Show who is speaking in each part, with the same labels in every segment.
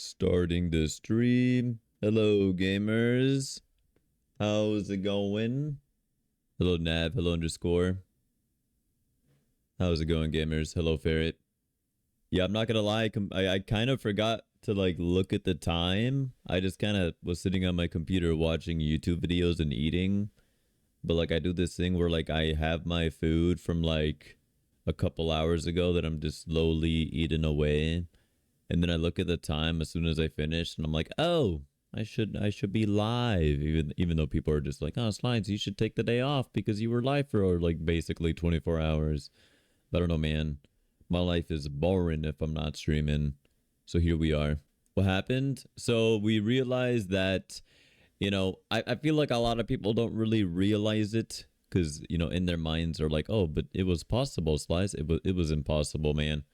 Speaker 1: Starting the stream. Hello, gamers. How's it going? Hello, Nav. Hello, underscore. How's it going, gamers? Hello, Ferret. Yeah, I'm not gonna lie. I kind of forgot to like look at the time. I just kind of was sitting on my computer watching YouTube videos and eating. But like I do this thing where like I have my food from like a couple hours ago that I'm just slowly eating away. And then I look at the time as soon as I finish and I'm like, oh, I should be live. Even though people are just like, oh, Slides, you should take the day off because you were live for like basically 24 hours. But I don't know, man. My life is boring if I'm not streaming. So here we are. What happened? So we realized that, I feel like a lot of people don't really realize it because, in their minds are like, oh, but it was possible, Slice. It was impossible, man.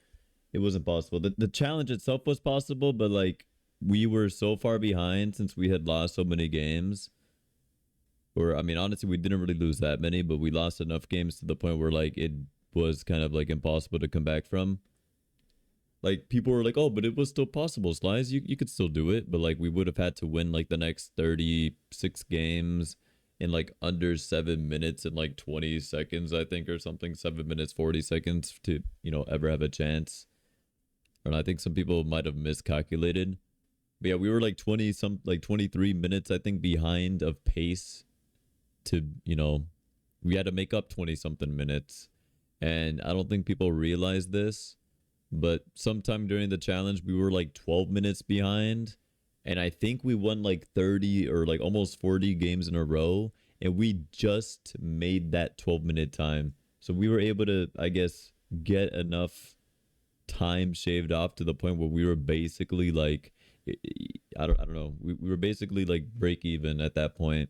Speaker 1: It was impossible. The challenge itself was possible, but like we were so far behind since we had lost so many games. Or I mean, honestly, we didn't really lose that many, but we lost enough games to the point where like it was kind of like impossible to come back from. Like people were like, "Oh, but it was still possible, Slice. You could still do it." But like we would have had to win like the next 36 games in like under 7 minutes and like 20 seconds, I think, or something. 7 minutes 40 seconds to ever have a chance. And I think some people might have miscalculated. But yeah, we were like 23 minutes, I think, behind of pace to, we had to make up 20 something minutes. And I don't think people realize this, but sometime during the challenge, we were like 12 minutes behind. And I think we won like 30 or like almost 40 games in a row. And we just made that 12-minute time. So we were able to, I guess, get enough time shaved off to the point where we were basically like, I don't know, we were basically like break even at that point.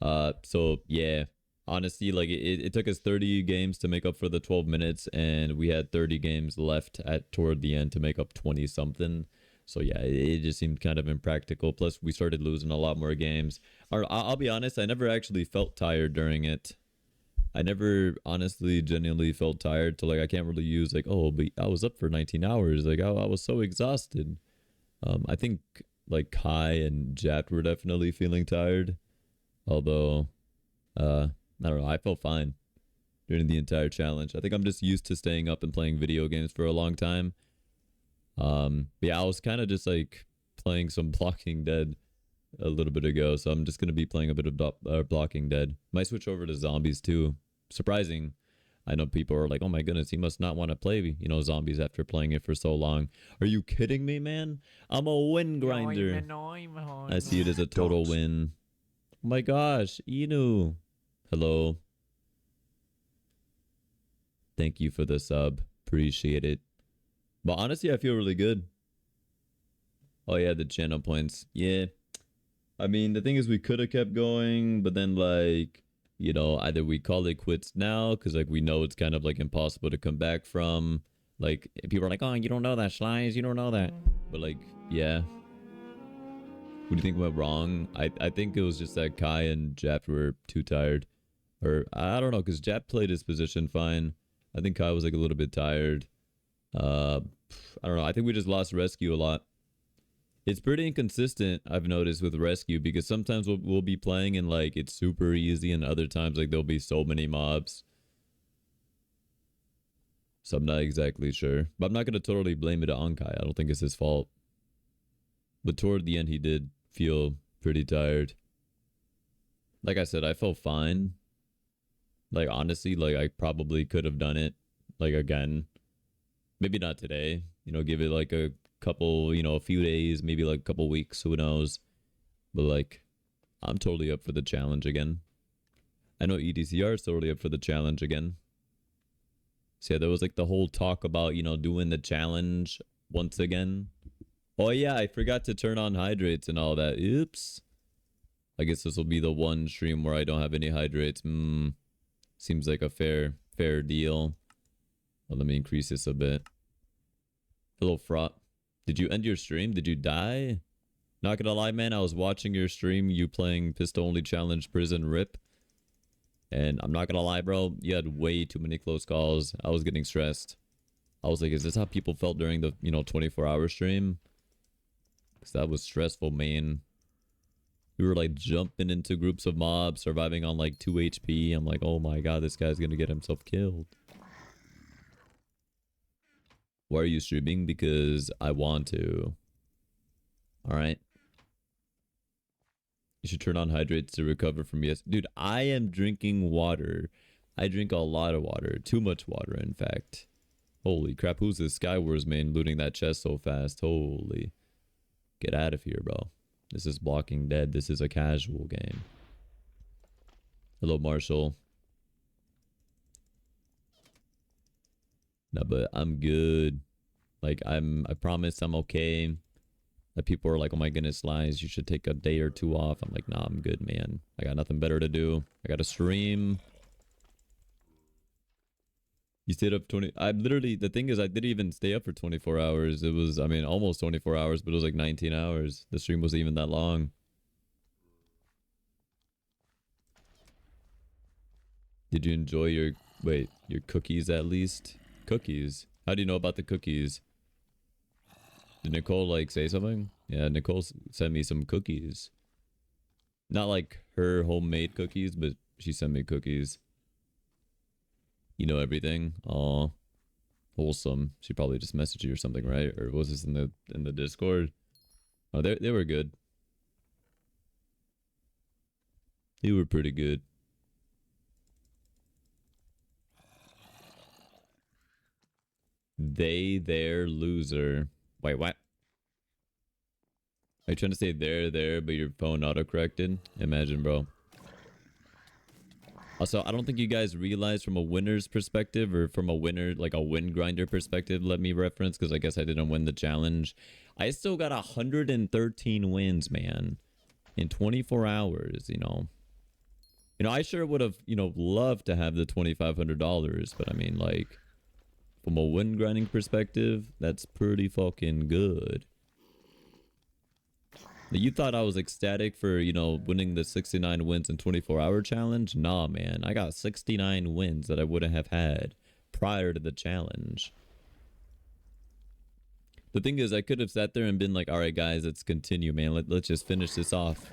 Speaker 1: So yeah, honestly, like it took us 30 games to make up for the 12 minutes, and we had 30 games left at toward the end to make up 20 something. So yeah, it just seemed kind of impractical. Plus, we started losing a lot more games. I'll be honest, I never actually felt tired during it. I never honestly genuinely felt tired to like I can't really use like, oh, but I was up for 19 hours, like I was so exhausted. I think like Kai and Jat were definitely feeling tired, although I don't know, I felt fine during the entire challenge. I think I'm just used to staying up and playing video games for a long time. But yeah, I was kind of just like playing some Blocking Dead a little bit ago, so I'm just gonna be playing a bit of Blocking Dead. Might switch over to zombies too. Surprising. I know people are like, "Oh my goodness, he must not want to play, zombies after playing it for so long." Are you kidding me, man? I'm a win grinder. I see it as a total win. Oh my gosh, Inu. Hello. Thank you for the sub. Appreciate it. But honestly, I feel really good. Oh yeah, the channel points. Yeah. I mean, the thing is we could have kept going, but then like, either we call it quits now because like we know it's kind of like impossible to come back from. Like people are like, oh, you don't know that, Slice, you don't know that. But like, yeah. What do you think went wrong? I think it was just that Kai and Jap were too tired. Or I don't know, because Jap played his position fine. I think Kai was like a little bit tired. I don't know. I think we just lost rescue a lot. It's pretty inconsistent, I've noticed, with rescue, because sometimes we'll be playing and like it's super easy, and other times like there'll be so many mobs. So I'm not exactly sure. But I'm not going to totally blame it on Kai. I don't think it's his fault. But toward the end, he did feel pretty tired. Like I said, I felt fine. Like honestly, like I probably could have done it like again. Maybe not today. Give it like a couple, a few days, maybe like a couple weeks, who knows. But like I'm totally up for the challenge again. I know EDCR is totally up for the challenge again. So yeah, there was like the whole talk about, doing the challenge once again. Oh yeah, I forgot to turn on hydrates and all that. Oops. I guess this will be the one stream where I don't have any hydrates. Seems like a fair deal. Well, let me increase this a bit. Hello, Fraught. Did you end your stream? Did you die? Not gonna lie, man, I was watching your stream, you playing Pistol Only Challenge Prison Rip. And I'm not gonna lie, bro, you had way too many close calls. I was getting stressed. I was like, is this how people felt during the, 24-hour stream? Because that was stressful, man. We were like jumping into groups of mobs, surviving on like 2 HP. I'm like, oh my god, this guy's gonna get himself killed. Why are you streaming? Because I want to. Alright. You should turn on hydrates to recover from yes. Dude, I am drinking water. I drink a lot of water. Too much water, in fact. Holy crap, who's this Skywars main looting that chest so fast? Holy. Get out of here, bro. This is Walking Dead. This is a casual game. Hello, Marshall. No, but I'm good. Like, I promise I'm okay. That people are like, oh my goodness, Lies, you should take a day or two off. I'm like, nah, I'm good, man. I got nothing better to do. I got to stream. You stayed up 20. I literally, the thing is, I didn't even stay up for 24 hours. It was, I mean, almost 24 hours, but it was like 19 hours. The stream wasn't even that long. Did you enjoy your, wait, your cookies at least? Cookies? How do you know about the cookies? Did Nicole like say something? Yeah, Nicole sent me some cookies. Not like her homemade cookies, but she sent me cookies. You know everything. Oh, wholesome. She probably just messaged you or something, right? Or was this in the Discord? Oh, they were good. They were pretty good. Their loser. Wait, what? Are you trying to say there, but your phone autocorrected? Imagine, bro. Also, I don't think you guys realize from a winner's perspective or from a winner, like a win grinder perspective, let me reference, because I guess I didn't win the challenge. I still got 113 wins, man, in 24 hours, you know. I sure would have, loved to have the $2,500, but I mean, like, from a win grinding perspective, that's pretty fucking good. You thought I was ecstatic for, winning the 69 wins in 24-hour challenge? Nah, man. I got 69 wins that I wouldn't have had prior to the challenge. The thing is, I could have sat there and been like, all right, guys, let's continue, man. Let's just finish this off.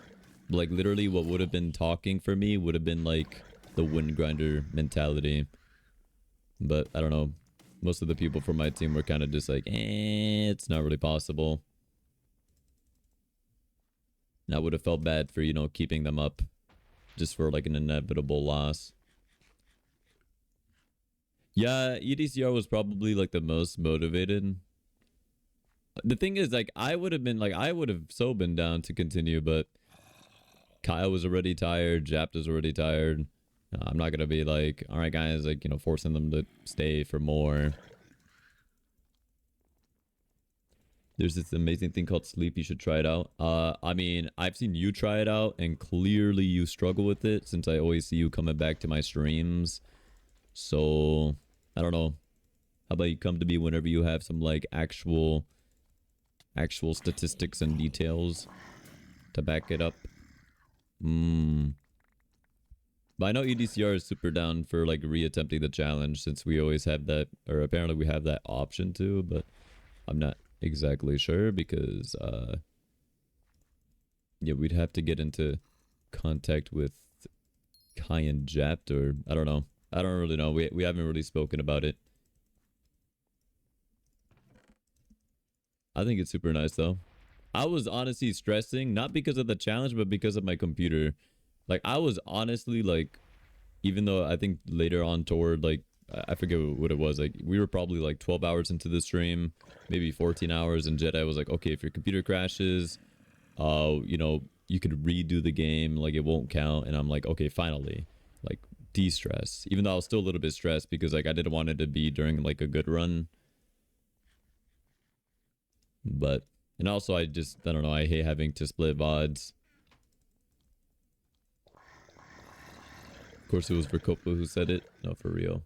Speaker 1: Like, literally what would have been talking for me would have been, like, the win grinder mentality. But, I don't know. Most of the people from my team were kind of just like, it's not really possible. And I would have felt bad for, keeping them up just for like an inevitable loss. Yeah, EDCR was probably like the most motivated. The thing is, like, I would have so been down to continue, but Kyle was already tired, Japt was already tired. I'm not gonna be like, all right, guys, like, forcing them to stay for more. There's this amazing thing called sleep. You should try it out. I mean, I've seen you try it out, and clearly you struggle with it since I always see you coming back to my streams. So, I don't know. How about you come to me whenever you have some, like, actual statistics and details to back it up. But I know EDCR is super down for, like, reattempting the challenge since we always have that, or apparently we have that option too, but I'm not exactly sure because yeah, we'd have to get into contact with Kai and Japt, or I don't know. I don't really know. We haven't really spoken about it. I think it's super nice though. I was honestly stressing, not because of the challenge, but because of my computer. Like, I was honestly like, even though I think later on toward, like, I forget what it was, like, we were probably like 12 hours into the stream, maybe 14 hours, and Jedi was like, okay, if your computer crashes, you could redo the game, like, it won't count. And I'm like, okay, finally, like, de-stress, even though I was still a little bit stressed because, like, I didn't want it to be during, like, a good run. But, and also I don't know, I hate having to split VODs. Of course it was Vercopa who said it. No, for real.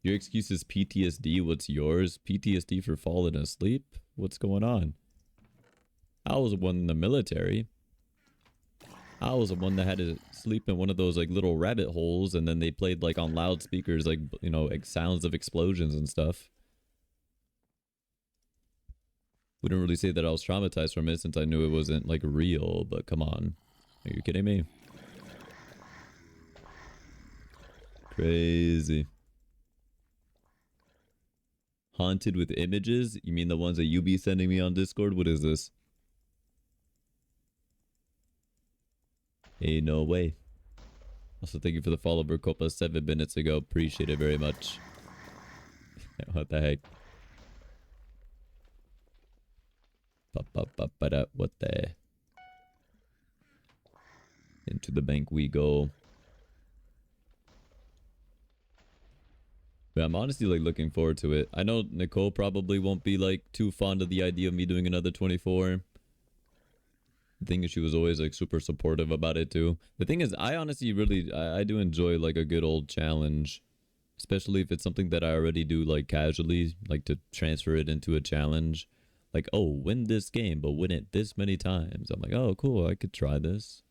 Speaker 1: Your excuse is PTSD. What's yours? PTSD for falling asleep? What's going on? I was the one in the military. I was the one that had to sleep in one of those, like, little rabbit holes, and then they played, like, on loudspeakers, like, like, sounds of explosions and stuff. Wouldn't really say that I was traumatized from it since I knew it wasn't like real, but come on. Are you kidding me? Crazy. Haunted with images? You mean the ones that you be sending me on Discord? What is this? Ain't no way. Also, thank you for the follow, Vercopa, 7 minutes ago. Appreciate it very much. What the heck? What the? Into the bank we go. But I'm honestly like looking forward to it. I know Nicole probably won't be like too fond of the idea of me doing another 24. The thing is, she was always like super supportive about it too. The thing is, I honestly really I do enjoy like a good old challenge, especially if it's something that I already do like casually, like to transfer it into a challenge. Like, oh, win this game, but win it this many times. I'm like, oh, cool, I could try this.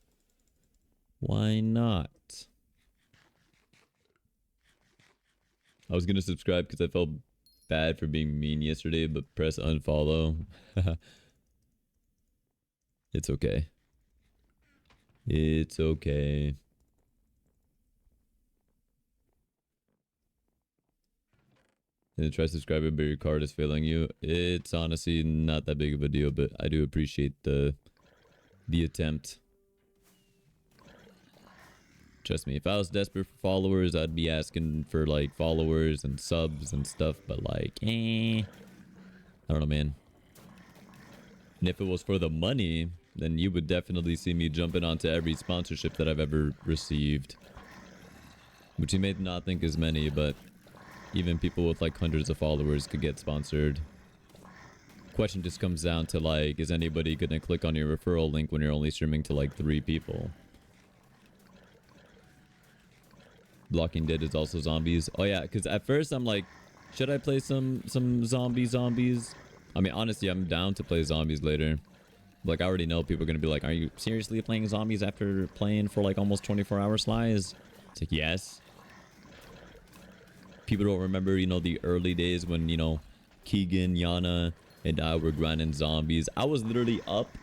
Speaker 1: Why not? I was gonna subscribe because I felt bad for being mean yesterday, but press unfollow. It's okay. It's okay. And try subscribing, but your card is failing you. It's honestly not that big of a deal, but I do appreciate the attempt. Trust me, if I was desperate for followers, I'd be asking for like followers and subs and stuff, but like, I don't know, man. And if it was for the money, then you would definitely see me jumping onto every sponsorship that I've ever received. Which you may not think is many, but even people with like hundreds of followers could get sponsored. Question just comes down to like, is anybody gonna click on your referral link when you're only streaming to like 3 people? Blocking Dead is also zombies. Oh yeah, because at first I'm like, should I play some zombies? I mean, honestly, I'm down to play zombies later. Like, I already know people are gonna be like, are you seriously playing zombies after playing for like almost 24 hour slides? It's like, yes. People don't remember, you know, the early days when, you know, Keegan, Yana, and I were grinding zombies. I was literally up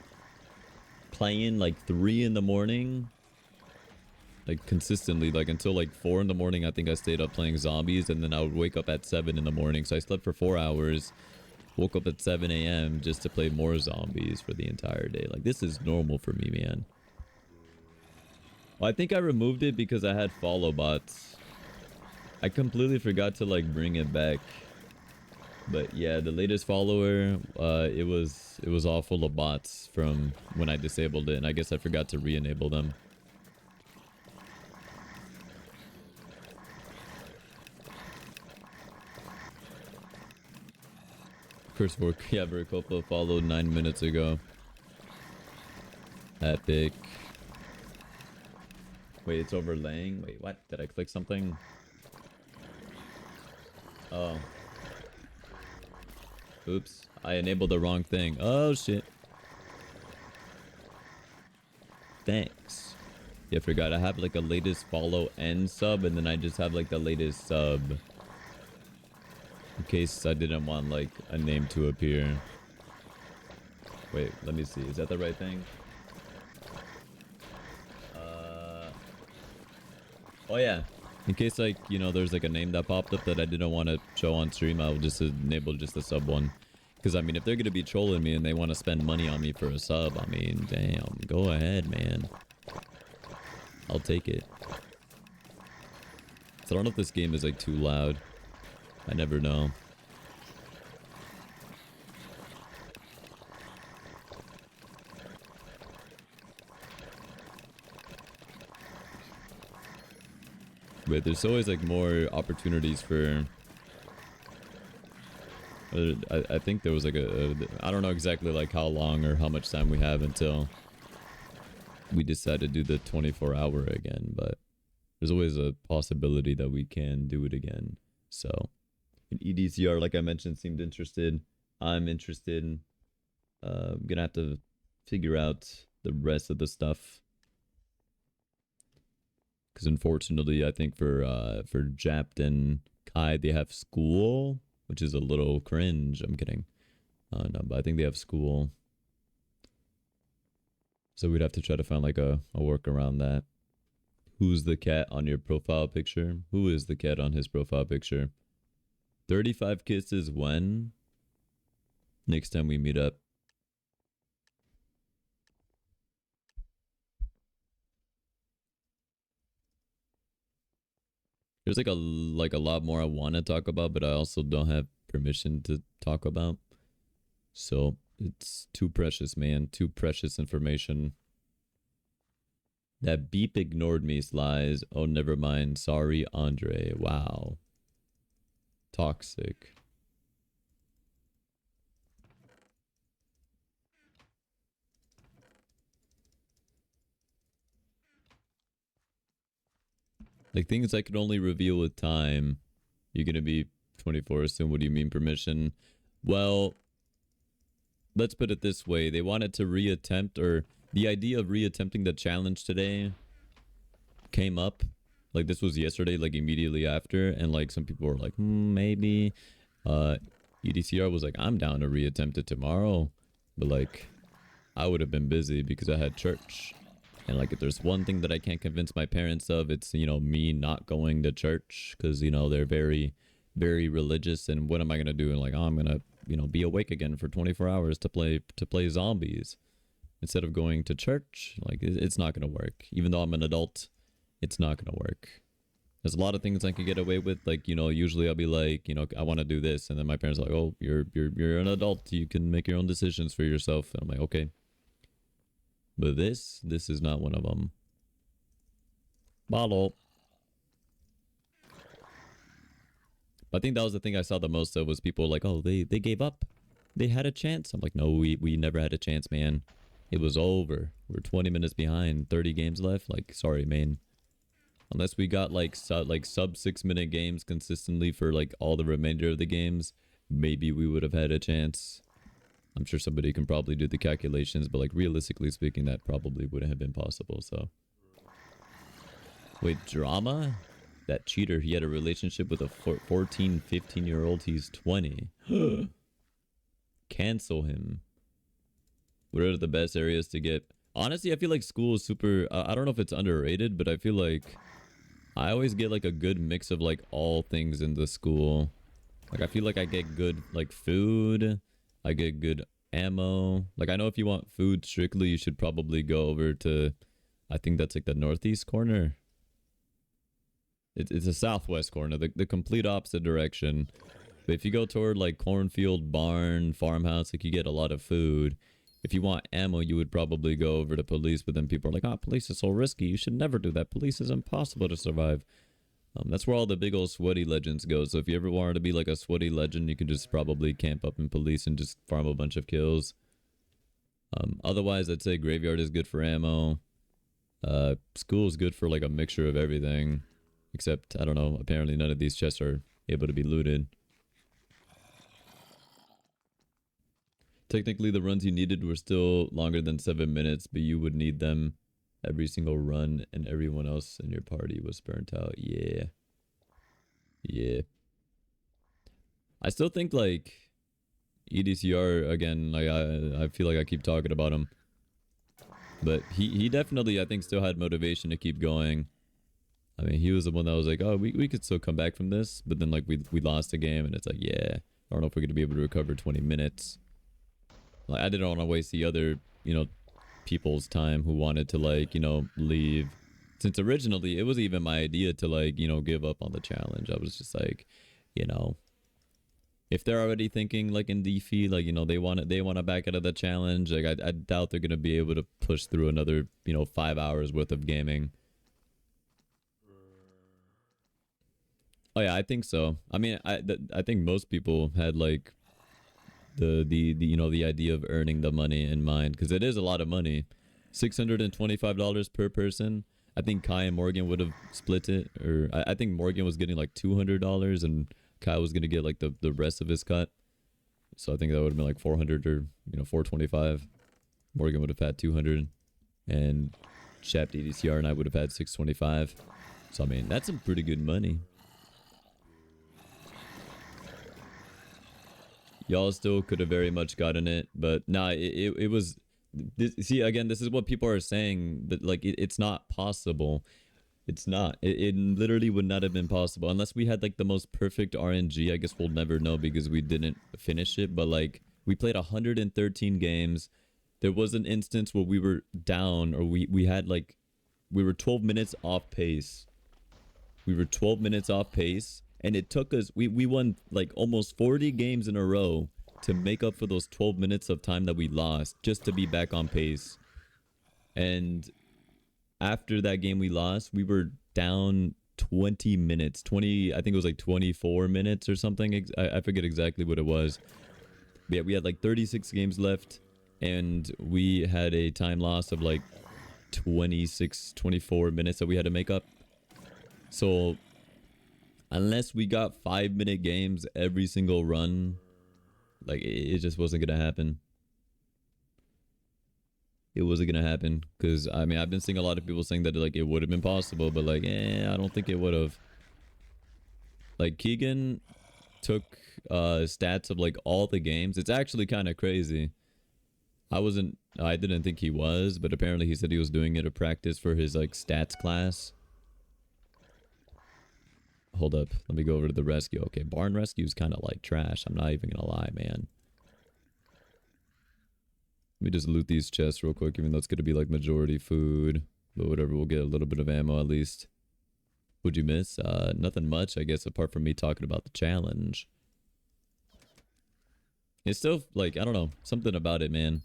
Speaker 1: playing like 3 in the morning. Like consistently, like until like 4 in the morning. I think I stayed up playing zombies, and then I would wake up at 7 in the morning. So I slept for 4 hours, woke up at 7 a.m. just to play more zombies for the entire day. Like, this is normal for me, man. Well, I think I removed it because I had follow bots. I completely forgot to like bring it back. But yeah, the latest follower, it was all full of bots from when I disabled it, and I guess I forgot to re-enable them. First work, yeah, Vericopa followed 9 minutes ago. Epic. Wait, it's overlaying? Wait, what? Did I click something? Oh. Oops. I enabled the wrong thing. Oh, shit. Thanks. Yeah, I forgot. I have like a latest follow and sub, and then I just have like the latest sub. In case I didn't want like a name to appear. Wait, let me see. Is that the right thing? Oh yeah. In case like, you know, there's like a name that popped up that I didn't want to show on stream, I'll just enable just the sub one. Because I mean, if they're going to be trolling me and they want to spend money on me for a sub, I mean, damn, go ahead, man. I'll take it. So I don't know if this game is like too loud. I never know. But there's always like more opportunities for... I think there was like I don't know exactly like how long or how much time we have until we decide to do the 24-hour again, but there's always a possibility that we can do it again. So, an EDCR, like I mentioned, seemed interested. I'm interested. I'm gonna have to figure out the rest of the stuff. Because unfortunately, I think for Japt and Kai, they have school, which is a little cringe. I'm kidding. No, but I think they have school. So we'd have to try to find like a work around that. Who's the cat on your profile picture? Who is the cat on his profile picture? 35 kisses when? Next time we meet up. There's like a lot more I want to talk about, but I also don't have permission to talk about. So it's too precious, man. Too precious information. That beep ignored me, Slies. Oh, never mind. Sorry, Andre. Wow. Toxic. Like things I could only reveal with time. You're gonna be 24 soon. What do you mean permission? Well, let's put it this way. They wanted to reattempt, or the idea of reattempting the challenge today came up. Like this was yesterday, like immediately after, and like some people were like, maybe. EDCR was like, I'm down to reattempt it tomorrow, but like I would have been busy because I had church. And like if there's one thing that I can't convince my parents of, it's, you know, me not going to church, because, you know, they're very, very religious. And what am I going to do? And like, oh, I'm going to, you know, be awake again for 24 hours to play zombies instead of going to church. Like it's not going to work. Even though I'm an adult, it's not going to work. There's a lot of things I can get away with. Like, you know, usually I'll be like, you know, I want to do this. And then my parents are like, oh, you're an adult. You can make your own decisions for yourself. And I'm like, okay. But this is not one of them. Bottle. I think that was the thing I saw the most of, was people like, oh, they gave up. They had a chance. I'm like, no, we never had a chance, man. It was over. We're 20 minutes behind, 30 games left. Like, sorry, man. Unless we got like sub 6-minute games consistently for like all the remainder of the games, maybe we would have had a chance. I'm sure somebody can probably do the calculations, but like realistically speaking, that probably wouldn't have been possible. So, wait, drama? That cheater, he had a relationship with a 14, 15-year-old. He's 20. Cancel him. What are the best areas to get? Honestly, I feel like school is super, I don't know if it's underrated, but I feel like I always get like a good mix of like all things in the school. Like I feel like I get good like food. I get good ammo. Like I know if you want food strictly, you should probably go over to, I think that's like the northeast corner. It's a southwest corner, the complete opposite direction. But if you go toward like cornfield, barn, farmhouse, like you get a lot of food. If you want ammo, you would probably go over to police, but then people are like, oh, police is so risky. You should never do that. Police is impossible to survive. That's where all the big old sweaty legends go. So if you ever wanted to be like a sweaty legend, you can just probably camp up in police and just farm a bunch of kills. Otherwise, I'd say graveyard is good for ammo. School is good for like a mixture of everything. Except, I don't know, apparently none of these chests are able to be looted. Technically, the runs you needed were still longer than 7 minutes, but you would need them every single run, and everyone else in your party was burnt out. Yeah. Yeah. I still think, like, EDCR, again, like, I feel like I keep talking about him. But he definitely, I think, still had motivation to keep going. I mean, he was the one that was like, oh, we could still come back from this. But then, like, we lost the game, and it's like, yeah, I don't know if we're going to be able to recover 20 minutes. Like, I didn't want to waste the other, you know, people's time who wanted to, like, you know, leave. Since originally, it was even my idea to, like, you know, give up on the challenge. I was just like, you know, if they're already thinking, like, in defeat, like, you know, they want to back out of the challenge. Like, I doubt they're going to be able to push through another, you know, 5 hours worth of gaming. Oh yeah, I think so. I mean, I think most people had like the you know, the idea of earning the money in mind, because it is a lot of money. $625 per person. I think Kai and Morgan would have split it, or I think Morgan was getting like $200 and Kai was gonna get like the rest of his cut. So I think that would have been like 400, or, you know, 425. Morgan would have had 200, and Chapped EDCR and I would have had 625. So I mean, that's some pretty good money. Y'all still could have very much gotten it, but nah, it was. See, again, this is what people are saying, that like it's not possible. It's not. It literally would not have been possible unless we had like the most perfect RNG. I guess we'll never know because we didn't finish it. But like we played 113 games. There was an instance where we were down, or we had like we were 12 minutes off pace. We were 12 minutes off pace, and it took us. We won like almost 40 games in a row to make up for those 12 minutes of time that we lost just to be back on pace. And after that game we lost, we were down 20 minutes. 20, I think it was like 24 minutes or something. I forget exactly what it was. But yeah, we had like 36 games left, and we had a time loss of like 26, 24 minutes that we had to make up. So unless we got 5-minute games every single run, like it just wasn't gonna happen. It wasn't gonna happen, because I mean I've been seeing a lot of people saying that like it would have been possible, but like I don't think it would have. Like Keegan took stats of like all the games. It's actually kind of crazy. I didn't think he was, but apparently he said he was doing it to practice for his like stats class. Hold up, let me go over to the rescue. Okay, barn rescue is kind of like trash, I'm not even gonna lie, man. Let me just loot these chests real quick, even though it's gonna be like majority food, but whatever, we'll get a little bit of ammo at least. What'd you miss? Nothing much, I guess, apart from me talking about the challenge. It's still like, I don't know, something about it, man.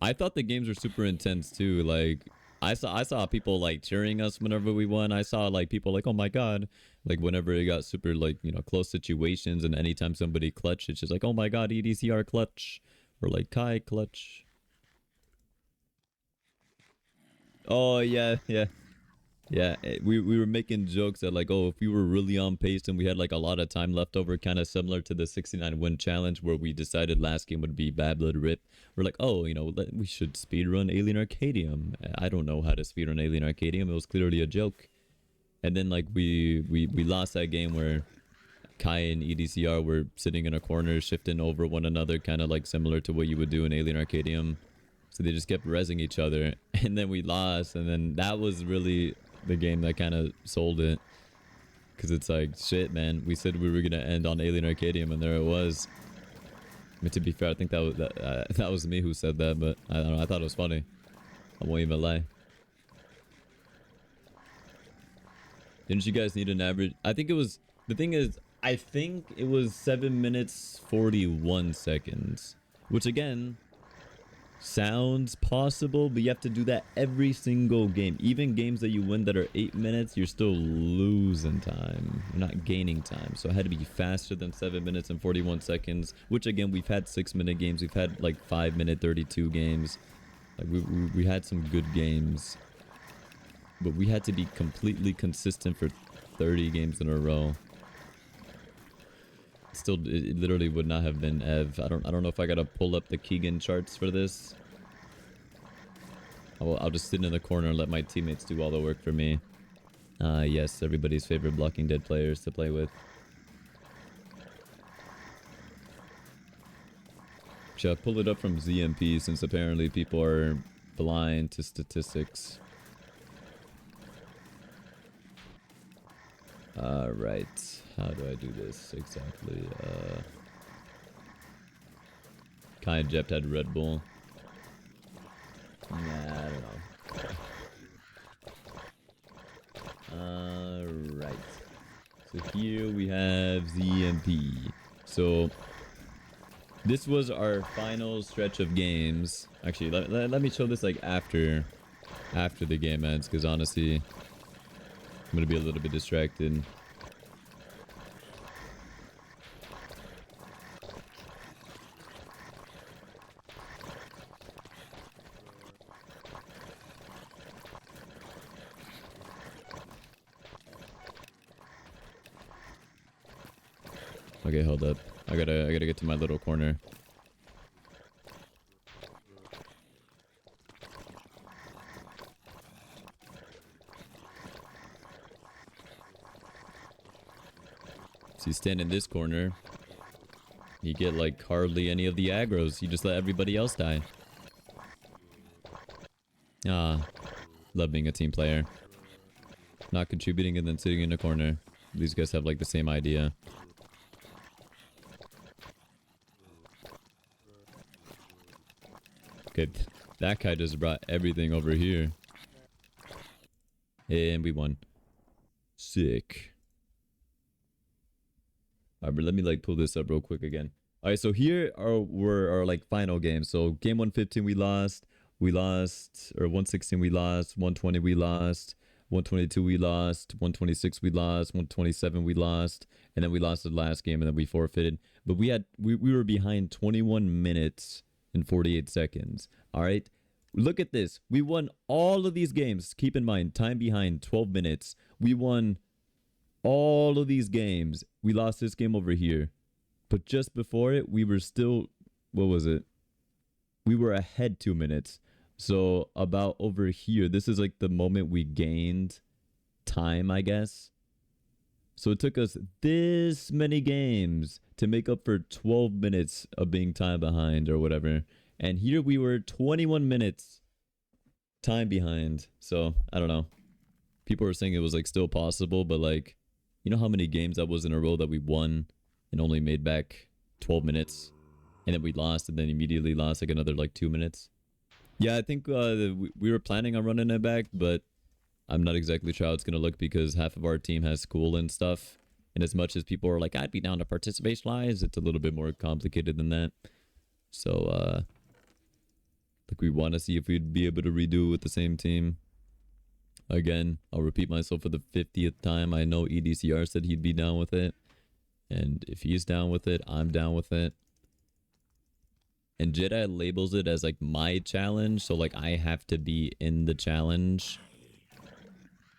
Speaker 1: I thought the games were super intense too. Like I saw people like cheering us whenever we won. I saw like people like, oh my god, like whenever it got super like, you know, close situations, and anytime somebody clutched, it's just like, oh my god, EDCR clutch, or like Kai clutch. Oh yeah, yeah. Yeah, we were making jokes that like, oh, if we were really on pace and we had like a lot of time left over, kind of similar to the 69 win challenge where we decided last game would be Bad Blood Rip. We're like, oh, you know, we should speedrun Alien Arcadium. I don't know how to speedrun Alien Arcadium. It was clearly a joke. And then like we lost that game where Kai and EDCR were sitting in a corner, shifting over one another, kind of like similar to what you would do in Alien Arcadium. So they just kept rezzing each other, and then we lost, and then that was really the game that kind of sold it, because it's like, shit, man, we said we were gonna end on Alien Arcadium, and there it was. I mean, to be fair, I think that was me who said that, but I don't know, I thought it was funny. I won't even lie. Didn't you guys need an average? I think it was, the thing is, I think it was 7 minutes 41 seconds, which again sounds possible, but you have to do that every single game. Even games that you win that are 8 minutes, you're still losing time. You're not gaining time. So it had to be faster than 7 minutes and 41 seconds, which again, we've had 6-minute games. We've had like 5-minute 32 games. Like we had some good games, but we had to be completely consistent for 30 games in a row. Still, it literally would not have been Ev. I don't know if I gotta pull up the Keegan charts for this. I'll just sit in the corner and let my teammates do all the work for me. Yes, everybody's favorite Blocking Dead players to play with. Should I pull it up from ZMP, since apparently people are blind to statistics? Right. How do I do this exactly? Kai and Jept had Red Bull. Nah, I don't know. Right. So here we have ZMP. So this was our final stretch of games. Actually, let me show this like after the game ends, because honestly, I'm gonna be a little bit distracted. Okay, hold up. I gotta get to my little corner. So you stand in this corner. You get like hardly any of the aggros. You just let everybody else die. Ah, love being a team player. Not contributing and then sitting in a corner. These guys have like the same idea. Okay, that guy just brought everything over here. And we won. Sick. Alright, but let me like pull this up real quick again. Alright, so here were our like final games. So game 115 we lost. We lost, or 116 we lost. 120 we lost. 122 we lost. 126 we lost. 127 we lost. And then we lost the last game and then we forfeited. But we were behind 21 minutes and 48 seconds. Alright. Look at this. We won all of these games. Keep in mind, time behind 12 minutes. We won all of these games. We lost this game over here. But just before it, we were still, what was it? We were ahead 2 minutes. So about over here, this is like the moment we gained time, I guess. So it took us this many games to make up for 12 minutes of being time behind or whatever. And here we were 21 minutes time behind. So I don't know. People were saying it was like still possible, but like, you know how many games that was in a row that we won and only made back 12 minutes? And then we lost and then immediately lost like another like 2 minutes. Yeah, I think we were planning on running it back, but I'm not exactly sure how it's going to look because half of our team has school and stuff. And as much as people are like, I'd be down to participationize, it's a little bit more complicated than that. So, like we want to see if we'd be able to redo it with the same team. Again, I'll repeat myself for the 50th time. I know EDCR said he'd be down with it. And if he's down with it, I'm down with it. And Jedi labels it as like my challenge. So like I have to be in the challenge.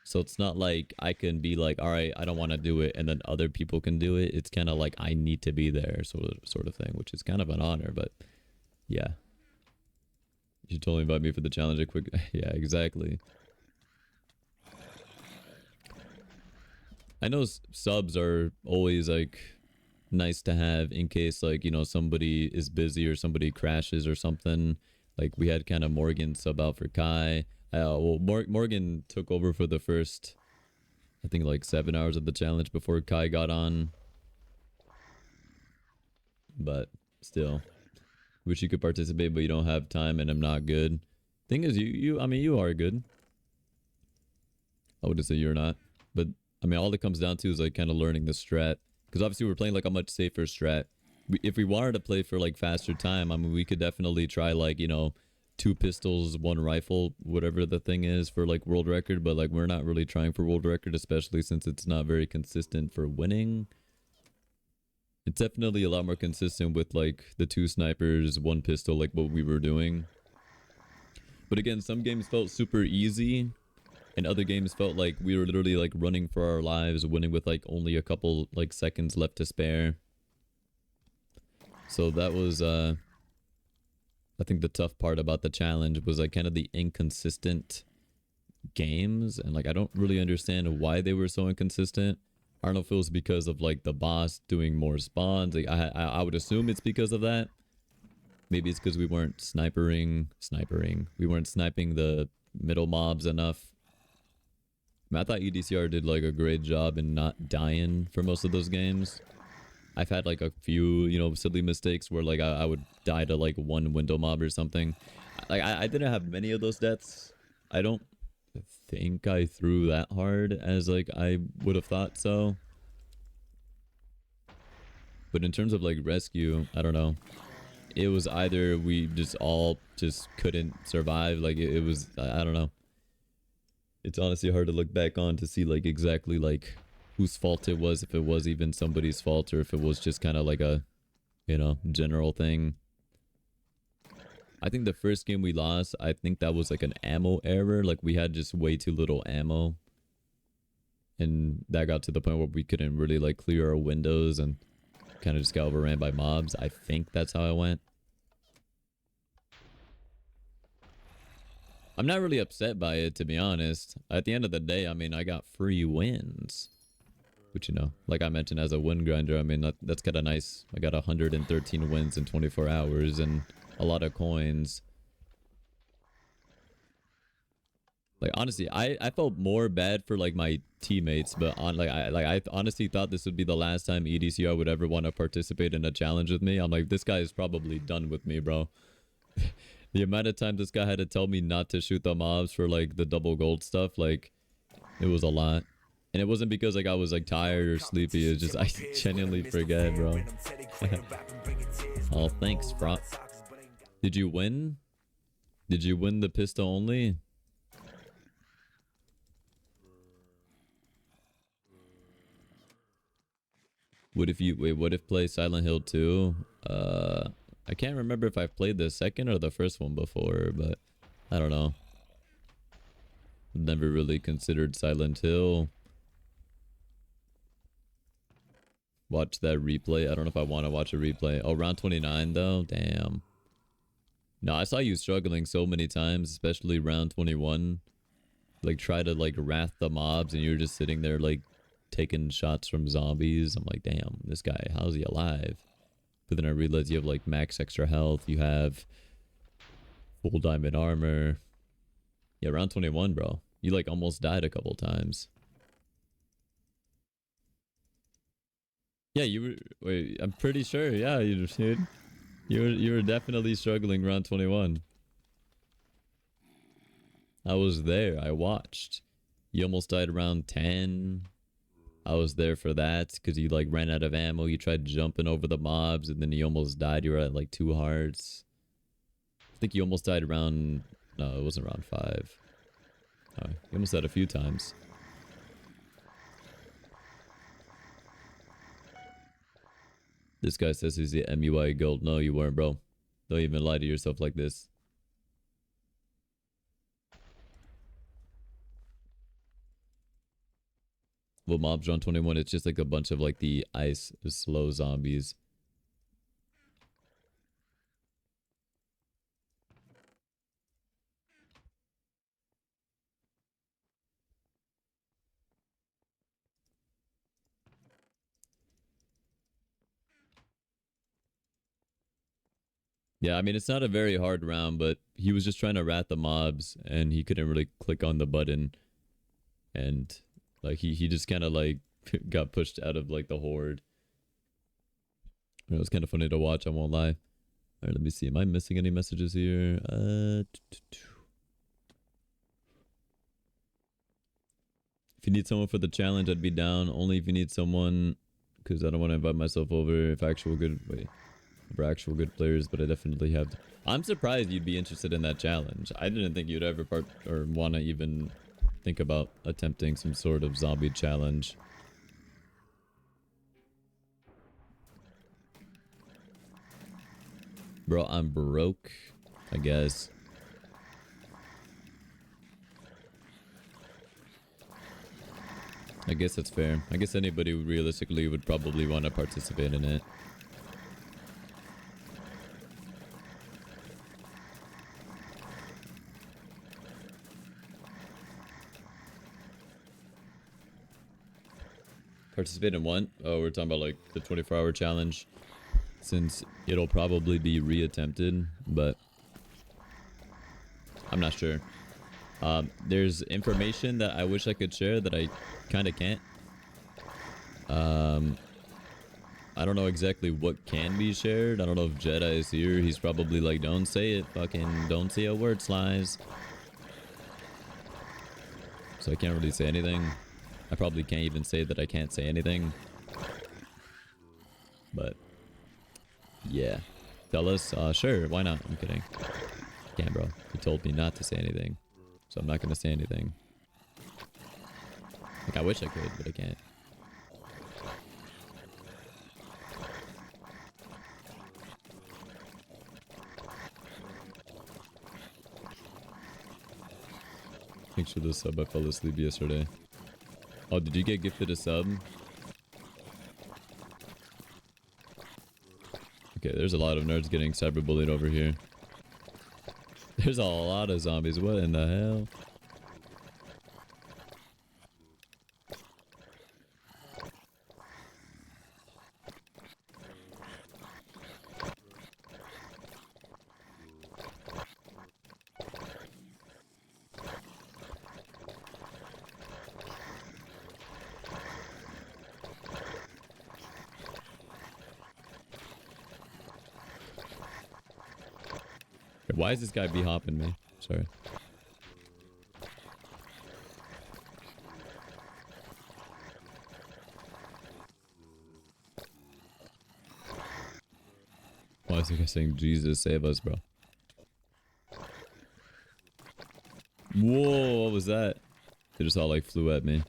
Speaker 1: So it's not like I can be like, all right, I don't want to do it. And then other people can do it. It's kind of like I need to be there sort of thing, which is kind of an honor. But yeah. You should totally invite me for the challenge. A quick. Yeah, exactly. I know subs are always like nice to have in case like, you know, somebody is busy or somebody crashes or something. Like we had kind of Morgan sub out for Kai. Well, Morgan took over for the first, I think like 7 hours of the challenge before Kai got on. But still, wish you could participate, but you don't have time and I'm not good. Thing is, I mean, you are good. I wouldn't say you're not, but I mean, all it comes down to is like kind of learning the strat. Because obviously we're playing like a much safer strat. If we wanted to play for like faster time, I mean, we could definitely try like, you know, 2 pistols, 1 rifle, whatever the thing is for like world record. But like we're not really trying for world record, especially since it's not very consistent for winning. It's definitely a lot more consistent with like the 2 snipers, 1 pistol, like what we were doing. But again, some games felt super easy. And other games felt like we were literally like running for our lives, winning with like only a couple like seconds left to spare. So that was I think the tough part about the challenge was like kind of the inconsistent games. And like I don't really understand why they were so inconsistent. I don't know if it was because of like the boss doing more spawns. Like I would assume it's because of that. Maybe it's because we weren't sniping. We weren't sniping the middle mobs enough. I thought EDCR did like a great job in not dying for most of those games. I've had like a few, you know, silly mistakes where like I would die to like 1 window mob or something. Like I didn't have many of those deaths. I don't think I threw that hard as like I would have thought so. But in terms of like rescue, I don't know. It was either we just all just couldn't survive. Like it was, I don't know. It's honestly hard to look back on to see like exactly like whose fault it was, if it was even somebody's fault or if it was just kind of like a, you know, general thing. I think the first game we lost, I think that was like an ammo error. Like we had just way too little ammo. And that got to the point where we couldn't really like clear our windows and kind of just got overran by mobs. I think that's how it went. I'm not really upset by it, to be honest. At the end of the day, I mean, I got free wins. Which, you know, like I mentioned, as a win grinder, I mean, that's kind of nice. I got 113 wins in 24 hours and a lot of coins. Like, honestly, I felt more bad for like my teammates, but I honestly thought this would be the last time EDCR would ever want to participate in a challenge with me. I'm like, this guy is probably done with me, bro. The amount of time this guy had to tell me not to shoot the mobs for like the double gold stuff, like, it was a lot. And it wasn't because like I was like tired or sleepy. It's just I genuinely forget, bro. Oh, thanks, Frog. Did you win? Did you win the pistol only? What if you wait? What if play Silent Hill 2? I can't remember if I've played the second or the first one before, but I don't know. Never really considered Silent Hill. Watch that replay. I don't know if I want to watch a replay. Oh, round 29 though? Damn. No, I saw you struggling so many times, especially round 21. Like, try to, like, wrath the mobs, and you're just sitting there, like, taking shots from zombies. I'm like, damn, this guy, how's he alive? But then I realized you have, like, max extra health. You have full diamond armor. Yeah, round 21, bro. You, like, almost died a couple times. Yeah, you were... Wait, I'm pretty sure. Yeah, you dude. You were definitely struggling round 21. I was there. I watched. You almost died around 10. I was there for that because you like ran out of ammo. You tried jumping over the mobs and then you almost died. You were at like 2 hearts. I think you almost died around... No, it wasn't around 5. Oh, you almost died a few times. This guy says he's the MUI gold. No, you weren't, bro. Don't even lie to yourself like this. Well, mobs round 21, it's just like a bunch of like the ice slow zombies. Yeah, I mean, it's not a very hard round, but he was just trying to rat the mobs and he couldn't really click on the button. And like he just kind of like got pushed out of like the horde. It was kind of funny to watch, I won't lie. All right, let me see. Am I missing any messages here? If you need someone for the challenge, I'd be down. Only if you need someone, because I don't want to invite myself over if actual good... Wait. For actual good players, but I definitely have... I'm surprised you'd be interested in that challenge. I didn't think you'd ever or want to even think about attempting some sort of zombie challenge. Bro, I'm broke, I guess. I guess that's fair. I guess anybody realistically would probably want to participate in it. Participate in what? Oh, we're talking about like the 24-hour challenge. Since it'll probably be reattempted, but I'm not sure. There's information that I wish I could share that I kind of can't. I don't know exactly what can be shared. I don't know if Jedi is here. He's probably like, don't say it. Fucking don't say a word, Slies. So I can't really say anything. I probably can't even say that I can't say anything. But yeah. Tell us? Sure, why not? I'm kidding. Can't, bro. He told me not to say anything. So I'm not gonna say anything. Like, I wish I could, but I can't. Thanks for the sub. I fell asleep yesterday. Oh, did you get gifted a sub? Okay, there's a lot of nerds getting cyberbullied over here. There's a lot of zombies. What in the hell? Why is this guy hopping me? Sorry. Why is the guy saying, Jesus, save us, bro? Whoa, what was that? They just all like flew at me.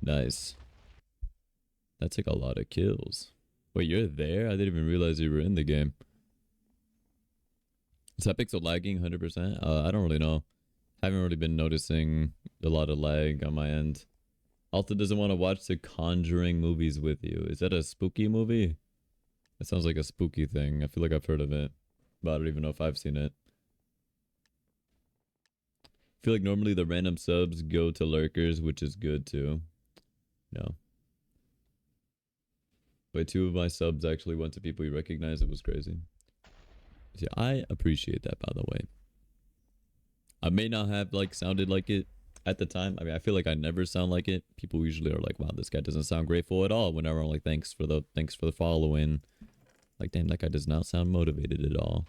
Speaker 1: Nice. That's like a lot of kills. Wait, you're there? I didn't even realize you were in the game. Is hypixel lagging 100%? I don't really know. Haven't really been noticing a lot of lag on my end. Also doesn't want to watch the Conjuring movies with you. Is that a spooky movie? It sounds like a spooky thing. I feel like I've heard of it, but I don't even know if I've seen it. I feel like normally the random subs go to lurkers, which is good too. No. Wait, 2 of my subs actually went to people you recognize. It was crazy. See, I appreciate that, by the way. I may not have like sounded like it at the time. I mean, I feel like I never sound like it. People usually are like, "Wow, this guy doesn't sound grateful at all." Whenever I'm like, "Thanks for the following," like, damn, that guy does not sound motivated at all.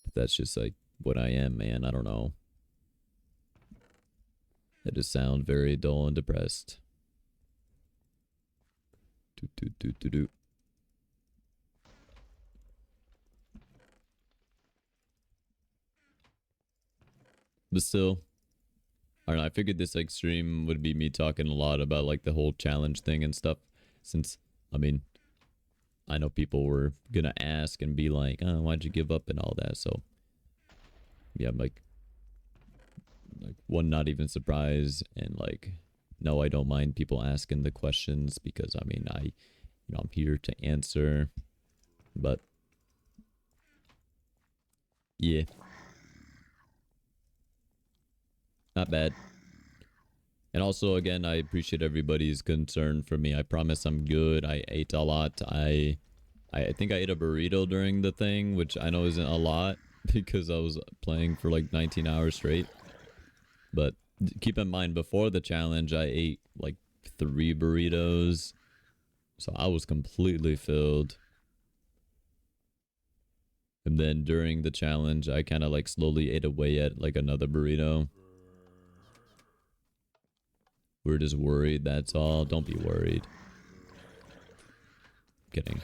Speaker 1: But that's just like what I am, man. I don't know. I just sound very dull and depressed. Do. But still, I don't know. I figured this like stream would be me talking a lot about like the whole challenge thing and stuff. Since, I mean, I know people were gonna ask and be like, "Oh, why'd you give up?" and all that. So, yeah, I'm like one, not even surprised, and like, no, I don't mind people asking the questions because I mean, I'm here to answer. But yeah, not bad. And also, again, I appreciate everybody's concern for me. I promise I'm good. I ate a lot. I think I ate a burrito during the thing, which I know isn't a lot because I was playing for like 19 hours straight. But keep in mind, before the challenge, I ate like 3 burritos. So I was completely filled. And then during the challenge, I kind of like slowly ate away at like another burrito. We're just worried, that's all. Don't be worried. Kidding.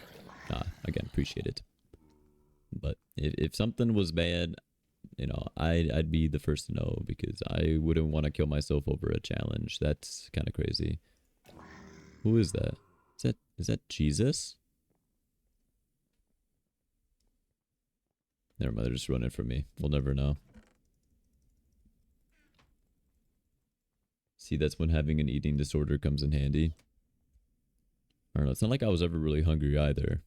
Speaker 1: Nah, again, appreciate it. But if something was bad, you know, I'd be the first to know because I wouldn't want to kill myself over a challenge. That's kind of crazy. Who is that? Is that Jesus? Never mind, they're just running from me. We'll never know. See, that's when having an eating disorder comes in handy. I don't know. It's not like I was ever really hungry either.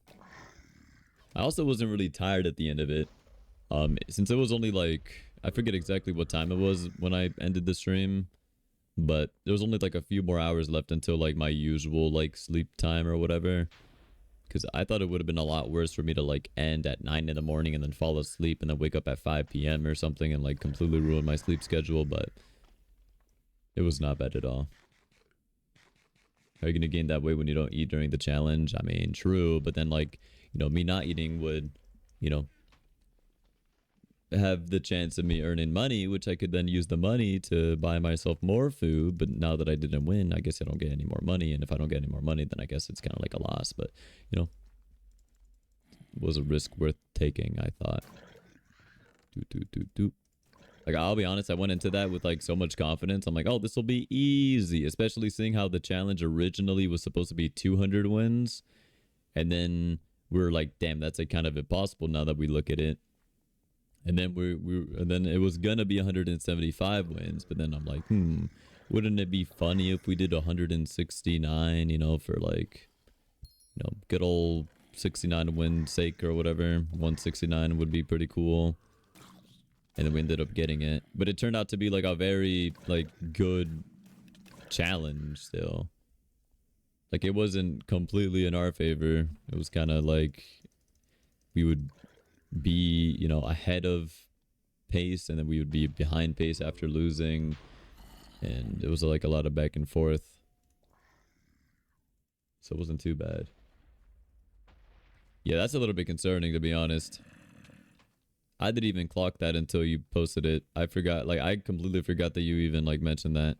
Speaker 1: I also wasn't really tired at the end of it. Since it was only like, I forget exactly what time it was when I ended the stream, but there was only like a few more hours left until like my usual like sleep time or whatever. Because I thought it would have been a lot worse for me to like end at 9 in the morning and then fall asleep and then wake up at 5 p.m. or something and like completely ruin my sleep schedule, but it was not bad at all. Are you going to gain that weight when you don't eat during the challenge? I mean, true, but then like, you know, me not eating would, you know, have the chance of me earning money, which I could then use the money to buy myself more food. But now that I didn't win, I guess I don't get any more money. And if I don't get any more money, then I guess it's kind of like a loss. But, you know, it was a risk worth taking, I thought. Like, I'll be honest, I went into that with like so much confidence. I'm like, oh, this will be easy, especially seeing how the challenge originally was supposed to be 200 wins. And then we're like, damn, that's like kind of impossible now that we look at it. And then and then it was gonna be 175 wins, but then I'm like, wouldn't it be funny if we did 169, you know, for like, you know, good old 69 win sake or whatever. 169 would be pretty cool. And then we ended up getting it. But it turned out to be like a very like good challenge still. Like, it wasn't completely in our favor. It was kind of like we would be, you know, ahead of pace, and then we would be behind pace after losing. And it was like a lot of back and forth. So it wasn't too bad. Yeah, that's a little bit concerning, to be honest. I didn't even clock that until you posted it. I forgot, like, I completely forgot that you even, like, mentioned that.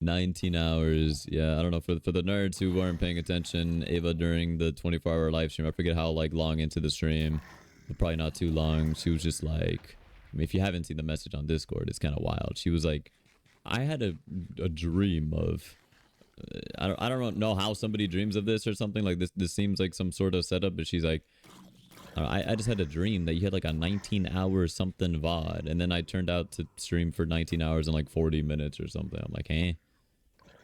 Speaker 1: $19 hours. Yeah, I don't know. For the nerds who weren't paying attention, Ava, during the 24-hour live stream, I forget how, like, long into the stream, but probably not too long, she was just like, I mean, if you haven't seen the message on Discord, it's kind of wild. She was like, I had a dream of... I don't know how somebody dreams of this or something like this. This seems like some sort of setup, but she's like, I just had a dream that you had like a 19-hour something VOD, and then I turned out to stream for 19 hours and like 40 minutes or something. I'm like, eh?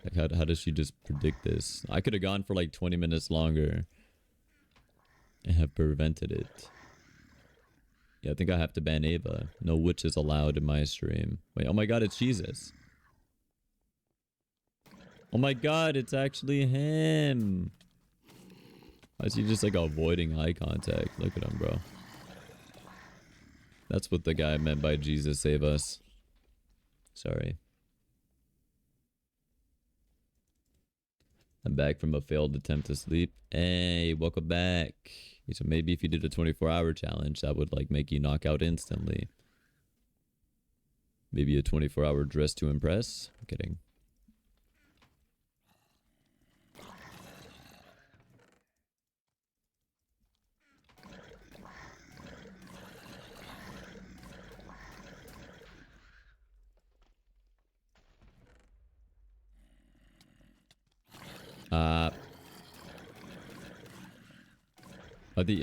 Speaker 1: Like, how does she just predict this? I could have gone for like 20 minutes longer and have prevented it. Yeah, I think I have to ban Ava. No witches allowed in my stream. Wait, oh my god, it's Jesus. Oh my god, it's actually him. Why is he just like avoiding eye contact? Look at him, bro. That's what the guy meant by Jesus save us. Sorry. I'm back from a failed attempt to sleep. Hey, welcome back. So maybe if you did a 24-hour challenge, that would like make you knock out instantly. Maybe a 24-hour dress to impress. I'm kidding.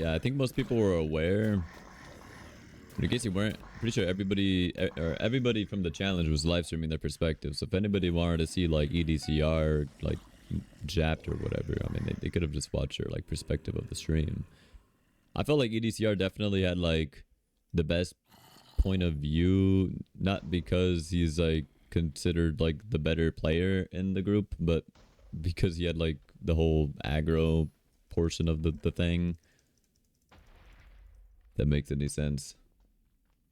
Speaker 1: I think most people were aware. But in case you weren't, pretty sure everybody from the challenge was live streaming their perspective. So if anybody wanted to see like EDCR, like Japped or whatever, I mean, they could have just watched your like perspective of the stream. I felt like EDCR definitely had like the best point of view, not because he's like considered like the better player in the group, but because he had like the whole aggro portion of the thing. That makes any sense.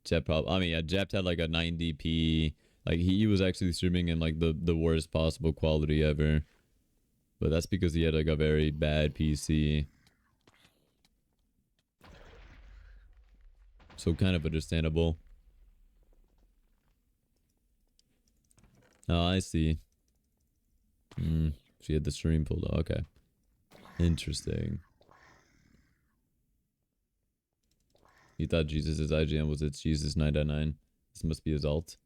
Speaker 1: Jept had like a 90p. Like he was actually streaming in like the worst possible quality ever. But that's because he had like a very bad PC. So kind of understandable. Oh, I see. She had the stream pulled up. Okay. Interesting. You thought Jesus' IGN was its Jesus 999. This must be his alt.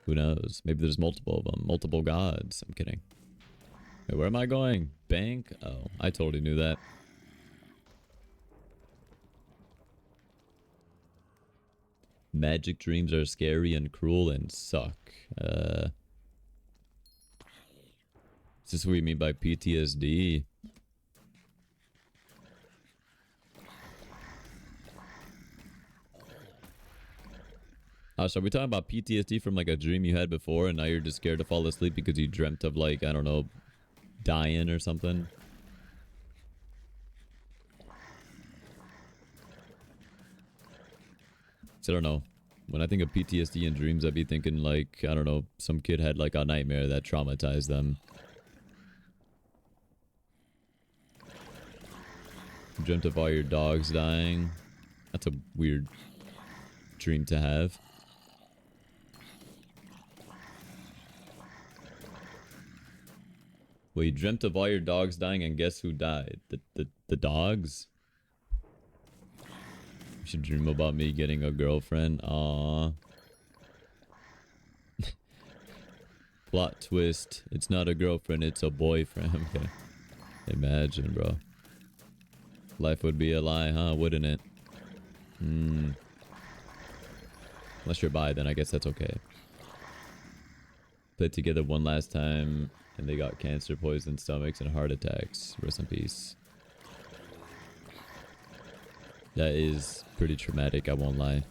Speaker 1: Who knows? Maybe there's multiple of them. Multiple gods. I'm kidding. Wait, where am I going? Bank? Oh, I totally knew that. Magic dreams are scary and cruel and suck. Is this what you mean by PTSD? Oh, so are we talking about PTSD from like a dream you had before and now you're just scared to fall asleep because you dreamt of like, I don't know, dying or something? So I don't know. When I think of PTSD and dreams, I'd be thinking like, I don't know, some kid had like a nightmare that traumatized them. You dreamt of all your dogs dying. That's a weird dream to have. Well, you dreamt of all your dogs dying, and guess who died? The dogs? You should dream about me getting a girlfriend. Aww. Plot twist. It's not a girlfriend, it's a boyfriend. Okay. Imagine, bro. Life would be a lie, huh? Wouldn't it? Unless you're bi, then I guess that's okay. Played together one last time, and they got cancer, poisoned stomachs, and heart attacks. Rest in peace. That is pretty traumatic, I won't lie.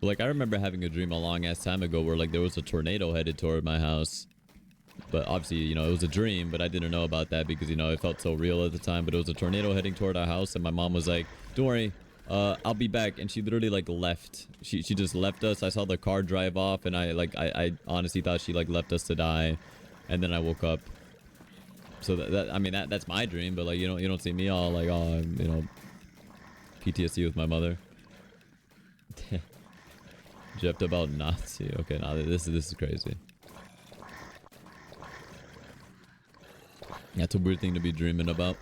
Speaker 1: But like I remember having a dream a long ass time ago where like there was a tornado headed toward my house. But obviously, you know, it was a dream, but I didn't know about that because, you know, it felt so real at the time. But it was a tornado heading toward our house, and my mom was like, don't worry, I'll be back. And she literally like left. She just left us. I saw the car drive off, and I honestly thought she like left us to die. And then I woke up. So I mean that's my dream, but like you don't see me all like, oh, you know, PTSD with my mother. Jeff about Nazi. Okay, now this is crazy. That's a weird thing to be dreaming about.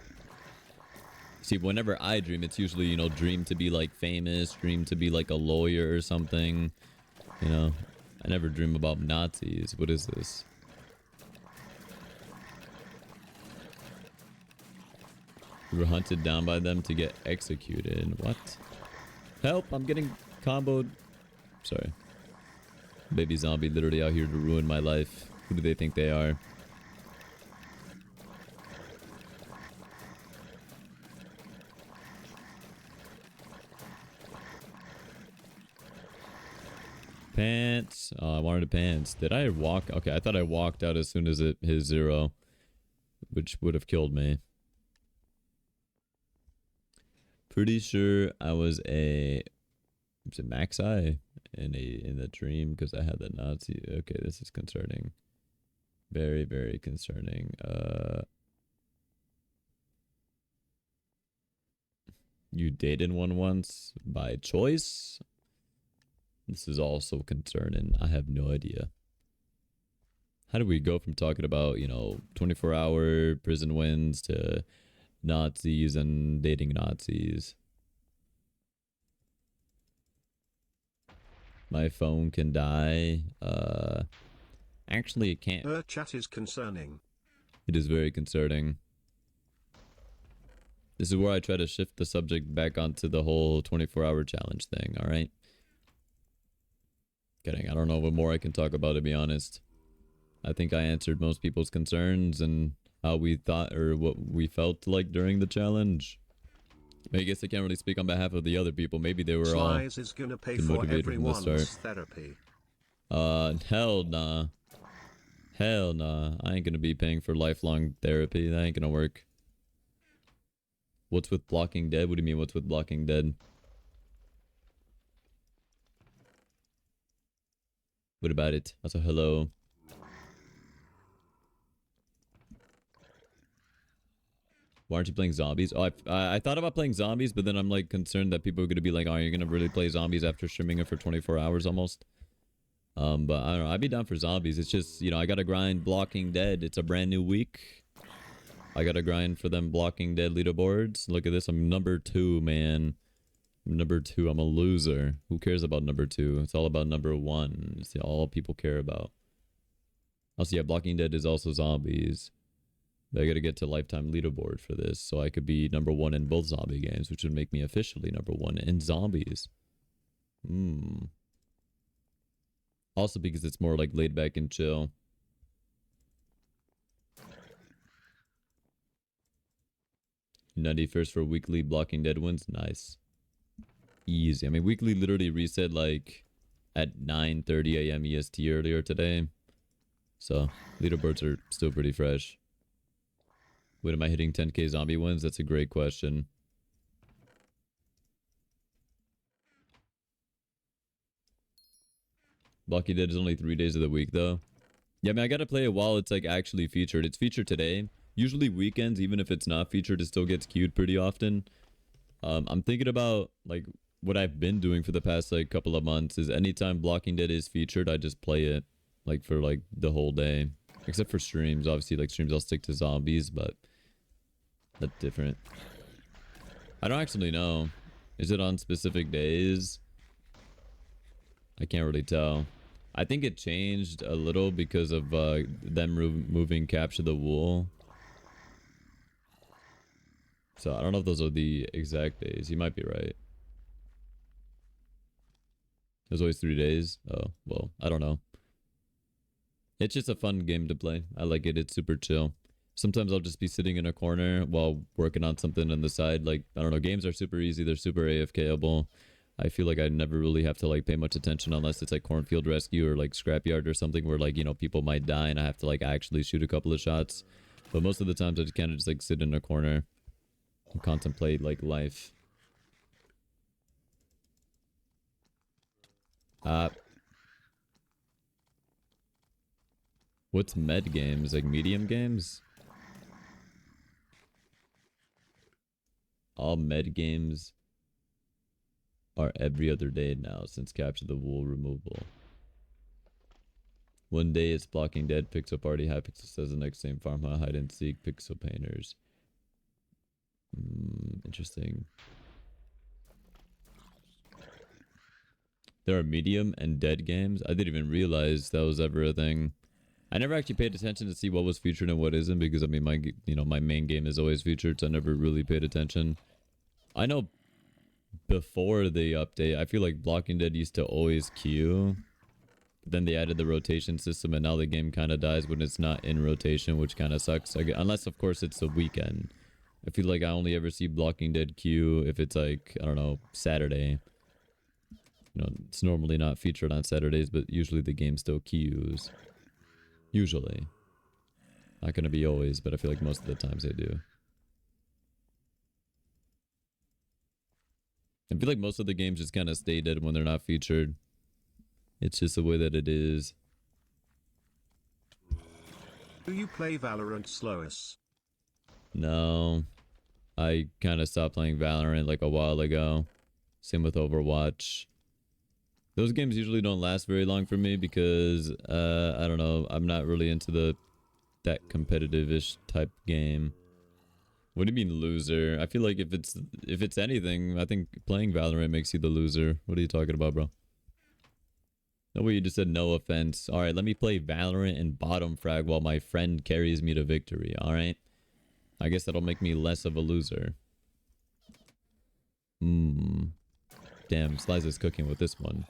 Speaker 1: See, whenever I dream, it's usually, you know, dream to be like famous, dream to be like a lawyer or something. You know, I never dream about Nazis. What is this? We were hunted down by them to get executed. What? Help! I'm getting comboed. Sorry. Baby zombie literally out here to ruin my life. Who do they think they are? Pants. Oh, I wanted pants. Did I walk? Okay, I thought I walked out as soon as it hit 0, which would have killed me. Pretty sure I was a Maxi in the dream because I had the Nazi. Okay, this is concerning. Very, very concerning. You dated one once by choice? This is also concerning. I have no idea. How do we go from talking about, you know, 24-hour prison wins to Nazis and dating Nazis? My phone can die. Actually, it can't.
Speaker 2: Chat is concerning.
Speaker 1: It is very concerning. This is where I try to shift the subject back onto the whole 24-hour challenge thing, alright? Kidding, I don't know what more I can talk about, to be honest. I think I answered most people's concerns and how we thought or what we felt like during the challenge. I guess I can't really speak on behalf of the other people. Maybe they were all
Speaker 2: is gonna pay for everyone's therapy.
Speaker 1: Hell nah. Hell nah. I ain't gonna be paying for lifelong therapy. That ain't gonna work. What's with Blocking Dead? What do you mean, what's with Blocking Dead? What about it? Also, hello. Why aren't you playing zombies? Oh, I thought about playing zombies, but then I'm like concerned that people are gonna be like, "Oh, you're gonna really play zombies after streaming it for 24 hours almost." But I don't know. I'd be down for zombies. It's just, you know, I gotta grind Blocking Dead. It's a brand new week. I gotta grind for them Blocking Dead leaderboards. Look at this. I'm number 2, man. I'm number 2. I'm a loser. Who cares about number 2? It's all about number 1. It's all people care about. Also, yeah, Blocking Dead is also zombies. But I gotta get to lifetime leaderboard for this, so I could be number 1 in both zombie games, which would make me officially number 1 in zombies. Also because it's more like laid back and chill. Nutty first for weekly Blocking Dead wins. Nice. Easy. I mean, weekly literally reset like at 9:30 a.m. EST earlier today. So leaderboards are still pretty fresh. When am I hitting 10k zombie wins? That's a great question. Blocking Dead is only 3 days of the week though. Yeah, I mean, I gotta play it while it's like actually featured. It's featured today. Usually weekends, even if it's not featured, it still gets queued pretty often. I'm thinking about like what I've been doing for the past like couple of months is anytime Blocking Dead is featured, I just play it like for like the whole day. Except for streams. Obviously, like streams I'll stick to zombies, but that's different. I don't actually know. Is it on specific days? I can't really tell. I think it changed a little because of them moving Capture the Wool. So I don't know if those are the exact days. You might be right. There's always 3 days. Oh, well, I don't know. It's just a fun game to play. I like it. It's super chill. Sometimes I'll just be sitting in a corner while working on something on the side. Like, I don't know, games are super easy. They're super AFKable. I feel like I never really have to like pay much attention unless it's like cornfield rescue or like scrapyard or something where like, you know, people might die and I have to like actually shoot a couple of shots. But most of the times I just kind of just like sit in a corner and contemplate like life. What's med games? Like medium games? All med games are every other day now since Capture the Wool removal. One day it's Blocking Dead, Pixel Party, hypixel says the next same farm, hide and seek, pixel painters. Interesting. There are medium and dead games. I didn't even realize that was ever a thing. I never actually paid attention to see what was featured and what isn't because I mean my main game is always featured, so I never really paid attention. I know before the update, I feel like Blocking Dead used to always queue. Then they added the rotation system and now the game kind of dies when it's not in rotation, which kind of sucks. Unless of course it's the weekend. I feel like I only ever see Blocking Dead queue if it's like, I don't know, Saturday. You know, it's normally not featured on Saturdays, but usually the game still queues. Usually. Not gonna be always, but I feel like most of the times they do. I feel like most of the games just kind of stay dead when they're not featured. It's just the way that it is.
Speaker 2: Do you play Valorant, Slois?
Speaker 1: No. I kind of stopped playing Valorant like a while ago. Same with Overwatch. Those games usually don't last very long for me because, I don't know, I'm not really into that competitive-ish type game. What do you mean loser? I feel like if it's anything, I think playing Valorant makes you the loser. What are you talking about, bro? No way, you just said no offense. Alright, let me play Valorant and bottom frag while my friend carries me to victory, alright? I guess that'll make me less of a loser. Damn, Slice is cooking with this one.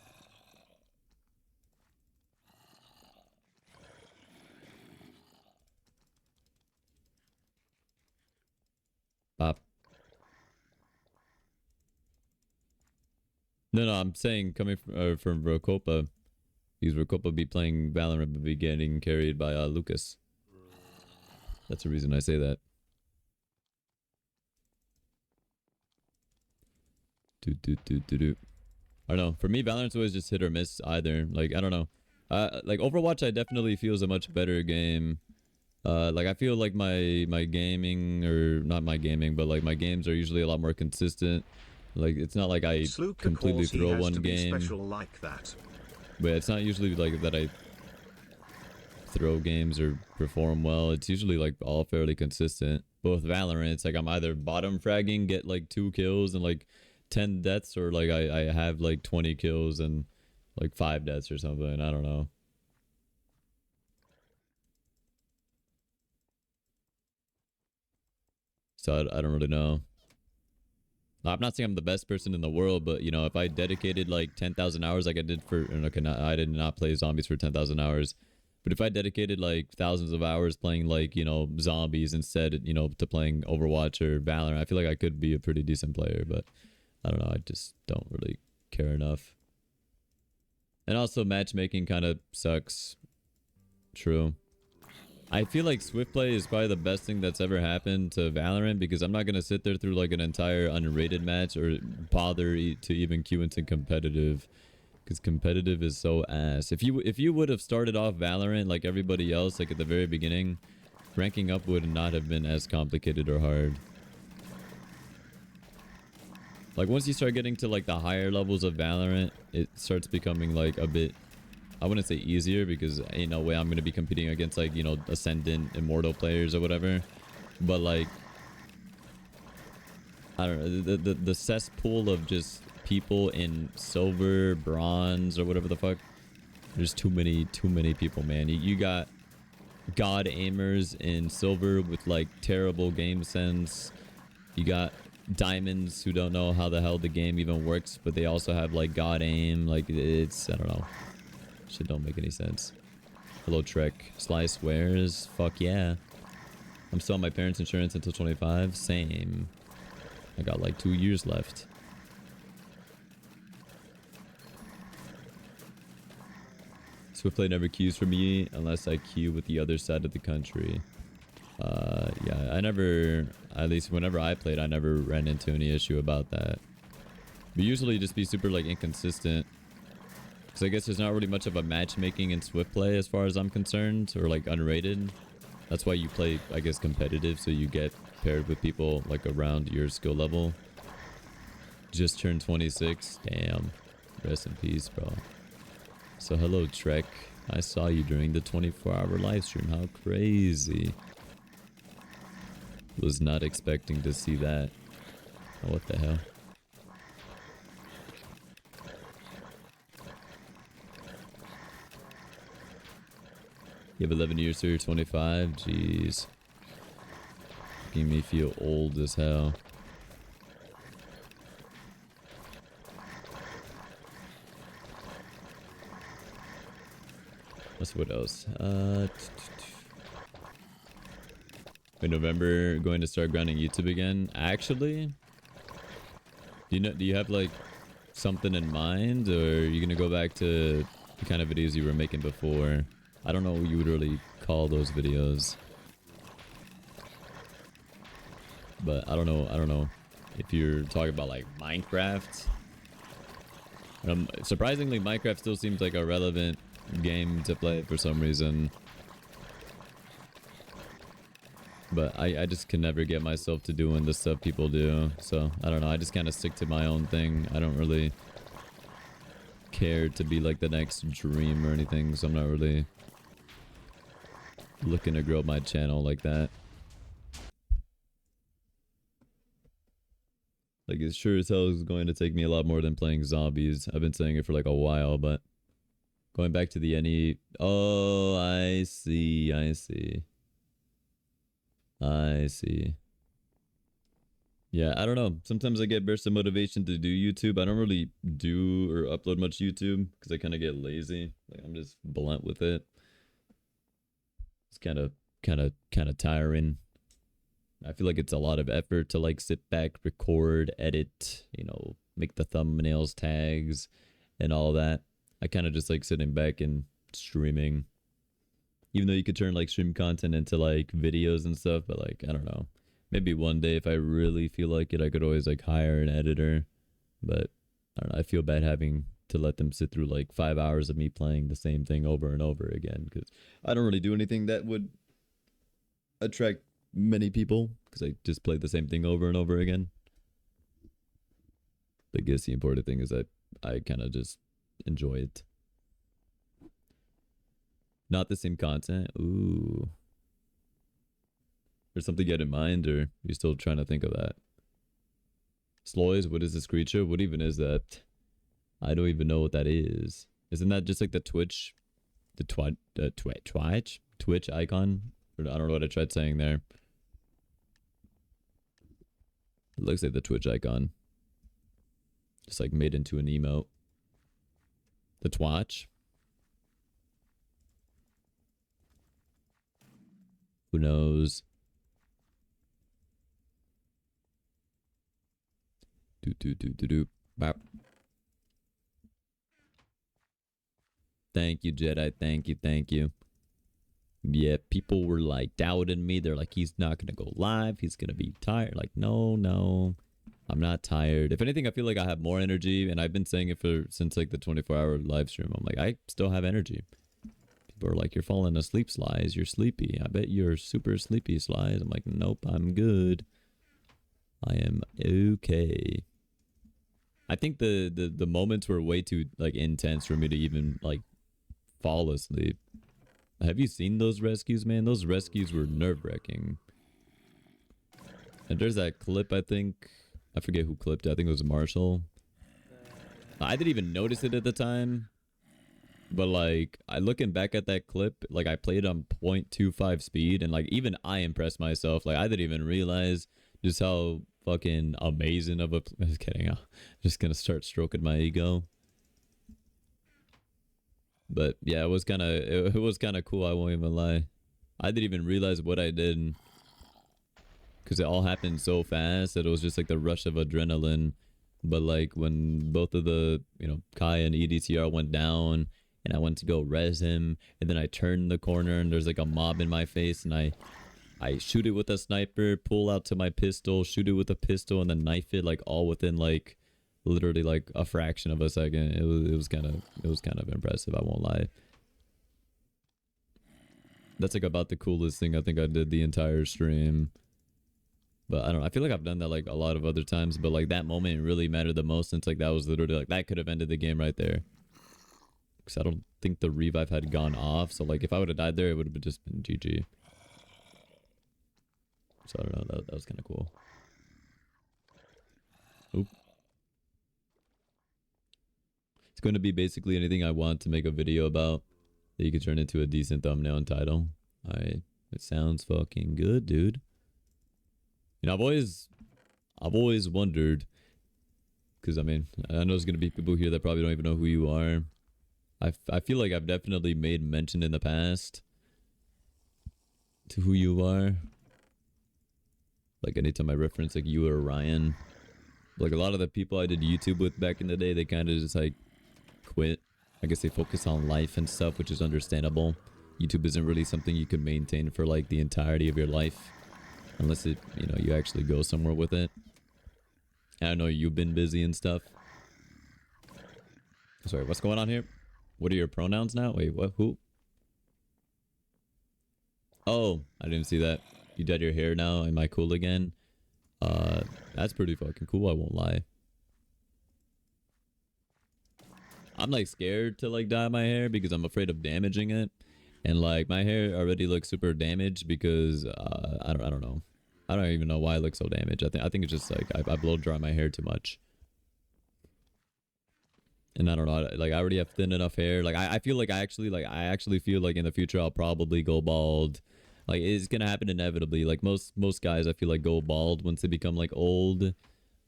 Speaker 1: Pop. No, I'm saying coming from Rocopa. Because Rocopa be playing Valorant but be getting carried by Lucas. That's the reason I say that. I don't know. For me, Valorant's always just hit or miss either. Like, I don't know. Like Overwatch, I definitely feel is a much better game. Like I feel like my gaming, or not my gaming, but like my games are usually a lot more consistent. Like it's not like I completely throw one game.
Speaker 2: Like that.
Speaker 1: But it's not usually like that I throw games or perform well. It's usually like all fairly consistent. But with Valorant, it's like I'm either bottom fragging, get like 2 kills and like 10 deaths, or like I have like 20 kills and like 5 deaths or something. I don't know. So I don't really know. I'm not saying I'm the best person in the world, but you know, if I dedicated like 10,000 hours like I did for, okay, I did not play zombies for 10,000 hours, but if I dedicated like thousands of hours playing like, you know, zombies instead, you know, to playing Overwatch or Valorant, I feel like I could be a pretty decent player, but I don't know, I just don't really care enough. And also matchmaking kind of sucks. True. I feel like Swift Play is probably the best thing that's ever happened to Valorant, because I'm not going to sit there through like an entire unrated match or bother to even queue into competitive, because competitive is so ass. If you would have started off Valorant like everybody else, like at the very beginning, ranking up would not have been as complicated or hard. Like once you start getting to like the higher levels of Valorant, it starts becoming like a bit, I wouldn't say easier, because ain't no way I'm going to be competing against like, you know, Ascendant, Immortal players or whatever. But like, I don't know, the cesspool of just people in silver, bronze, or whatever the fuck. There's too many people, man. You got god aimers in silver with like terrible game sense. You got diamonds who don't know how the hell the game even works, but they also have like god aim. Like it's, I don't know. Shit don't make any sense. Hello, Trek. Sly swears. Fuck yeah. I'm still on my parents' insurance until 25. Same. I got like 2 years left. Swiftplay never queues for me unless I queue with the other side of the country. Yeah, I never, at least whenever I played, I never ran into any issue about that. But usually just be super like inconsistent. Because I guess there's not really much of a matchmaking in Swiftplay as far as I'm concerned, or like unrated. That's why you play, I guess, competitive, so you get paired with people like around your skill level. Just turned 26. Damn. Rest in peace, bro. So hello, Trek. I saw you during the 24-hour live stream. How crazy. Was not expecting to see that. Oh, what the hell? You have 11 years, so you're 25? Jeez. Making me feel old as hell. What else? In November, going to start grinding YouTube again. Actually, do you have like something in mind, or are you gonna go back to the kind of videos you were making before? I don't know what you would really call those videos, but I don't know if you're talking about like Minecraft. Surprisingly, Minecraft still seems like a relevant game to play for some reason. But I just can never get myself to doing the stuff people do. So, I don't know. I just kind of stick to my own thing. I don't really care to be like the next dream or anything. So, I'm not really looking to grow my channel like that. Like, it sure as hell is going to take me a lot more than playing zombies. I've been saying it for like a while, but going back to the NE. Oh, I see. I see. I see. Yeah, I don't know. Sometimes I get bursts of motivation to do YouTube. I don't really do or upload much YouTube because I kind of get lazy. Like, I'm just blunt with it. It's kind of tiring. I feel like it's a lot of effort to like sit back, record, edit, you know, make the thumbnails, tags, and all that. I kind of just like sitting back and streaming. Even though you could turn like stream content into like videos and stuff, but like, I don't know. Maybe one day if I really feel like it, I could always like hire an editor. But I don't know. I feel bad having to let them sit through like 5 hours of me playing the same thing over and over again, because I don't really do anything that would attract many people, because I just play the same thing over and over again. But I guess the important thing is that I kind of just enjoy it. Not the same content. Ooh. There's something you had in mind, or you're still trying to think of that? Sloys, what is this creature? What even is that? I don't even know what that is. Isn't that just like the Twitch, the Twitch icon? Or I don't know what I tried saying there. It looks like the Twitch icon. Just like made into an emote. The Twatch. Who knows? Bop. Thank you, Jedi. Thank you. Thank you. Yeah, people were like doubting me. They're like, he's not gonna go live. He's gonna be tired. Like, no. I'm not tired. If anything, I feel like I have more energy, and I've been saying it since like the 24-hour live stream. I'm like, I still have energy. People are like, you're falling asleep, Slies. You're sleepy. I bet you're super sleepy, Slies. I'm like, nope, I'm good. I am okay. I think the moments were way too like intense for me to even like fall asleep. Have you seen those rescues, man? Those rescues were nerve-wracking. And there's that clip, I think. I forget who clipped it. I think it was Marshall. I didn't even notice it at the time. But like, looking back at that clip, like I played on 0.25 speed, and like even I impressed myself. Like I didn't even realize just how fucking amazing of a... Just kidding. I'm just gonna start stroking my ego. But yeah, it was kind of cool. I won't even lie. I didn't even realize what I did, because it all happened so fast that it was just like the rush of adrenaline. But like when both of the, you know, Kai and EDTR went down, and I went to go res him, and then I turned the corner and there's like a mob in my face, and I shoot it with a sniper, pull out to my pistol, shoot it with a pistol, and then knife it, like all within like literally like a fraction of a second. It was kind of impressive, I won't lie. That's like about the coolest thing I think I did the entire stream. But I don't know, I feel like I've done that like a lot of other times, but like that moment really mattered the most, since like that was literally like that could have ended the game right there. Because I don't think the revive had gone off, so like if I would have died there, it would have just been GG. So I don't know, that was kind of cool. Oop. It's going to be basically anything I want to make a video about that you could turn into a decent thumbnail and title. Alright, it sounds fucking good, dude. You know, I've always wondered, because I mean, I know there's gonna be people here that probably don't even know who you are. I feel like I've definitely made mention in the past to who you are. Like anytime I reference like you or Ryan, like a lot of the people I did YouTube with back in the day, they kind of just like quit. I guess they focus on life and stuff, which is understandable. YouTube isn't really something you can maintain for like the entirety of your life, unless it, you know, you actually go somewhere with it. And I know you've been busy and stuff. Sorry, what's going on here? What are your pronouns now? Wait, what? Who? Oh, I didn't see that. You dyed your hair now. Am I cool again? That's pretty fucking cool, I won't lie. I'm like scared to like dye my hair because I'm afraid of damaging it. And like my hair already looks super damaged because I don't know. I don't even know why it looks so damaged. I think it's just like I blow dry my hair too much. And I don't know, like I already have thin enough hair. Like I feel like I actually feel like in the future I'll probably go bald. Like it's gonna happen inevitably. Like most guys I feel like go bald once they become like old.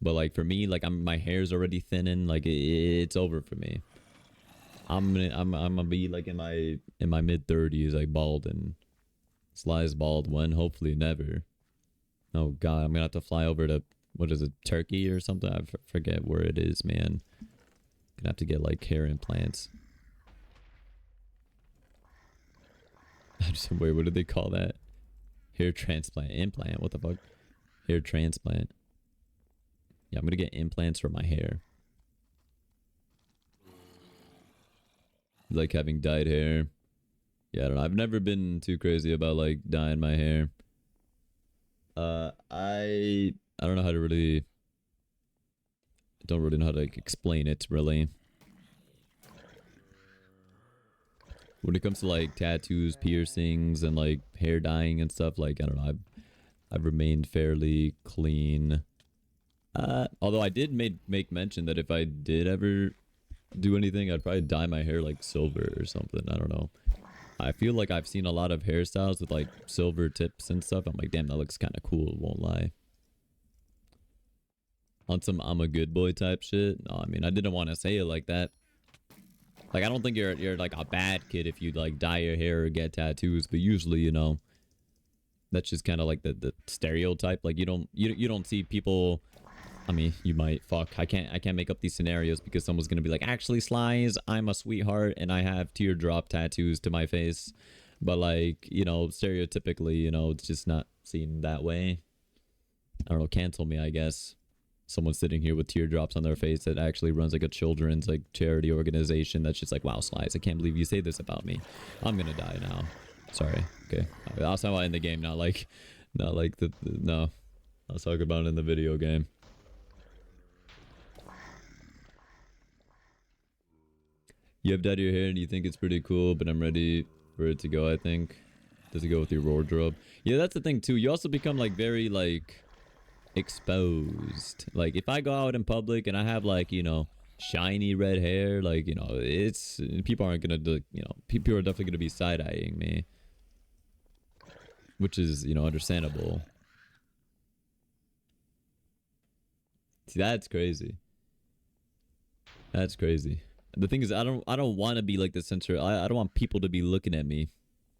Speaker 1: But like for me, like my hair's already thinning. Like it's over for me. I'm gonna be like in my mid-30s, like bald, and Sly's bald when hopefully never. Oh god, I'm gonna have to fly over to, what is it, Turkey or something? I forget where it is, man. Gonna have to get like hair implants. Wait, what do they call that? Hair transplant, implant? What the fuck? Hair transplant. Yeah, I'm gonna get implants for my hair. Like having dyed hair. Yeah, I don't know. I've never been too crazy about like dyeing my hair. I don't know how to really, don't really know how to like explain it really. When it comes to like tattoos, piercings, and like hair dyeing and stuff, like I don't know, I've remained fairly clean. Although I did make mention that if I did ever do anything, I'd probably dye my hair like silver or something. I don't know. I feel like I've seen a lot of hairstyles with like silver tips and stuff. I'm like, damn, that looks kind of cool, won't lie. On some I'm a good boy type shit. No, I mean, I didn't want to say it like that. Like, I don't think you're like a bad kid if you like dye your hair or get tattoos, but usually, you know, that's just kind of like the stereotype. Like you don't see people. I mean, you might. Fuck, I can't make up these scenarios because someone's gonna be like, actually, Slice, I'm a sweetheart and I have teardrop tattoos to my face. But like, you know, stereotypically, you know, it's just not seen that way. I don't know, cancel me, I guess. Someone sitting here with teardrops on their face that actually runs like a children's like charity organization that's just like, wow, Slice, I can't believe you say this about me. I'm gonna die now. Sorry. Okay. I'll talk about in the game, not like the no. I'll talk about it in the video game. You have dyed your hair and you think it's pretty cool, but I'm ready for it to go, I think. Does it go with your wardrobe? Yeah, that's the thing too. You also become like very like exposed. Like if I go out in public and I have like, you know, shiny red hair, like, you know, it's, people aren't gonna do, you know, people are definitely gonna be side-eyeing me. Which is, you know, understandable. See, that's crazy. That's crazy. The thing is, I don't want to be like the center. I don't want people to be looking at me.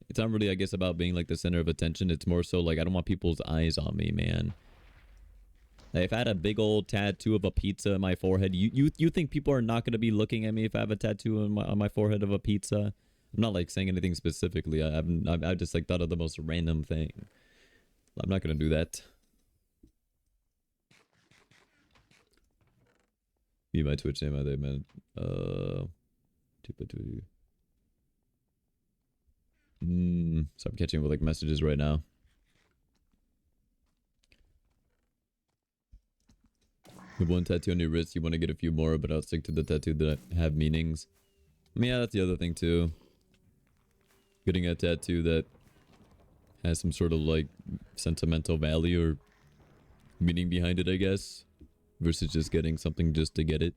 Speaker 1: It's not really, I guess, about being like the center of attention. It's more so like I don't want people's eyes on me, man. Like, if I had a big old tattoo of a pizza in my forehead, you think people are not gonna be looking at me if I have a tattoo on my forehead of a pizza? I'm not like saying anything specifically. I just like thought of the most random thing. I'm not gonna do that. Be my Twitch name, I think, man. So I'm catching up with like messages right now. You have one tattoo on your wrist, you want to get a few more, but I'll stick to the tattoo that have meanings. I mean, yeah, that's the other thing too. Getting a tattoo that has some sort of like sentimental value or meaning behind it, I guess, versus just getting something just to get it.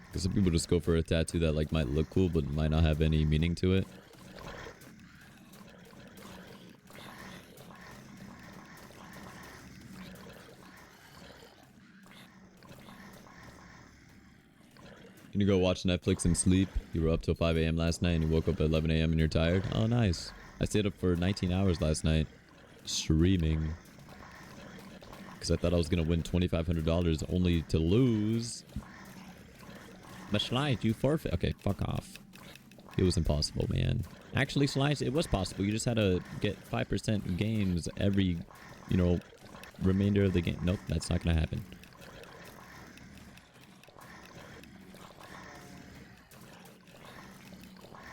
Speaker 1: Because some people just go for a tattoo that like might look cool but might not have any meaning to it. Can you go watch Netflix and sleep? You were up till 5 a.m. last night and you woke up at 11 a.m. and you're tired? Oh, nice. I stayed up for 19 hours last night streaming. Because I thought I was going to win $2,500 only to lose. But Slice, you forfeit. Okay, fuck off. It was impossible, man. Actually, Slice, it was possible. You just had to get 5% games every, you know, remainder of the game. Nope, that's not going to happen.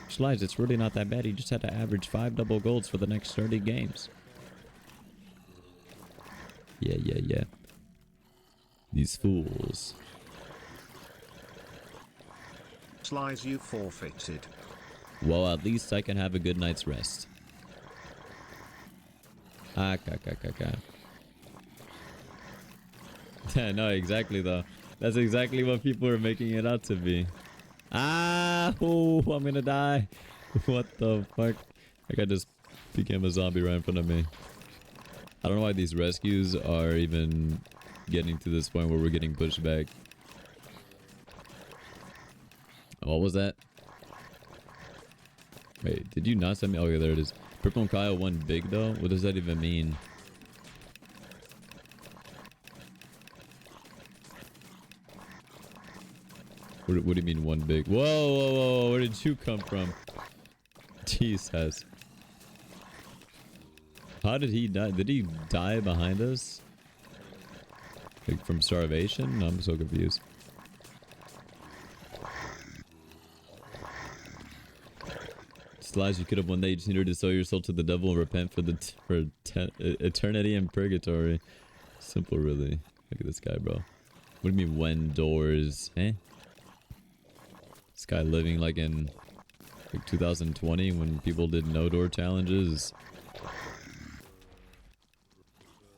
Speaker 1: Slides, it's really not that bad. You just had to average 5 double golds for the next 30 games. Yeah. These fools.
Speaker 2: Slice, you forfeited.
Speaker 1: Well, at least I can have a good night's rest. Ah, no, exactly though. That's exactly what people are making it out to be. Ah, oh, I'm gonna die. What the fuck? Like I just became a zombie right in front of me. I don't know why these rescues are even getting to this point where we're getting pushed back. What was that? Wait, did you not send me? Okay, there it is. Purple and Kyle won big though? What does that even mean? What do you mean one big? Whoa, where did you come from? Jesus. How did he die? Did he die behind us? Like from starvation? I'm so confused. Slice, you could have one day. You just needed to sell your soul to the devil and repent for eternity in purgatory. Simple, really. Look at this guy, bro. What do you mean when doors? Eh? This guy living like in like 2020 when people did no door challenges.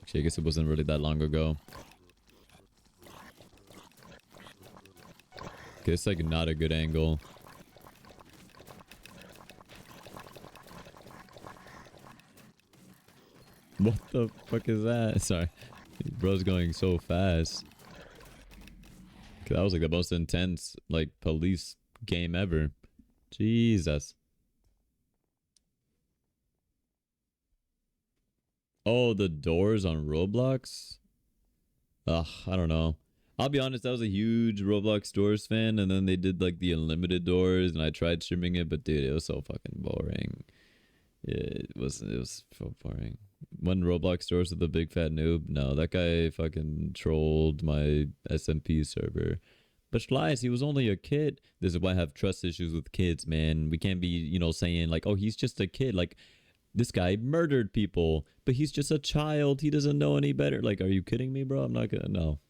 Speaker 1: Actually, I guess it wasn't really that long ago. Okay, it's like not a good angle. What the fuck is that? Sorry. Bro's going so fast. That was like the most intense like police game ever. Jesus. Oh, the doors on Roblox? Ugh, I don't know. I'll be honest, I was a huge Roblox Doors fan, and then they did like the unlimited doors, and I tried streaming it, but dude, it was so fucking boring. It was so boring. One Roblox Doors with a big fat noob. No, that guy fucking trolled my SMP server. But Schleiss, he was only a kid. This is why I have trust issues with kids, man. We can't be, you know, saying like, oh, he's just a kid. Like, this guy murdered people, but he's just a child. He doesn't know any better. Like, are you kidding me, bro? I'm not gonna, no.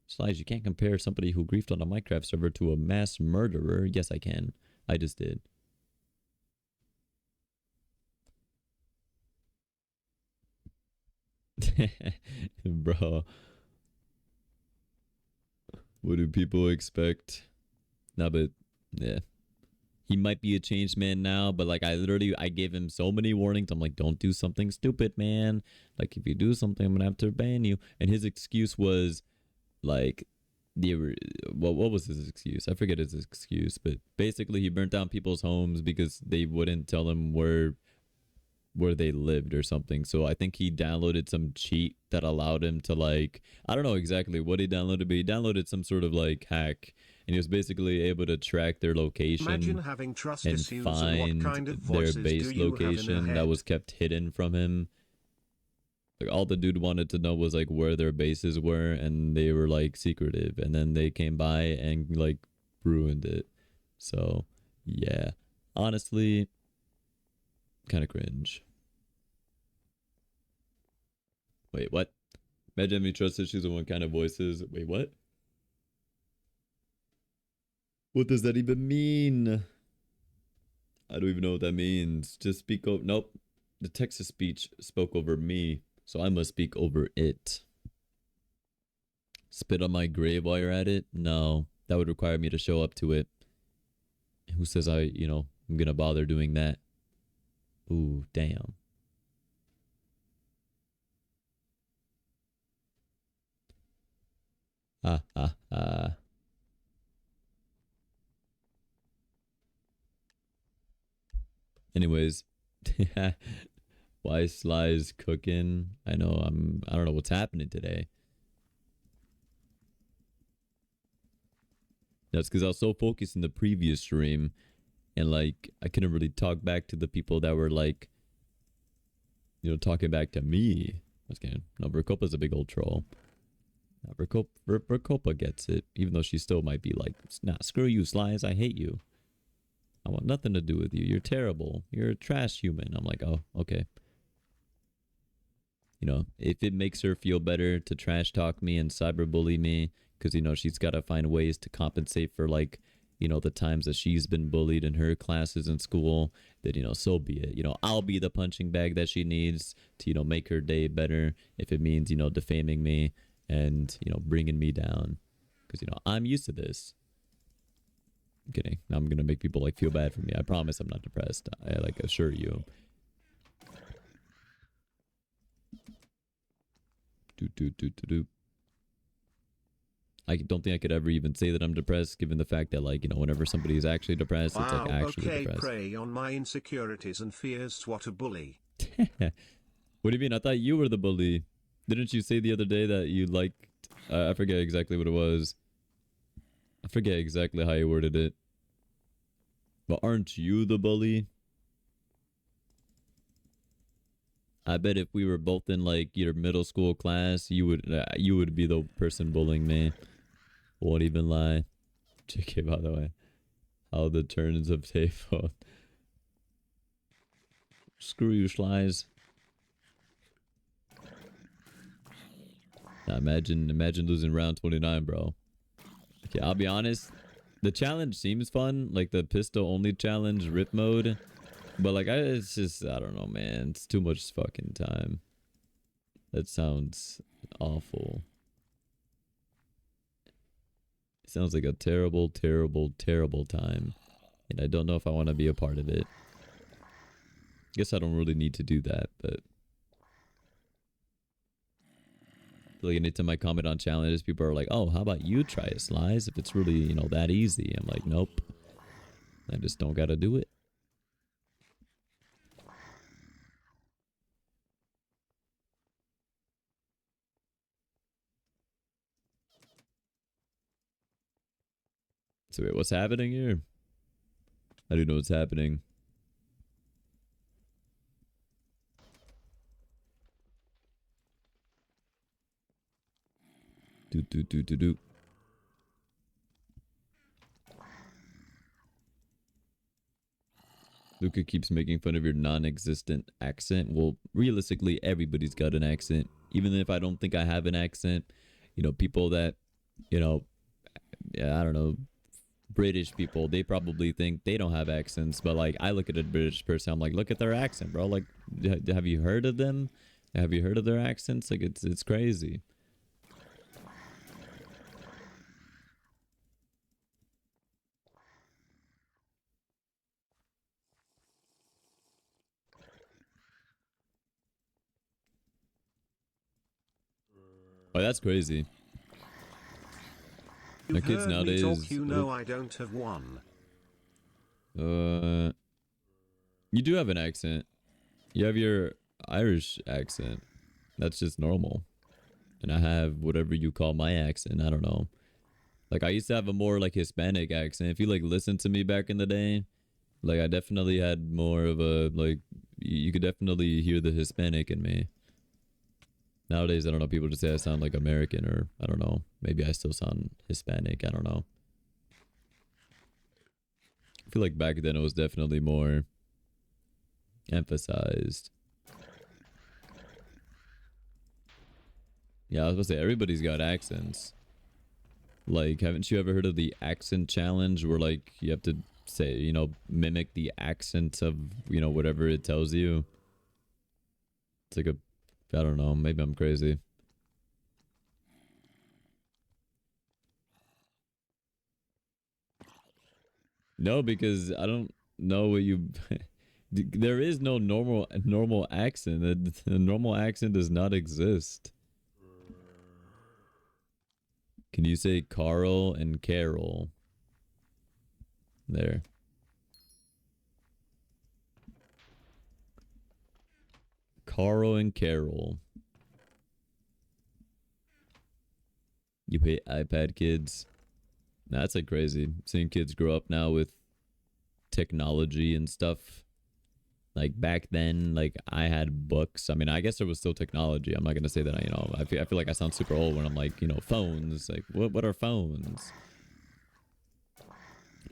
Speaker 1: Slides, you can't compare somebody who griefed on a Minecraft server to a mass murderer. Yes, I can. I just did. Bro. What do people expect? Nah, but yeah. He might be a changed man now, but like I gave him so many warnings. I'm like, don't do something stupid, man. Like if you do something, I'm gonna have to ban you. And his excuse was like what was his excuse? I forget his excuse, but basically he burnt down people's homes because they wouldn't tell him where where they lived or something. So I think he downloaded some cheat that allowed him to like, I don't know exactly what he downloaded, but he downloaded some sort of like hack, and he was basically able to track their
Speaker 2: Imagine
Speaker 1: location
Speaker 2: having trust
Speaker 1: and
Speaker 2: issues and what
Speaker 1: find
Speaker 2: kind of
Speaker 1: their
Speaker 2: voices do
Speaker 1: base
Speaker 2: you have in your
Speaker 1: location that
Speaker 2: head?
Speaker 1: was kept hidden from him. Like all the dude wanted to know was like where their bases were, and they were like secretive, and then they came by and like ruined it. So yeah, honestly, kind of cringe. Wait, what? Imagine having trust issues and what kind of voices. Wait, what? What does that even mean? I don't even know what that means. Just speak over. Nope. The text to speech spoke over me, so I must speak over it. Spit on my grave while you're at it? No, that would require me to show up to it. Who says I'm gonna bother doing that? Ooh, damn. Ha ha ha. Anyways, why Sly's cooking? I know I don't know what's happening today. That's because I was so focused in the previous stream, and like I couldn't really talk back to the people that were like, talking back to me. I was kidding. No, Verkopa's a big old troll. Verkopa gets it, even though she still might be like, nah, screw you, Slice, I hate you. I want nothing to do with you. You're terrible. You're a trash human. I'm like, oh, okay. If it makes her feel better to trash talk me and cyberbully me, because, she's got to find ways to compensate for, like, the times that she's been bullied in her classes in school, then, so be it. I'll be the punching bag that she needs to, make her day better if it means, defaming me and, bringing me down. Because, I'm used to this. I'm kidding. Now I'm going to make people, like, feel bad for me. I promise I'm not depressed. I, like, assure you. I don't think I could ever even say that I'm depressed, given the fact that, like, whenever somebody's actually depressed, it's like
Speaker 2: Wow,
Speaker 1: actually
Speaker 2: okay,
Speaker 1: depressed.
Speaker 2: prey on my insecurities and fears. What a bully.
Speaker 1: What do you mean? I thought you were the bully. Didn't you say the other day that you liked? I forget exactly what it was. I forget exactly how you worded it. But aren't you the bully? I bet if we were both in like your middle school class, you would be the person bullying me. Won't even lie. JK, by the way. How the turns of table. Screw you, Slies. Now imagine losing round 29, bro. Okay, I'll be honest. The challenge seems fun, like the pistol only challenge, rip mode. But like, it's just, I don't know, man. It's too much fucking time. That sounds awful. It sounds like a terrible, terrible, terrible time. And I don't know if I want to be a part of it. Guess I don't really need to do that, but like anytime I comment on challenges, people are like, oh, how about you try it, Slice, if it's really, that easy. I'm like, nope. I just don't gotta do it. So wait, what's happening here? I do know what's happening. Do. Luca keeps making fun of your non-existent accent. Well, realistically, everybody's got an accent. Even if I don't think I have an accent, people that, I don't know, British people, they probably think they don't have accents. But like, I look at a British person, I'm like, look at their accent, bro. Like, have you heard of them? Have you heard of their accents? Like, it's crazy. Oh, that's crazy.
Speaker 2: You
Speaker 1: My kids
Speaker 2: heard me talk,
Speaker 1: nowadays.
Speaker 2: you know I don't have one.
Speaker 1: You do have an accent. You have your Irish accent. That's just normal. And I have whatever you call my accent. I don't know. Like I used to have a more like Hispanic accent. If you like listen to me back in the day, like I definitely had more of a like you could definitely hear the Hispanic in me. Nowadays I don't know, people just say I sound like American or I don't know. Maybe I still sound Hispanic, I don't know. I feel like back then it was definitely more emphasized. Yeah, I was gonna say everybody's got accents. Like, haven't you ever heard of the accent challenge where like you have to say, you know, mimic the accent of, you know, whatever it tells you? It's like a, I don't know, maybe I'm crazy. No, because I don't know what you there is no normal accent. A normal accent does not exist. Can you say Carl and Carol? There. Carl and Carol. You pay iPad kids. Nah, that's like crazy. Seeing kids grow up now with technology and stuff. Like back then, like I had books. I mean, I guess there was still technology. I'm not gonna say that. You know, I feel like I sound super old when I'm like, you know, phones. Like, what are phones?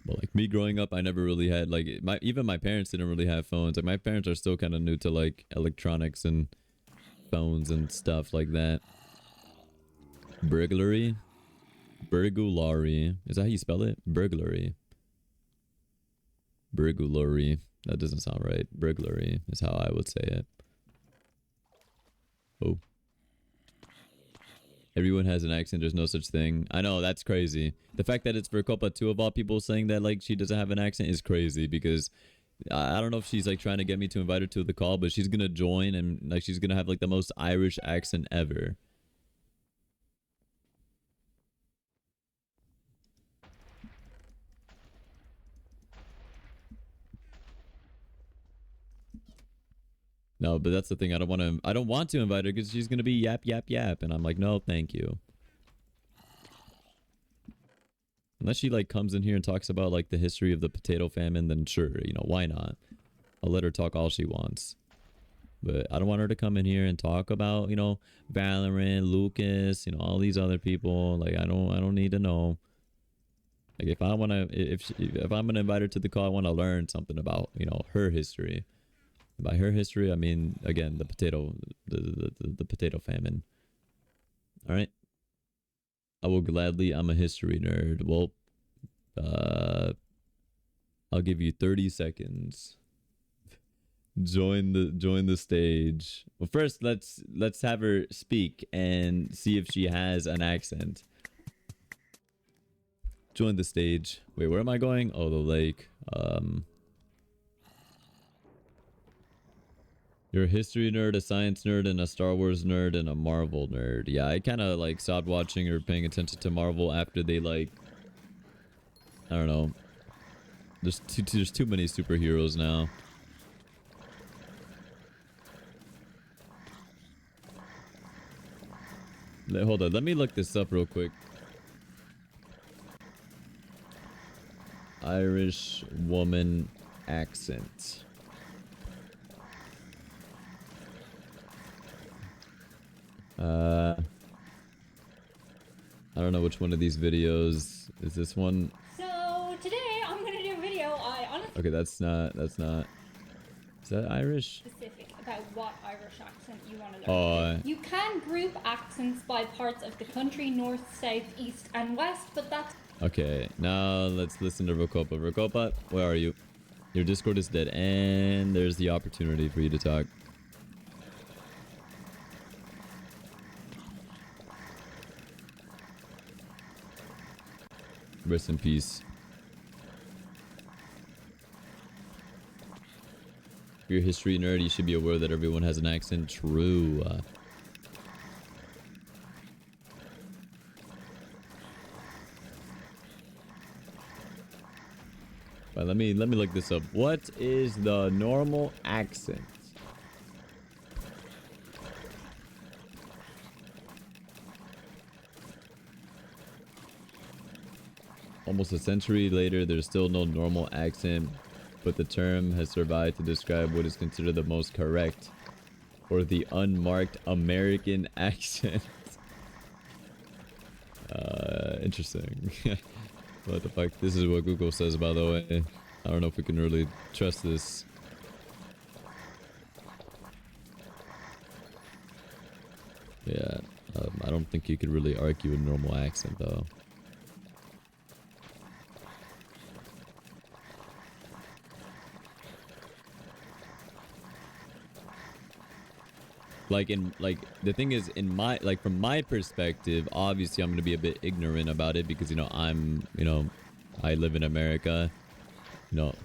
Speaker 1: But like me growing up, I never really had like even my parents didn't really have phones. Like my parents are still kind of new to like electronics and phones and stuff like that. Burglary, burglary. Is that how you spell it? Burglary. Burglary. That doesn't sound right. Burglary is how I would say it. Oh. Everyone has an accent. There's no such thing. I know, that's crazy. The fact that it's for Copa 2 of all people saying that like she doesn't have an accent is crazy because I don't know if she's like trying to get me to invite her to the call, but she's gonna join and like she's gonna have like the most Irish accent ever. No, but that's the thing. I don't want to invite her because she's gonna be yap yap yap, and I'm like, no, thank you. Unless she like comes in here and talks about like the history of the potato famine, then sure, you know, why not? I'll let her talk all she wants. But I don't want her to come in here and talk about, you know, Valorant, Lucas, you know, all these other people. Like I don't need to know. Like if I want to if I'm going to invite her to the call, I want to learn something about, you know, her history. By her history, I mean again, the potato famine. All right. I will gladly. I'm a history nerd. Well, I'll give you 30 seconds. Join the stage. Well, first let's have her speak and see if she has an accent. Join the stage. Wait, where am I going? Oh, the lake. You're a history nerd, a science nerd, and a Star Wars nerd, and a Marvel nerd. Yeah, I kind of like stopped watching or paying attention to Marvel after they like, I don't know. There's too many superheroes now. Hold on, let me look this up real quick. Irish woman accent. I don't know which one of these videos is this one.
Speaker 3: So today I'm gonna do a video. I honestly
Speaker 1: Okay, that's not. Is that Irish?
Speaker 3: specific about what Irish accent you want to learn. You can group accents by parts of the country: north, south, east, and west. But that's
Speaker 1: Okay. Now let's listen to Rocopa. Rocopa, where are you? Your Discord is dead, and there's the opportunity for you to talk. Rest in peace. If you're a history nerd, you should be aware that everyone has an accent. True. But let me look this up. What is the normal accent Almost a century later, there's still no normal accent, but the term has survived to describe what is considered the most correct, or the unmarked American accent. Interesting. What the fuck? This is what Google says, by the way. I don't know if we can really trust this. Yeah, I don't think you could really argue a normal accent, though. Like the thing is, in my from my perspective, obviously I'm gonna be a bit ignorant about it because I live in America.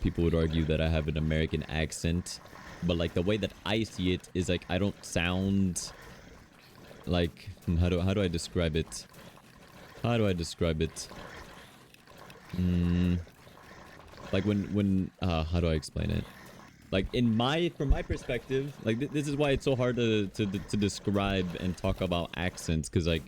Speaker 1: People would argue that I have an American accent, but like the way that I see it is like I don't sound like how do I describe it? How do I describe it? Like when how do I explain it? Like from my perspective, like this is why it's so hard to describe and talk about accents, because like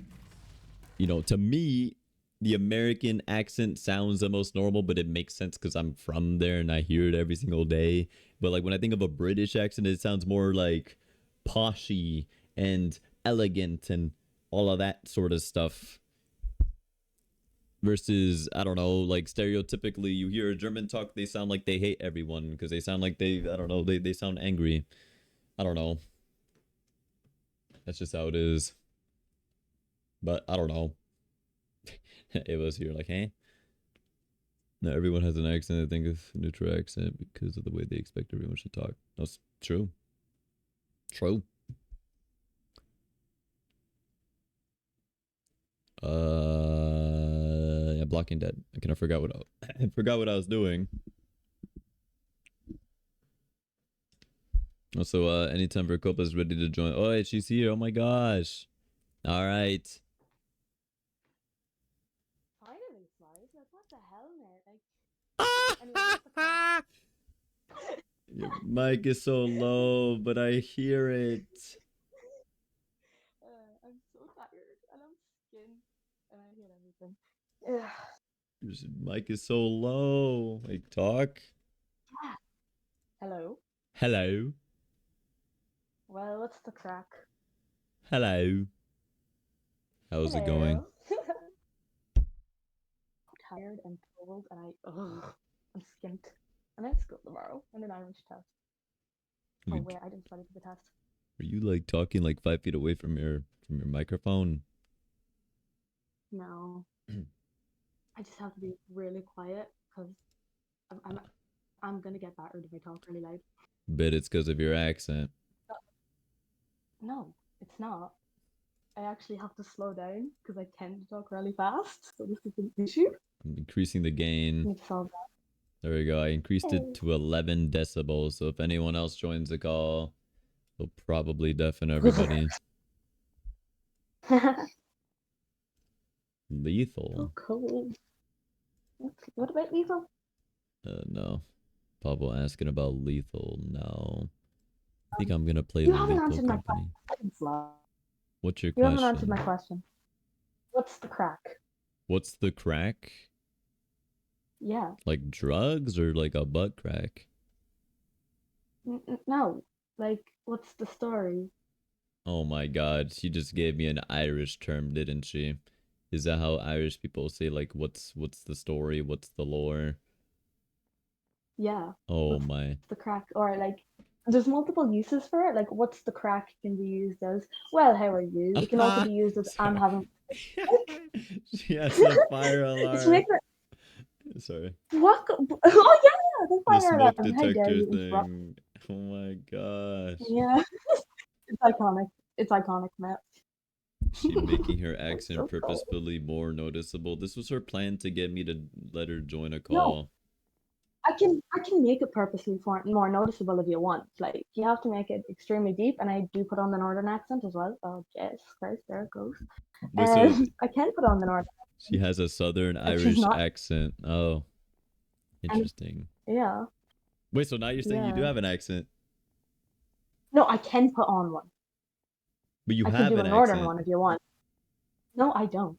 Speaker 1: to me the American accent sounds the most normal, but it makes sense because I'm from there and I hear it every single day. But like when I think of a British accent, it sounds more like poshy and elegant and all of that sort of stuff. Versus, I don't know, like stereotypically you hear a German talk, they sound like they hate everyone because they sound like I don't know, they sound angry. I don't know. That's just how it is. But I don't know. It was here like, hey. Now everyone has an accent. I think of neutral accent because of the way they expect everyone should talk. That's true. True. Yeah, Blocking Dead. I forgot what I was doing. Also, anytime Verkopa is ready to join. Oh, she's here. Oh my gosh. All right.
Speaker 4: Finally, Slice. Like, what the hell, man? Like,
Speaker 1: Your mic is so low, but I hear it.
Speaker 4: I'm so tired and I'm skinned and I hate everything. Ugh.
Speaker 1: Your mic is so low. Like, talk.
Speaker 4: Hello.
Speaker 1: Hello.
Speaker 4: Well, what's the crack?
Speaker 1: Hello. How's it going?
Speaker 4: I'm tired and cold and I'm skint. And I have school tomorrow and an Irish test. Oh wait, I didn't study for the test.
Speaker 1: Are you like talking like 5 feet away from your microphone?
Speaker 4: No. I just have to be really quiet because I'm gonna get battered if I talk really loud.
Speaker 1: Bet it's because of your accent.
Speaker 4: No, it's not. I actually have to slow down because I tend to talk really fast. So this is an issue.
Speaker 1: I'm increasing the gain.
Speaker 4: Need to solve that.
Speaker 1: There we go. I increased it to 11 decibels. So if anyone else joins the call, they'll probably deafen everybody. Lethal.
Speaker 4: So cold. What about lethal?
Speaker 1: No. Pablo asking about lethal. No. I think I'm gonna play
Speaker 4: You haven't
Speaker 1: Lethal
Speaker 4: answered my
Speaker 1: Company.
Speaker 4: question.
Speaker 1: What's your
Speaker 4: You
Speaker 1: question?
Speaker 4: haven't answered my question. What's the crack?
Speaker 1: What's the crack?
Speaker 4: Yeah.
Speaker 1: Like drugs or like a butt crack?
Speaker 4: No. Like, what's the story?
Speaker 1: Oh my god, she just gave me an Irish term, didn't she? Is that how Irish people say like what's the story? What's the lore?
Speaker 4: Yeah.
Speaker 1: Oh
Speaker 4: what's
Speaker 1: my.
Speaker 4: the crack? Or like, there's multiple uses for it. Like, what's the crack can be used as, well, how are you? It can also be used as, I'm having.
Speaker 1: She has a fire alarm. Sorry.
Speaker 4: What? Oh yeah, the
Speaker 1: The
Speaker 4: fire
Speaker 1: smoke
Speaker 4: alarm. How dare
Speaker 1: detector
Speaker 4: you interrupt?
Speaker 1: thing. Oh my gosh.
Speaker 4: Yeah, it's iconic. It's iconic, Matt.
Speaker 1: She making her
Speaker 4: That's
Speaker 1: accent
Speaker 4: so cool.
Speaker 1: purposefully more noticeable. This was her plan to get me to let her join a
Speaker 4: No,
Speaker 1: call.
Speaker 4: I can make it purposely more noticeable if you want. Like you have to make it extremely deep, and I do put on the northern accent as well. Oh Jesus Christ, there it goes.
Speaker 1: Wait, so
Speaker 4: I can put on the northern.
Speaker 1: she has a southern
Speaker 4: But she's
Speaker 1: Irish
Speaker 4: not.
Speaker 1: accent. Oh,
Speaker 4: And
Speaker 1: interesting.
Speaker 4: yeah,
Speaker 1: Wait, so now you're saying you do
Speaker 4: yeah.
Speaker 1: have an accent,
Speaker 4: No, I can put on one.
Speaker 1: but you
Speaker 4: I can
Speaker 1: have
Speaker 4: do a
Speaker 1: an
Speaker 4: northern
Speaker 1: accent.
Speaker 4: one if you want. No, I don't.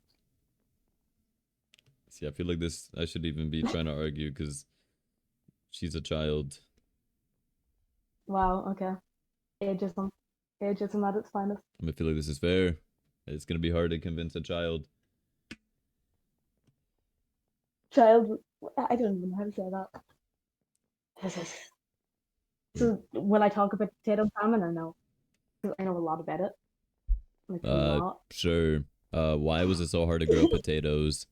Speaker 1: See, I feel like this. I should even be trying to argue because she's a child.
Speaker 4: Wow, okay. Ageism. Ageism at its finest.
Speaker 1: I feel like this is fair. It's gonna be hard to convince a child.
Speaker 4: Child, I don't even know how to say that. So will I talk about potato famine or no? Because I know a lot about it. Like a lot.
Speaker 1: Sure. Why was it so hard to grow potatoes?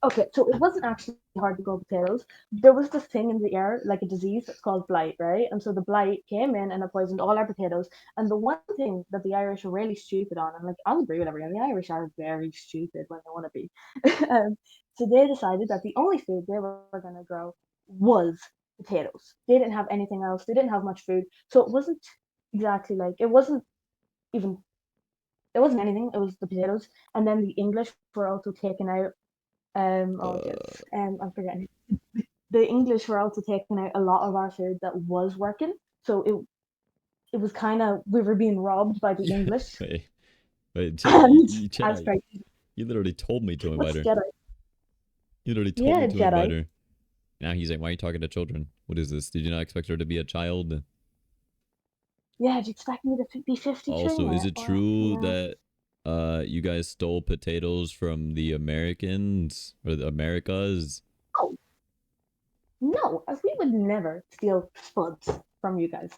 Speaker 4: Okay, so it wasn't actually hard to grow potatoes. There was this thing in the air, like a disease that's called blight, right? And so the blight came in and it poisoned all our potatoes. And the one thing that the Irish are really stupid on, and like I'll agree with everyone, the Irish are very stupid when they want to be. So they decided that the only food they were going to grow was potatoes. They didn't have anything else. They didn't have much food. So it wasn't exactly like, even, it wasn't anything. It was the potatoes. And then the English were also taken out. I'm forgetting. The English were also taking out a lot of our food that was working. So it was kind of, we were being robbed by the English.
Speaker 1: Wait,
Speaker 4: And
Speaker 1: Jedi, you literally told me to invite
Speaker 4: what's
Speaker 1: her.
Speaker 4: Jedi?
Speaker 1: You literally told me to
Speaker 4: Jedi.
Speaker 1: invite her. Now he's like, why are you talking to children? What is this? Did you not expect her to be a child?
Speaker 4: Yeah, do you expect me to be 53?
Speaker 1: Also, is it true
Speaker 4: yeah.
Speaker 1: that you guys stole potatoes from the Americans or the Americas?
Speaker 4: No, we would never steal spuds from you guys.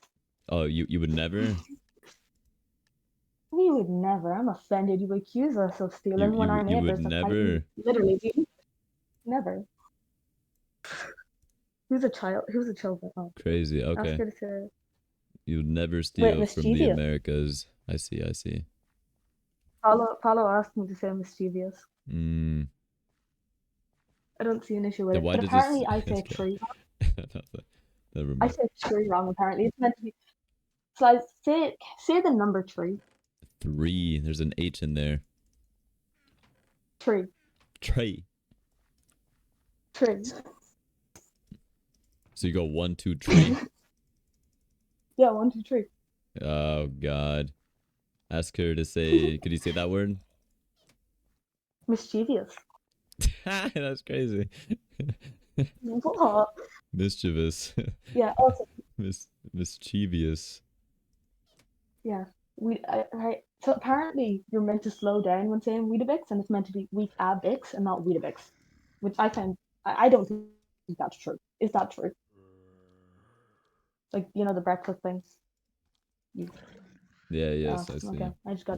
Speaker 1: Oh, you would never?
Speaker 4: We would never. I'm offended you accuse us of stealing when our
Speaker 1: You would
Speaker 4: neighbors are
Speaker 1: never?
Speaker 4: literally do. Never. Who's a child? Who's a child? Oh,
Speaker 1: Crazy.
Speaker 4: ask
Speaker 1: Okay.
Speaker 4: her to say.
Speaker 1: You would never
Speaker 4: Wait,
Speaker 1: steal from the
Speaker 4: mischievous.
Speaker 1: Americas. I see. I see.
Speaker 4: Paulo asked me to say mischievous.
Speaker 1: Hmm.
Speaker 4: I don't see an issue with
Speaker 1: Then
Speaker 4: it.
Speaker 1: why
Speaker 4: But
Speaker 1: did this?
Speaker 4: apparently I say
Speaker 1: Okay.
Speaker 4: tree.
Speaker 1: Never
Speaker 4: I
Speaker 1: mind.
Speaker 4: say tree wrong, apparently. It's meant to be. So I say the number tree.
Speaker 1: 3. There's an H in there.
Speaker 4: Tree.
Speaker 1: Trey.
Speaker 4: Tree.
Speaker 1: So you go 1, 2, 3.
Speaker 4: Yeah, 1, 2, 3.
Speaker 1: Oh God. Ask her to say. Could you say that word?
Speaker 4: Mischievous.
Speaker 1: That's crazy.
Speaker 4: What?
Speaker 1: Mischievous.
Speaker 4: Yeah, also,
Speaker 1: Mischievous.
Speaker 4: yeah. Right. So apparently you're meant to slow down when saying Weetabix, and it's meant to be Weetabix and not Weetabix, which I don't think that's true. Is that true? Like, the breakfast thing.
Speaker 1: Yeah, yes, I see.
Speaker 4: Okay, I just got.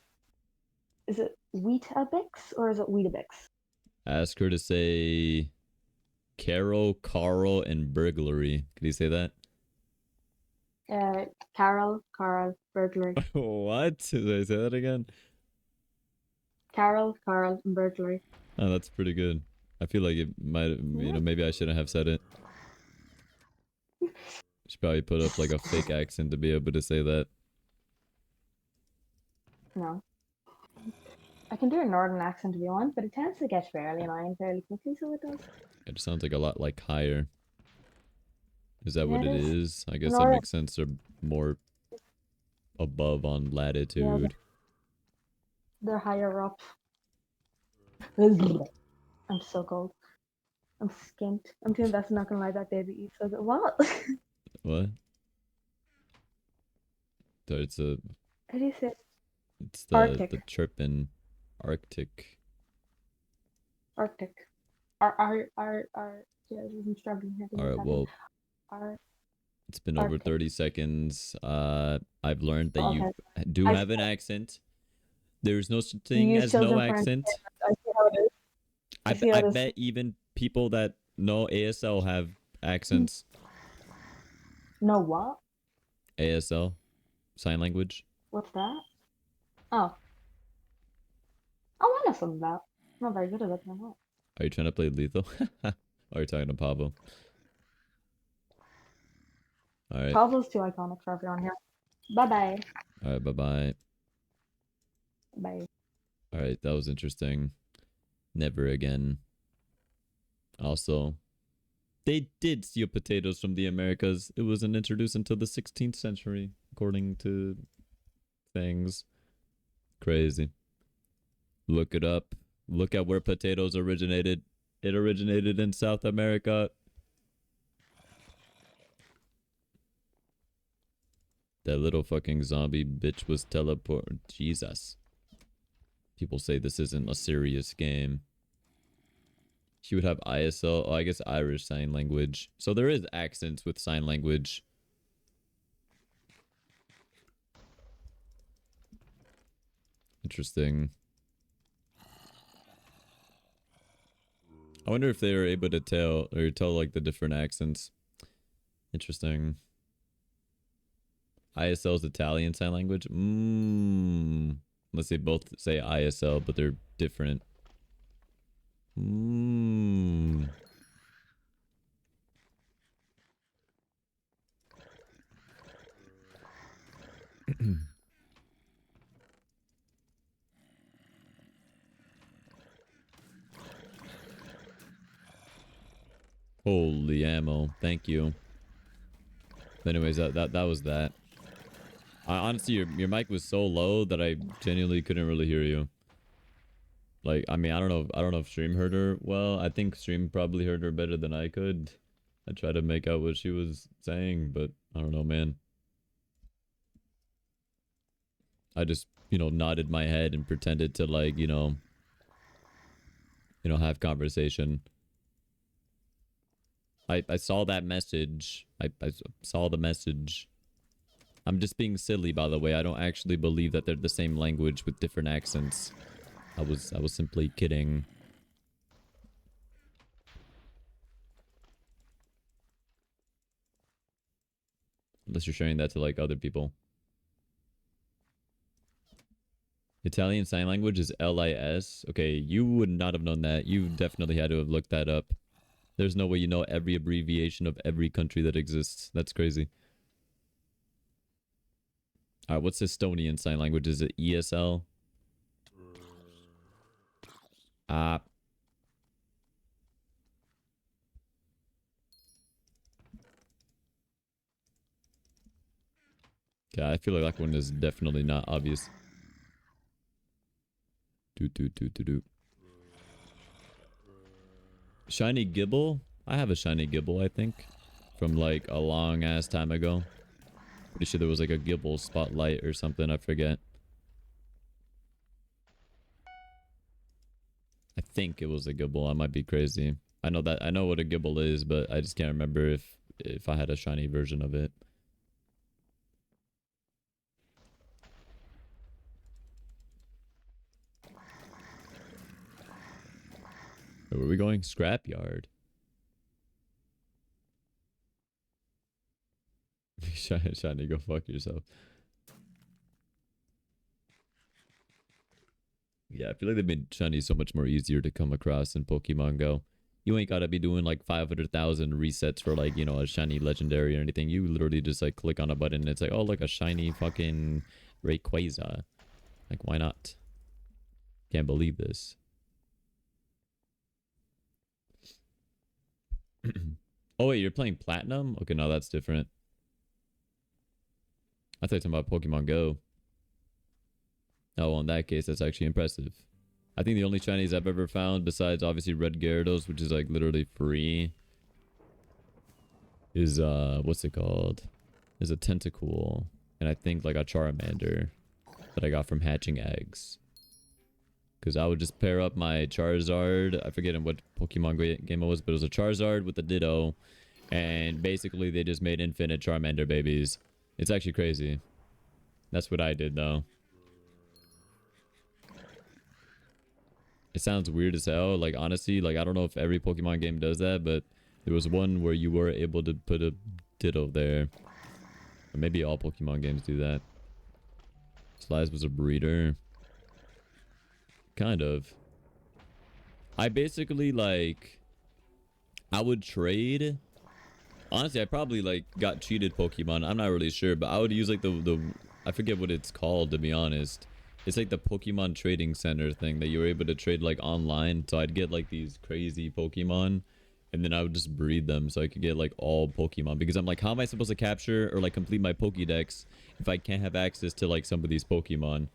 Speaker 4: Is it Weetabix or is it Weetabix?
Speaker 1: Ask her to say Carol, Carl, and burglary. Could you say that?
Speaker 4: Carol, burglary.
Speaker 1: What? Did I say that again?
Speaker 4: Carol, and burglary.
Speaker 1: Oh, that's pretty good. I feel like it might, maybe I shouldn't have said it. Should probably put up like a fake accent to be able to say that.
Speaker 4: No. I can do a northern accent if you want, but it tends to get fairly annoying fairly quickly, so it does.
Speaker 1: It sounds like a lot like higher. Is that what it is? I guess that
Speaker 4: Northern.
Speaker 1: makes sense. Or more above on latitude.
Speaker 4: Yeah, they're higher up. I'm so cold. I'm skint. I'm too invested, not gonna lie, that baby eats so good. What?
Speaker 1: What? So it's a.
Speaker 4: How do you say?
Speaker 1: It's
Speaker 4: Arctic.
Speaker 1: the chirping Arctic.
Speaker 4: Arctic. Yeah, I'm struggling here.
Speaker 1: All right, well, it's been over
Speaker 4: Arctic.
Speaker 1: 30 seconds. I've learned that
Speaker 4: Okay.
Speaker 1: you do have an accent. There's no such
Speaker 4: You
Speaker 1: thing
Speaker 4: use
Speaker 1: as no
Speaker 4: children for
Speaker 1: accent.
Speaker 4: I see how it is.
Speaker 1: I bet even people that know ASL have accents.
Speaker 4: No what?
Speaker 1: ASL, sign language.
Speaker 4: What's that? Oh. Oh, I know some of that. I'm not very good at it, but I'm not.
Speaker 1: Are you trying to play lethal? Or are you talking to Pablo? All right.
Speaker 4: Pablo's too iconic for everyone here. Bye-bye.
Speaker 1: All right. Bye-bye.
Speaker 4: Bye.
Speaker 1: All right. That was interesting. Never again. Also, they did steal potatoes from the Americas. It wasn't introduced until the 16th century, according to things. Crazy. Look it up. Look at where potatoes originated. It originated in South America. That little fucking zombie bitch was teleport. Jesus. People say this isn't a serious game. She would have ISL. Oh, I guess Irish Sign Language. So there is accents with sign language. Interesting. I wonder if they were able to tell like the different accents. Interesting. ISL is Italian Sign Language. Unless they both say ISL, but they're different. Holy ammo. Thank you. Anyways, that was that. Honestly, your mic was so low that I genuinely couldn't really hear you. Like, I mean, I don't know if Stream heard her well. I think Stream probably heard her better than I could. I tried to make out what she was saying, but I don't know, man. I just, nodded my head and pretended to, like, have conversation. I saw that message. I saw the message. I'm just being silly, by the way. I don't actually believe that they're the same language with different accents. I was simply kidding. Unless you're sharing that to, like, other people. Italian Sign Language is LIS. Okay, you would not have known that. You definitely had to have looked that up. There's no way you know every abbreviation of every country that exists. That's crazy. Alright, what's Estonian Sign Language? Is it ESL? Yeah, I feel like that one is definitely not obvious. Do. Shiny Gibble? I have a Shiny Gibble, I think. From like a long ass time ago. Pretty sure there was like a Gibble spotlight or something, I forget. I think it was a Gibble, I might be crazy. I know what a Gibble is, but I just can't remember if I had a shiny version of it. Where were we going? Scrapyard. Shiny, go fuck yourself. Yeah, I feel like they've made shiny so much more easier to come across in Pokemon Go. You ain't gotta be doing like 500,000 resets for like, a shiny legendary or anything. You literally just like click on a button and it's like, oh, look, a shiny fucking Rayquaza. Like, why not? Can't believe this. Oh, wait, you're playing Platinum? Okay, no, that's different. I thought you were talking about Pokemon Go. Oh, well, in that case, that's actually impressive. I think the only shinies I've ever found, besides obviously Red Gyarados, which is like literally free, is, what's it called? Is a Tentacool. And I think like a Charmander that I got from hatching eggs. Because I would just pair up my Charizard. I forget in what Pokemon game it was, but it was a Charizard with a Ditto. And basically they just made infinite Charmander babies. It's actually crazy. That's what I did though. It sounds weird as hell. Like, honestly, like, I don't know if every Pokemon game does that, but there was one where you were able to put a Ditto there. Or maybe all Pokemon games do that. Slice was a breeder. Kind of. I basically, like, I would trade. Honestly, I probably, like, got cheated Pokemon. I'm not really sure, but I would use, like, the I forget what it's called, to be honest. It's like the Pokemon Trading Center thing that you were able to trade like online. So I'd get like these crazy Pokemon and then I would just breed them so I could get like all Pokemon. Because I'm like, how am I supposed to capture or like complete my Pokédex if I can't have access to like some of these Pokemon?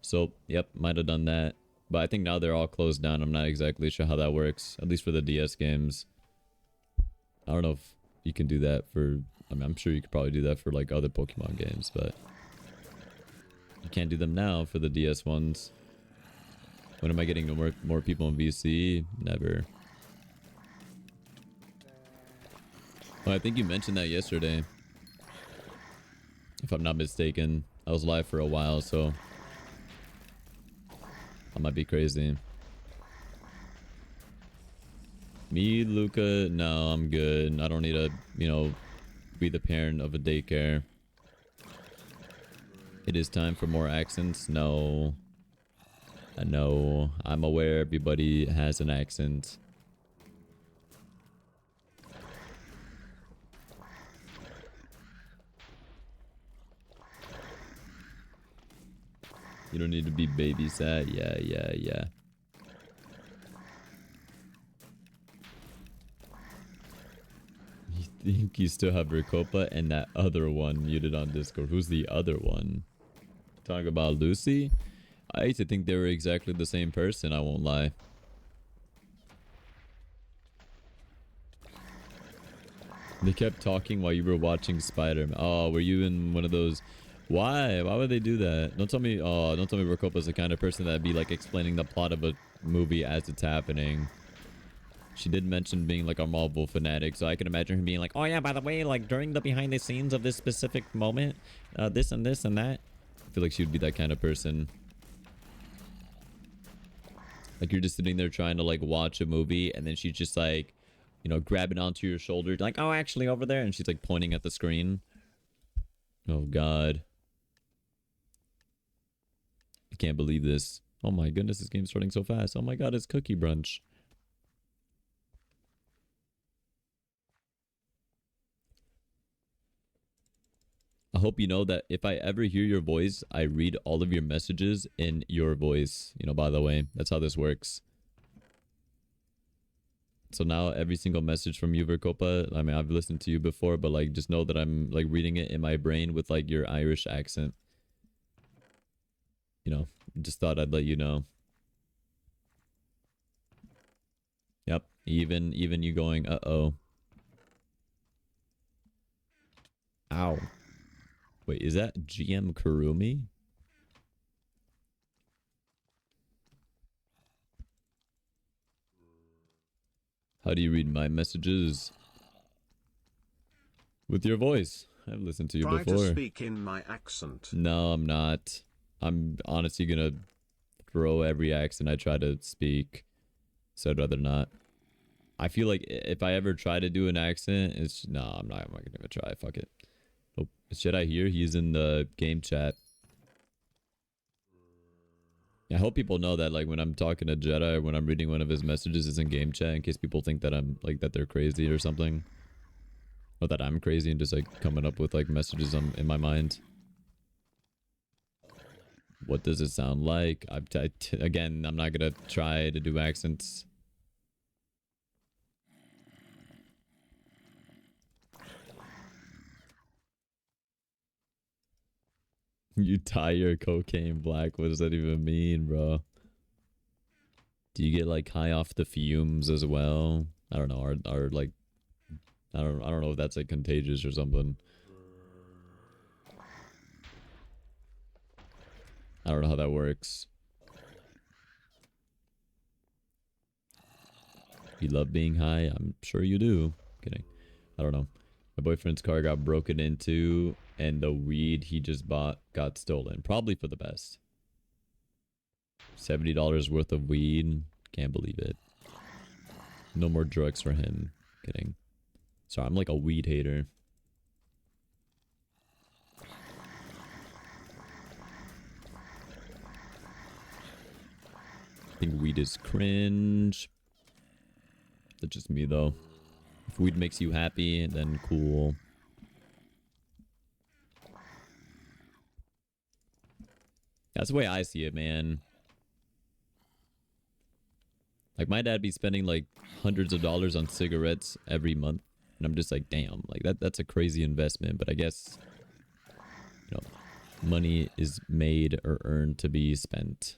Speaker 1: So, yep, might have done that. But I think now they're all closed down. I'm not exactly sure how that works, at least for the DS games. I don't know if you can do that for... I mean, I'm sure you could probably do that for like other Pokemon games, but you can't do them now for the DS ones. When am I getting more people in VC? Never. Oh, I think you mentioned that yesterday. If I'm not mistaken. I was live for a while, so I might be crazy. Me, Luca, no, I'm good. I don't need to, you know, be the parent of a daycare. It is time for more accents. No. I know. I'm aware everybody has an accent. You don't need to be babysat. Yeah. You think you still have Recopa and that other one muted on Discord? Who's the other one? Talking about Lucy? I used to think they were exactly the same person, I won't lie. They kept talking while you were watching Spider-Man. Oh, were you in one of those... Why? Why would they do that? Don't tell me... Oh, don't tell me Recopa's the kind of person that'd be like explaining the plot of a movie as it's happening. She did mention being like a Marvel fanatic, so I can imagine her being like, oh yeah, by the way, like during the behind the scenes of this specific moment, this and this and that. I feel like she would be that kind of person. Like you're just sitting there trying to like watch a movie and then she's just like, you know, grabbing onto your shoulder like, oh, actually over there. And she's like pointing at the screen. Oh God. I can't believe this. Oh my goodness, this game's starting so fast. Oh my God, it's cookie brunch. I hope you know that if I ever hear your voice, I read all of your messages in your voice. You know, by the way, that's how this works. So now every single message from you, Verkopa, I mean, I've listened to you before, but like, just know that I'm like reading it in my brain with like your Irish accent. You know, just thought I'd let you know. Yep. Even you going, uh-oh. Ow. Wait, is that GM Kurumi? How do you read my messages? With your voice. I've listened to you
Speaker 2: Try
Speaker 1: before.
Speaker 2: to speak in my accent.
Speaker 1: No, I'm not. I'm honestly gonna throw every accent I try to speak. So I'd rather not. I feel like if I ever try to do an accent, it's... No, I'm not gonna even try. Fuck it. Oh, is Jedi here? He's in the game chat. I hope people know that, like, when I'm talking to Jedi or when I'm reading one of his messages, it's in game chat in case people think that I'm, like, that they're crazy or something. Or that I'm crazy and just, like, coming up with, like, messages in my mind. What does it sound like? Again, I'm not gonna try to do accents. You tie your cocaine black. What does that even mean, bro? Do you get like high off the fumes as well? I don't know. Or like, I don't know if that's like contagious or something. I don't know how that works. You love being high? I'm sure you do. Kidding. I don't know. My boyfriend's car got broken into and the weed he just bought got stolen. Probably for the best. $70 worth of weed. Can't believe it. No more drugs for him. Kidding. Sorry, I'm like a weed hater. I think weed is cringe. That's just me though. If weed makes you happy, then cool. That's the way I see it, man. Like, my dad be spending, like, hundreds of dollars on cigarettes every month. And I'm just like, damn, like, that's a crazy investment. But I guess, you know, money is made or earned to be spent.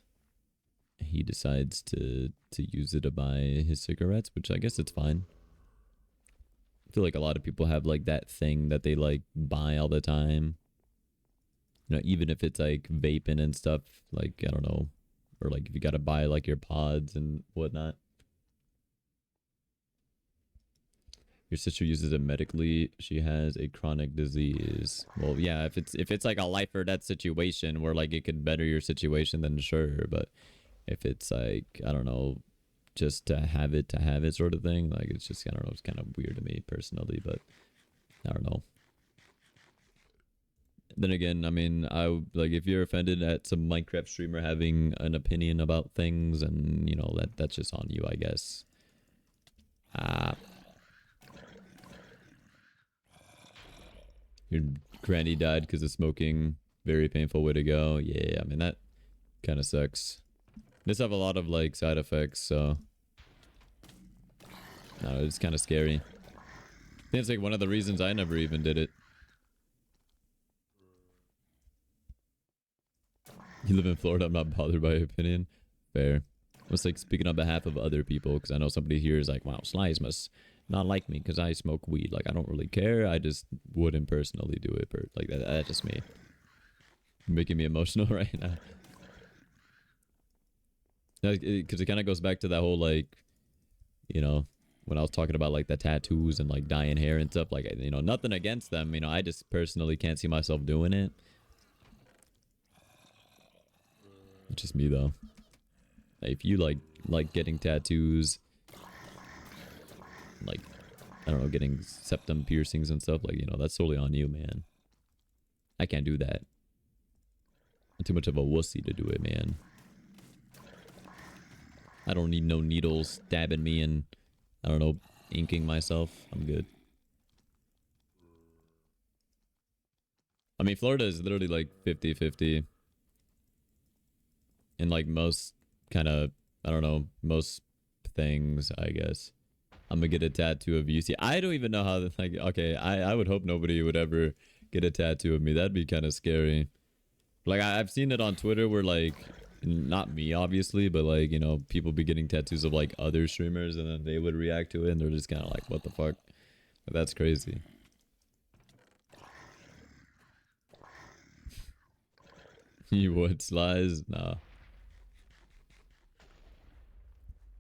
Speaker 1: he decides to use it to buy his cigarettes, which I guess it's fine. I feel like a lot of people have like that thing that they like buy all the time. You know, even if it's like vaping and stuff, like, I don't know, or like if you got to buy like your pods and whatnot. Your sister uses it medically. She has a chronic disease. Well, yeah, if it's like a life or death situation where like it could better your situation, then sure. But if it's like, I don't know, just to have it sort of thing, like it's just, I don't know, it's kind of weird to me personally, but I don't know. Then again, I mean, like if you're offended at some Minecraft streamer having an opinion about things, and you know that's just on you, I guess. Your granny died because of smoking. Very painful way to go. Yeah, I mean that kind of sucks. This have a lot of like side effects, so no, it's kind of scary. I think it's like one of the reasons I never even did it. You live in Florida, I'm not bothered by your opinion. Fair. I was like speaking on behalf of other people, because I know somebody here is like, wow, Slice must not like me because I smoke weed. Like, I don't really care. I just wouldn't personally do it. But like, that's just me. You're making me emotional right now. Because it kind of goes back to that whole, like, you know, when I was talking about like the tattoos and like dyeing hair and stuff. Like, you know, nothing against them. You know, I just personally can't see myself doing it. It's just me though. If you like getting tattoos, like, I don't know, getting septum piercings and stuff, like, you know, that's totally on you, man. I can't do that. I'm too much of a wussy to do it, man. I don't need no needles stabbing me and, I don't know, inking myself. I'm good. I mean, Florida is literally like 50-50. In like most kind of, I don't know, most things, I guess. I'm gonna get a tattoo of UC. I don't even know how, like, okay, I would hope nobody would ever get a tattoo of me. That'd be kind of scary. Like, I've seen it on Twitter where, like, not me, obviously, but, like, you know, people be getting tattoos of, like, other streamers, and then they would react to it, and they're just kind of like, what the fuck? But that's crazy. You would, Slies? Nah.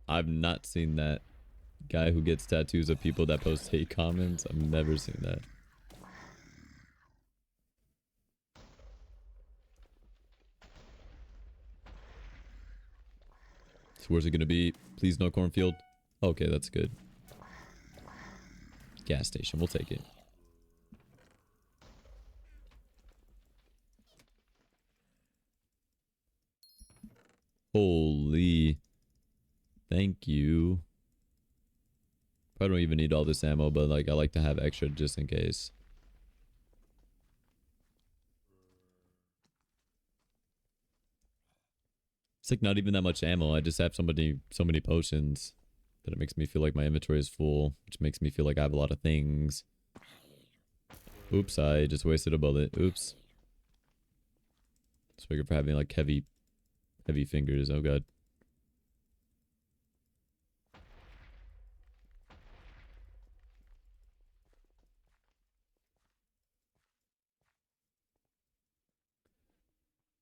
Speaker 1: I've not seen that. Guy who gets tattoos of people that post hate comments. I've never seen that. So where's it gonna be? Please no cornfield. Okay, that's good. Gas station, we'll take it. Holy. Thank you. I don't even need all this ammo, but like I like to have extra just in case. It's like not even that much ammo. I just have so many potions that it makes me feel like my inventory is full, which makes me feel like I have a lot of things. Oops, I just wasted a bullet. Oops. It's figure for having like heavy fingers. Oh god.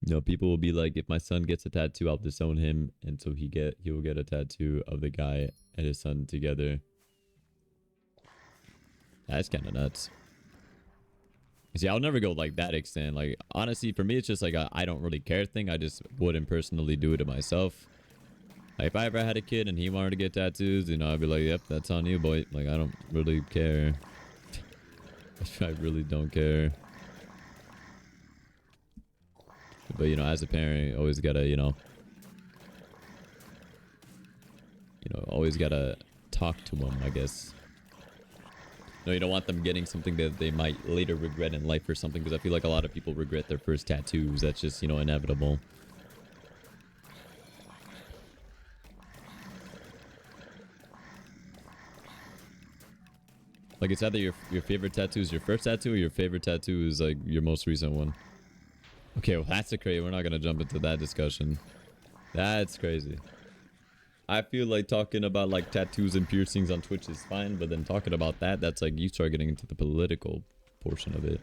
Speaker 1: You know, people will be like, if my son gets a tattoo, I'll disown him, and so he will get a tattoo of the guy and his son together. That's kind of nuts. See, I'll never go like that extent. Like, honestly, for me, it's just like a I don't really care thing. I just wouldn't personally do it to myself. Like, if I ever had a kid and he wanted to get tattoos, you know, I'd be like, yep, that's on you, boy. Like, I don't really care. I really don't care. But, you know, as a parent, you always gotta, you know, always gotta talk to them, I guess. No, you don't want them getting something that they might later regret in life or something, because I feel like a lot of people regret their first tattoos. That's just, you know, inevitable. Like, it's either your favorite tattoo is your first tattoo, or your favorite tattoo is, like, your most recent one. Okay, well, that's a crazy. We're not gonna jump into that discussion. That's crazy. I feel like talking about like tattoos and piercings on Twitch is fine, but then talking about that's like you start getting into the political portion of it.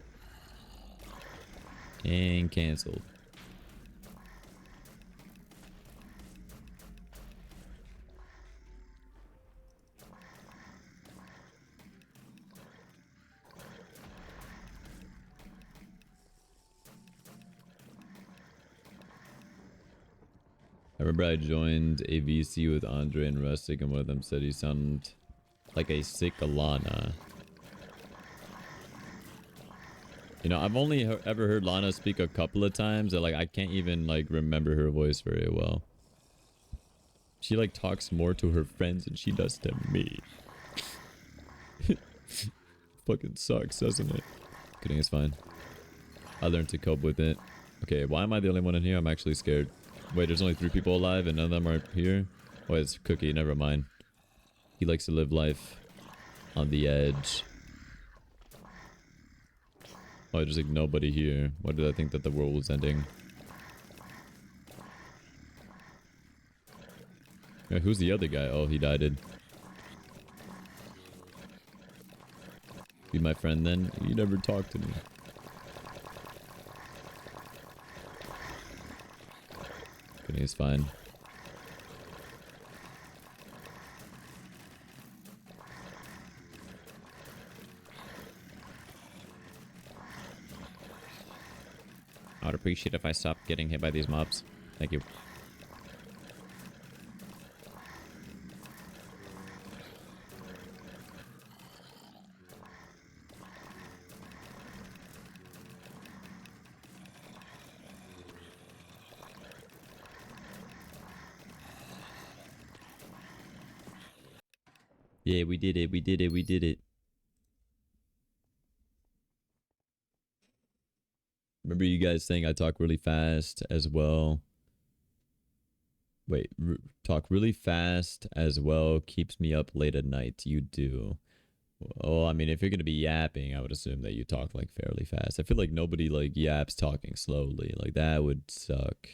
Speaker 1: And canceled. I remember I joined a VC with Andre and Rustic, and one of them said he sounded like a sick Alana. You know, I've only ever heard Lana speak a couple of times, and like I can't even like remember her voice very well. She like talks more to her friends than she does to me. Fucking sucks, doesn't it? Kidding, it's fine. I learned to cope with it. Okay, why am I the only one in here? I'm actually scared. Wait, there's only 3 people alive and none of them are here? Oh, it's Cookie, never mind. He likes to live life on the edge. Oh, there's like nobody here. Why did I think that the world was ending? Yeah, who's the other guy? Oh, he died. Be my friend then? You never talk to me. Okay, it's fine. I would appreciate if I stopped getting hit by these mobs. Thank you. Yeah, we did it. We did it. We did it. Remember you guys saying I talk really fast as well? Wait, talk really fast as well keeps me up late at night. You do. Well, I mean, if you're going to be yapping, I would assume that you talk like fairly fast. I feel like nobody like yaps talking slowly. Like that would suck.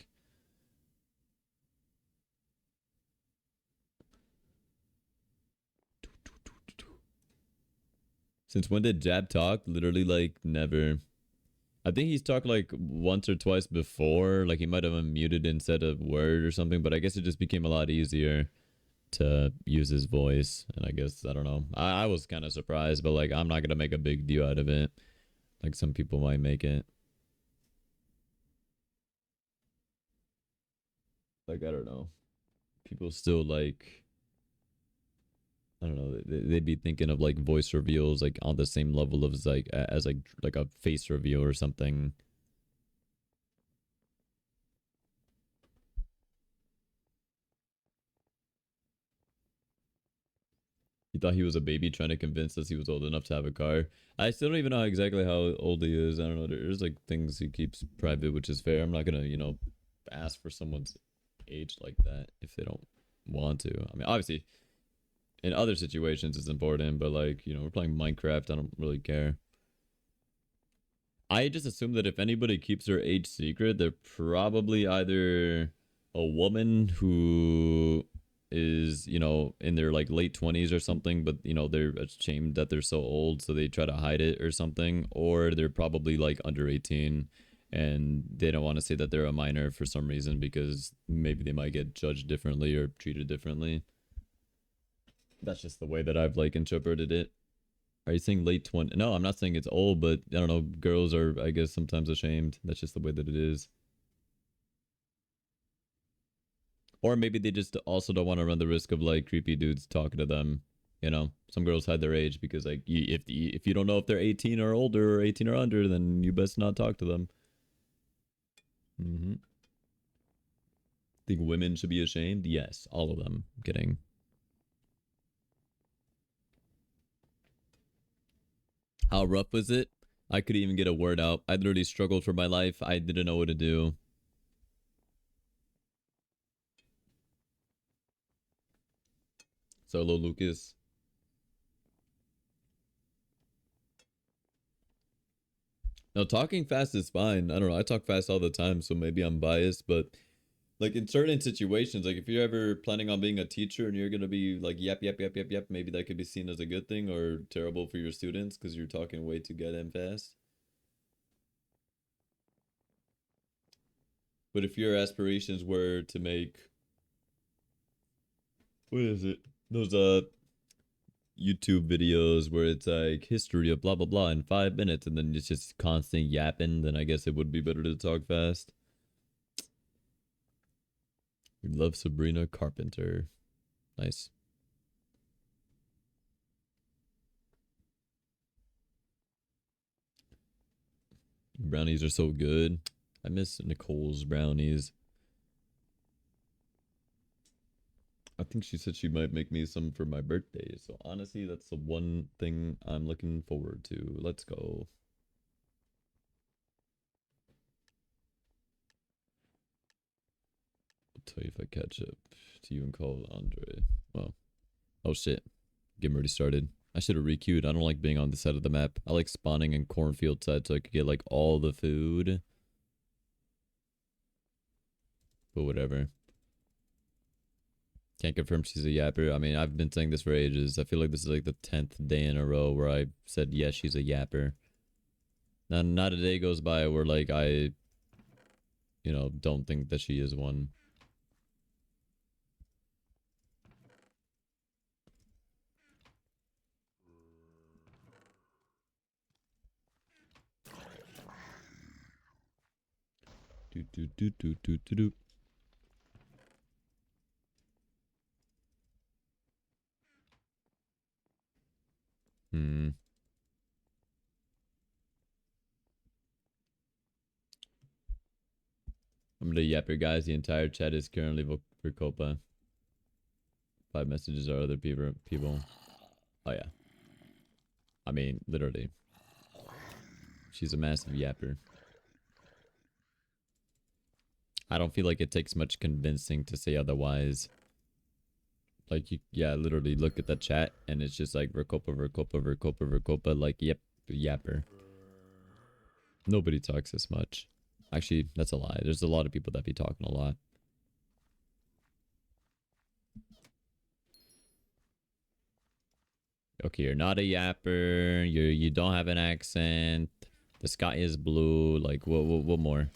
Speaker 1: Since when did Jab talk? Literally like never. I think he's talked like once or twice before. Like he might have unmuted and said a word or something, but I guess it just became a lot easier to use his voice. And I guess, I don't know. I was kind of surprised, but like I'm not going to make a big deal out of it. Like some people might make it. Like, I don't know. People still like, I don't know. They'd be thinking of like voice reveals like on the same level of as like a face reveal or something. He thought he was a baby trying to convince us he was old enough to have a car. I still don't even know exactly how old he is. I don't know. There's like things he keeps private, which is fair. I'm not gonna, ask for someone's age like that if they don't want to. I mean, obviously, in other situations it's important, but like, we're playing Minecraft. I don't really care. I just assume that if anybody keeps their age secret, they're probably either a woman who is, in their like late 20s or something, but they're ashamed that they're so old, so they try to hide it or something, or they're probably like under 18 and they don't want to say that they're a minor for some reason because maybe they might get judged differently or treated differently. That's just the way that I've like interpreted it. Are you saying late 20? No, I'm not saying it's old, but I don't know. Girls are, I guess, sometimes ashamed. That's just the way that it is. Or maybe they just also don't want to run the risk of like creepy dudes talking to them. Some girls hide their age because like if you don't know if they're 18 or older or 18 or under, then you best not talk to them. Think women should be ashamed? Yes, all of them. I'm kidding. How rough was it? I couldn't even get a word out. I literally struggled for my life. I didn't know what to do. Solo Lucas. No, talking fast is fine. I don't know. I talk fast all the time, so maybe I'm biased, but Like in certain situations, like if you're ever planning on being a teacher and you're gonna be like yap, maybe that could be seen as a good thing or terrible for your students because you're talking way too goddamn fast. But if your aspirations were to make, what is it? Those YouTube videos where it's like history of blah blah blah in 5 minutes and then it's just constant yapping, then I guess it would be better to talk fast. We love Sabrina Carpenter. Nice. Brownies are so good. I miss Nicole's brownies. I think she said she might make me some for my birthday. So honestly, that's the one thing I'm looking forward to. Let's go. I'll tell you if I catch up to you and call Andre. Well, oh shit. Game already started. I should have requeued. I don't like being on the side of the map. I like spawning in cornfield side so I could get like all the food. But whatever. Can't confirm she's a yapper. I mean, I've been saying this for ages. I feel like this is like the 10th day in a row where I said, yes, she's a yapper. Now, not a day goes by where like I, don't think that she is one. Do do do do do do do. I'm gonna yapper, guys. The entire chat is currently Vercopa. 5 messages are other people. Oh yeah. I mean, literally. She's a massive yapper. I don't feel like it takes much convincing to say otherwise. Like, yeah, literally look at the chat and it's just like Vercopa. Like, yep, yapper. Nobody talks this much. Actually, that's a lie. There's a lot of people that be talking a lot. Okay, you're not a yapper. You don't have an accent. The sky is blue. Like, what more?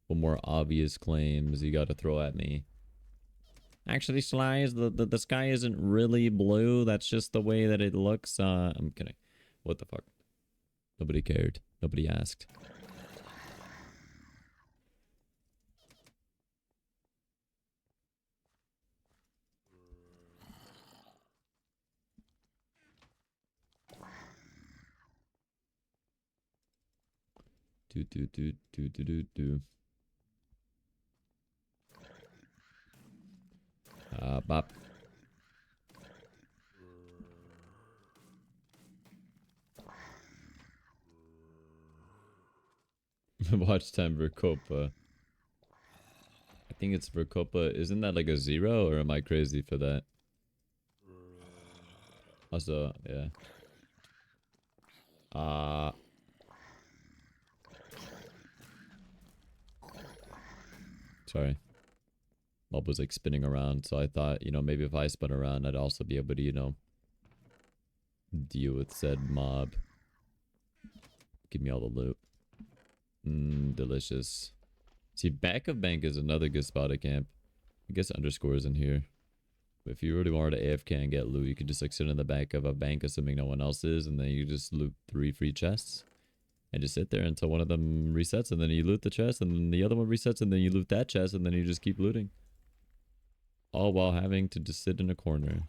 Speaker 1: What more obvious claims you gotta throw at me? Actually, Sly, the sky isn't really blue. That's just the way that it looks. I'm kidding. What the fuck? Nobody cared. Nobody asked. Do. Bop. Watch time Vercopa. I think it's Vercopa. Isn't that like a 0 or am I crazy for that? Also, yeah. Sorry. Mob was like spinning around, so I thought, maybe if I spun around, I'd also be able to, deal with said mob. Give me all the loot. Delicious. See, back of bank is another good spot to camp. I guess underscore is in here. But if you really wanted to AFK and get loot, you could just like sit in the back of a bank assuming no one else is, and then you just loot 3 free chests. And just sit there until one of them resets, and then you loot the chest, and then the other one resets, and then you loot that chest, and then you just keep looting. All while having to just sit in a corner.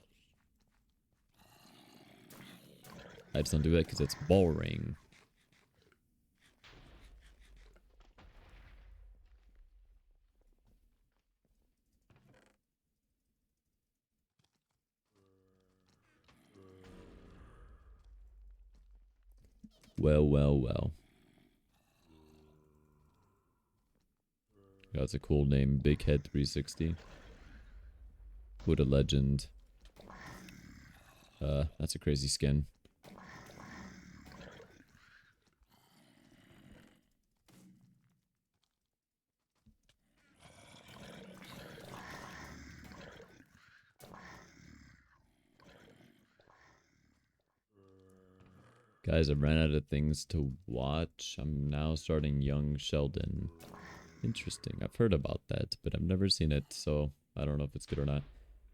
Speaker 1: I just don't do that because it's boring. Well. That's a cool name. Big Head 360. What a legend. That's a crazy skin. Guys, I ran out of things to watch. I'm now starting Young Sheldon. Interesting. I've heard about that, but I've never seen it, so I don't know if it's good or not.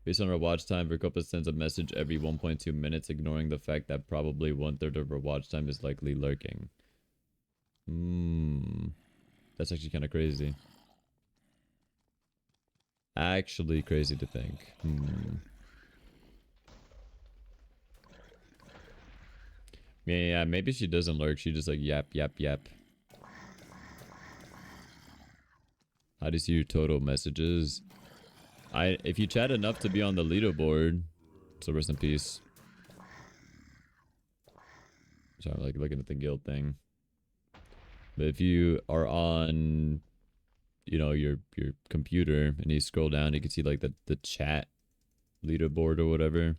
Speaker 1: Based on our watch time, Recopa sends a message every 1.2 minutes, ignoring the fact that probably 1/3 of our watch time is likely lurking. That's actually kind of crazy. Actually crazy to think. Yeah, maybe she doesn't lurk. She just like yap, yap, yap. How do you see your total messages? If you chat enough to be on the leaderboard, so rest in peace. So I'm like looking at the guild thing. But if you are on, you know, your computer and you scroll down, you can see like the chat leaderboard or whatever.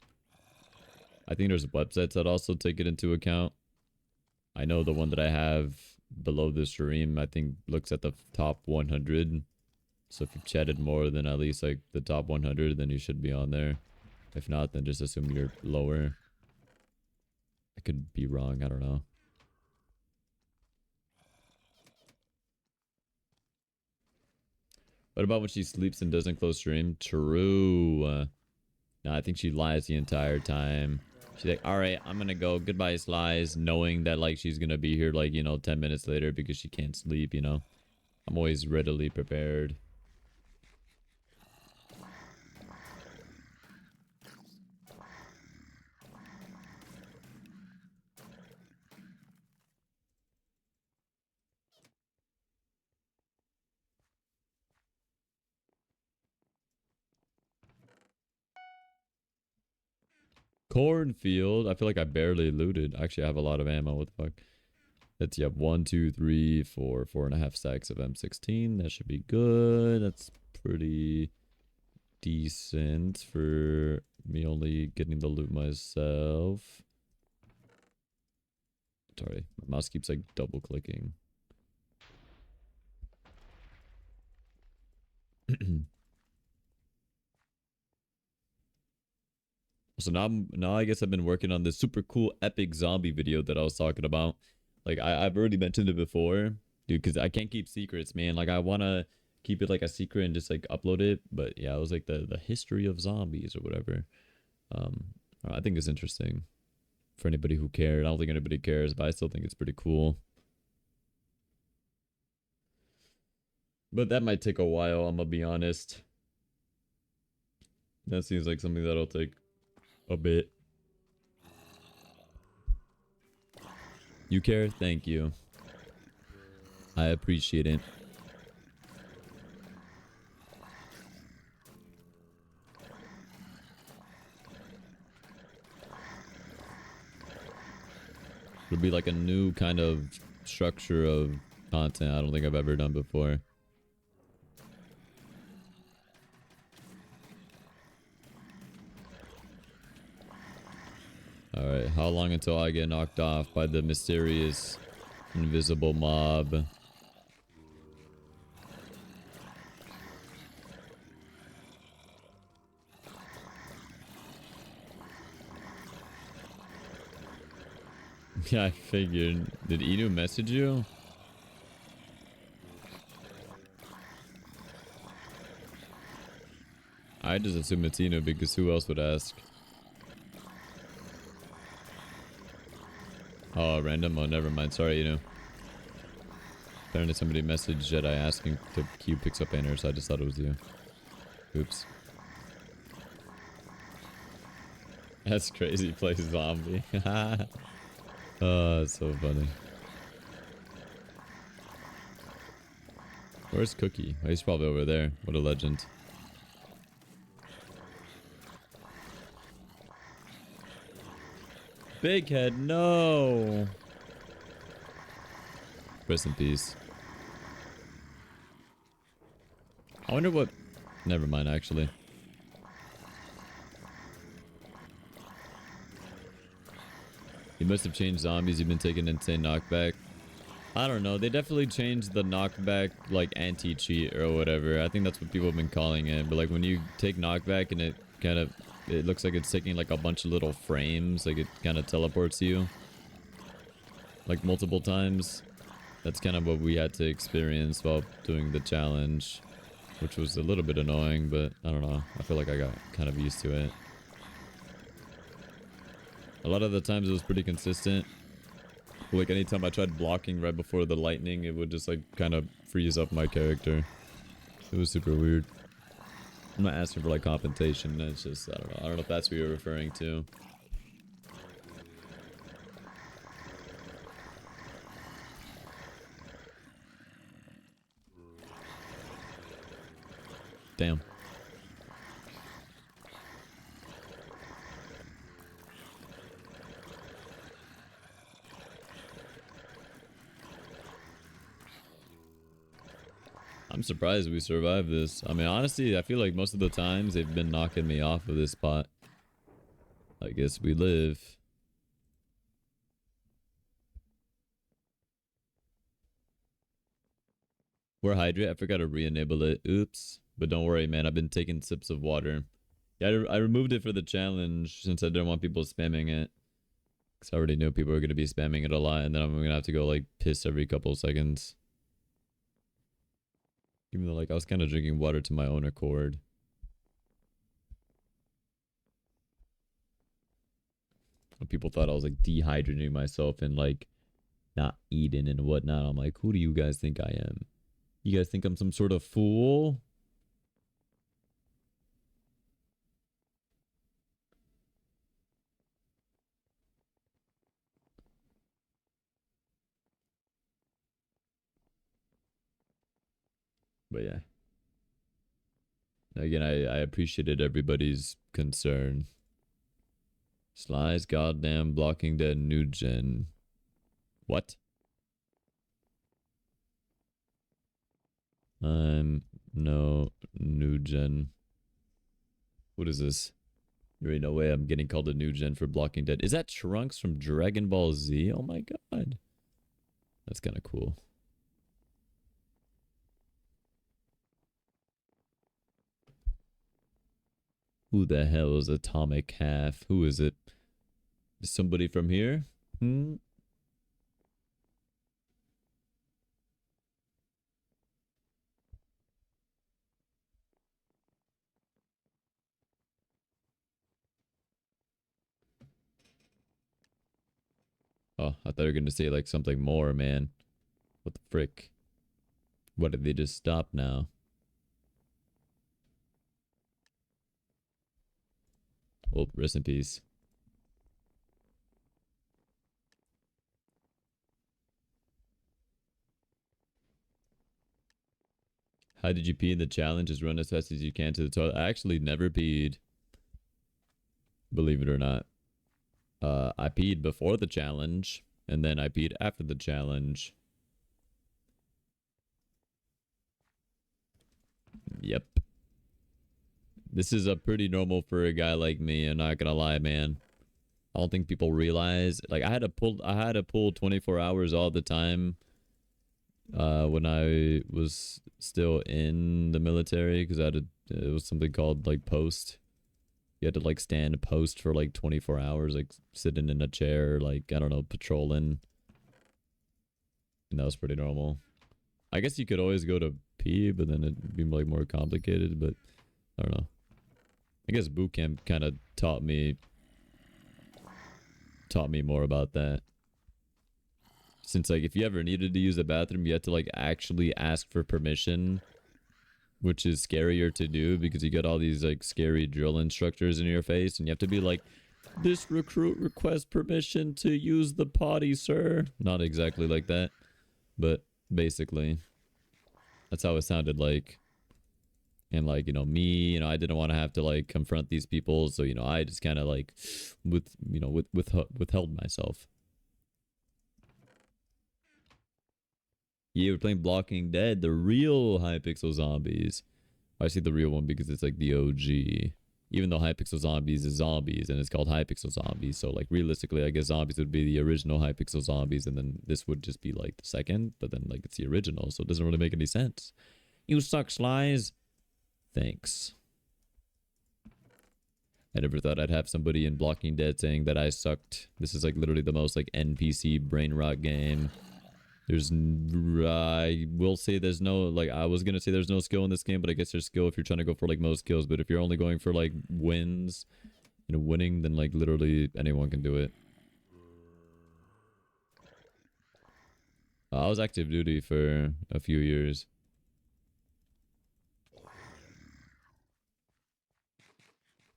Speaker 1: I think there's websites that also take it into account. I know the one that I have below the stream, I think looks at the top 100. So if you've chatted more than at least like the top 100, then you should be on there. If not, then just assume you're lower. I could be wrong. I don't know. What about when she sleeps and doesn't close stream? True. No, I think she lies the entire time. She's like, all right, I'm going to go. Goodbye, Slies. Knowing that like she's going to be here like, 10 minutes later because she can't sleep, I'm always readily prepared. Cornfield. I feel like I barely looted. Actually, I have a lot of ammo. What the fuck? That's, yep, 1, 2, 3, 4, 4.5 stacks of M16. That should be good. That's pretty decent for me only getting the loot myself. Sorry, my mouse keeps like double clicking. So now I guess I've been working on this super cool epic zombie video that I was talking about. Like I've already mentioned it before, dude, because I can't keep secrets, man. Like I want to keep it like a secret and just like upload it. But yeah, it was like the history of zombies or whatever. I think it's interesting for anybody who cared. I don't think anybody cares, but I still think it's pretty cool. But that might take a while, I'm gonna be honest. That seems like something that'll take a bit. You care? Thank you. I appreciate it. It'll be like a new kind of structure of content I don't think I've ever done before. Alright, how long until I get knocked off by the mysterious invisible mob? Yeah, I figured. Did Inu message you? I just assume it's Inu because who else would ask? Oh, random? Oh, never mind. Sorry, Inu. Apparently somebody messaged Jedi asking to queue pixel painter, so I just thought it was you. Oops. That's crazy. Play zombie. Oh, that's so funny. Where's Cookie? Oh, he's probably over there. What a legend. Big head, no! Rest in peace. I wonder what... Never mind, actually. You must have changed zombies. You've been taking insane knockback. I don't know. They definitely changed the knockback, like, anti-cheat or whatever. I think that's what people have been calling it. But, like, when you take knockback and it kind of... It looks like it's taking, like, a bunch of little frames. Like, it kind of teleports you. like multiple times. That's kind of what we had to experience while doing the challenge, which was a little bit annoying, but I don't know. I feel like I got kind of used to it. A lot of the times it was pretty consistent. Like anytime I tried blocking right before the lightning, it would just like kind of freeze up my character. It was super weird. I'm not asking for like compensation. It's just, I don't know. I don't know if that's what you're referring to. Damn. I'm surprised we survived this. I mean, honestly, I feel like most of the times they've been knocking me off of this spot. I guess we live. We're hydrate. I forgot to re-enable it. Oops. But don't worry, man. I've been taking sips of water. Yeah, I removed it for the challenge since I didn't want people spamming it. Because I already knew people were going to be spamming it a lot. And then I'm going to have to go, like, piss every couple of seconds. Even though, like, I was kind of drinking water to my own accord. People thought I was, like, dehydrating myself and, like, not eating and whatnot. I'm like, who do you guys think I am? You guys think I'm some sort of fool? But yeah. Again, I appreciated everybody's concern. Sly's goddamn blocking the new gen. What? No new gen. What is this? There ain't no way I'm getting called a new gen for blocking dead. Is that Trunks from Dragon Ball Z? Oh my god. That's kind of cool. Who the hell is Atomic Half? Who is it? Is somebody from here? Hmm? Oh, I thought you were going to say like something more, man. What the frick? What, did they just stop now? Well, rest in peace. How did you pee in the challenge? Just run as fast as you can to the toilet. I actually never peed. Believe it or not. I peed before the challenge, and then I peed after the challenge. Yep. This is a pretty normal for a guy like me. I'm not gonna lie, man. I don't think people realize. Like I had to pull 24 hours all the time. When I was still in the military, because it was something called like post. You had to like stand post for like 24 hours, like sitting in a chair, like I don't know, patrolling. And that was pretty normal. I guess you could always go to pee, but then it'd be like more complicated. But I don't know. I guess boot camp kind of taught me more about that. Since like if you ever needed to use the bathroom, you had to like actually ask for permission, which is scarier to do because you get all these like scary drill instructors in your face and you have to be like, this recruit requests permission to use the potty, sir. Not exactly like that, but basically that's how it sounded like. And like, you know, me, you know, I didn't want to have to like confront these people, so you know, I just kind of like withheld myself. Yeah, we're playing Blocking Dead, the real Hypixel Zombies. I see the real one because it's like the OG. Even though Hypixel Zombies is zombies and it's called Hypixel Zombies. So like realistically, I guess zombies would be the original Hypixel Zombies and then this would just be like the second, but then like it's the original, so it doesn't really make any sense. You suck, Slies. Thanks. I never thought I'd have somebody in Blocking Dead saying that I sucked. This is like literally the most like NPC brain rot game. I will say there's no, like, I was gonna say there's no skill in this game, but I guess there's skill if you're trying to go for like most kills. But if you're only going for like wins, winning, then like literally anyone can do it. I was active duty for a few years.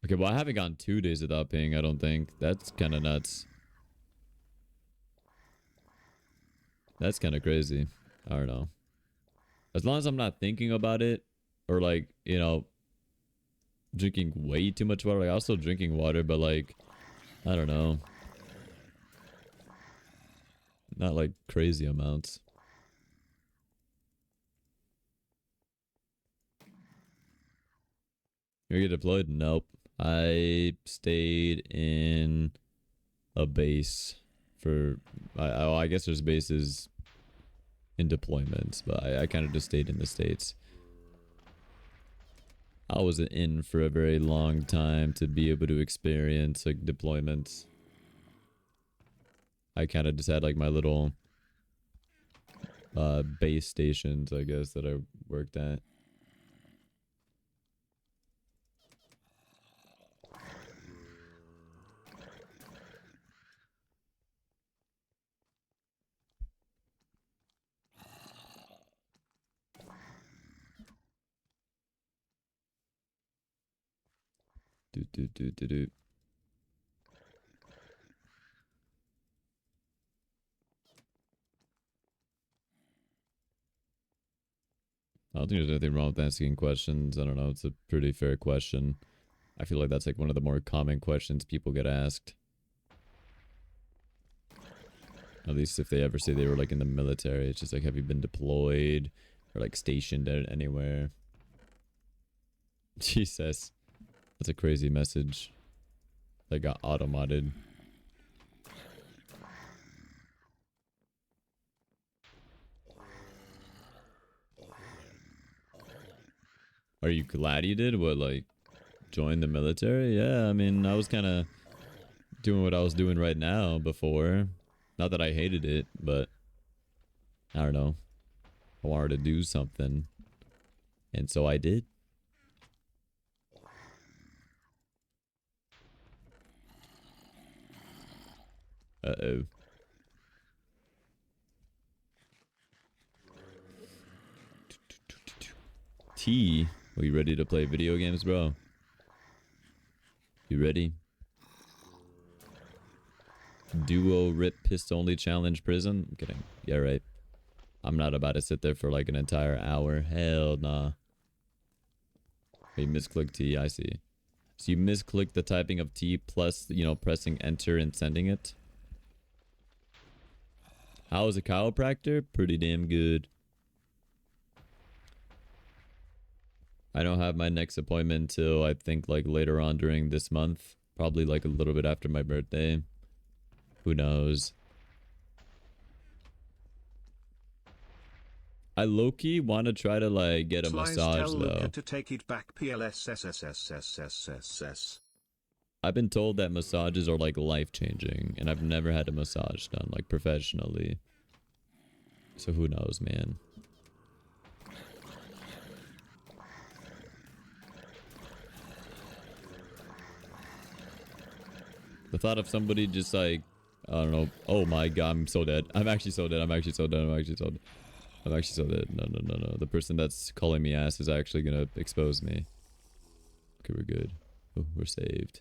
Speaker 1: Okay, well, I haven't gone 2 days without ping, I don't think. That's kind of nuts. That's kind of crazy. I don't know. As long as I'm not thinking about it, or like, drinking way too much water. Like, I was still drinking water, but like, I don't know. Not like crazy amounts. You get deployed? Nope. I stayed in a base for... I guess there's bases in deployments, but I kind of just stayed in the States. I was in for a very long time to be able to experience like deployments. I kind of just had like my little base stations, I guess, that I worked at. Do. I don't think there's anything wrong with asking questions. I don't know. It's a pretty fair question. I feel like that's like one of the more common questions people get asked. At least if they ever say they were like in the military. It's just like, have you been deployed or like stationed anywhere? Jesus. That's a crazy message. That got automated. Are you glad you did? What, like, join the military? Yeah, I mean, I was kind of doing what I was doing right now before. Not that I hated it, but I don't know. I wanted to do something. And so I did. Uh-oh. T, are you ready to play video games, bro? You ready? Duo rip pistol only challenge prison? I'm kidding. Yeah, right. I'm not about to sit there for like an entire hour. Hell nah. You misclick T, I see. So you misclick the typing of T plus, pressing enter and sending it. How is a chiropractor? Pretty damn good. I don't have my next appointment till I think like later on during this month. Probably like a little bit after my birthday. Who knows? I low-key want to try to like get a massage though.
Speaker 2: To take it back PLSSSSSSS.
Speaker 1: I've been told that massages are like life-changing, and I've never had a massage done like professionally. So who knows, man? The thought of somebody just like, I don't know. Oh my god, I'm so dead. I'm actually so dead. I'm actually so dead. I'm actually so dead. I'm actually so dead. No, no, no, no. The person that's calling me ass is actually gonna expose me. Okay, we're good. Oh, we're saved.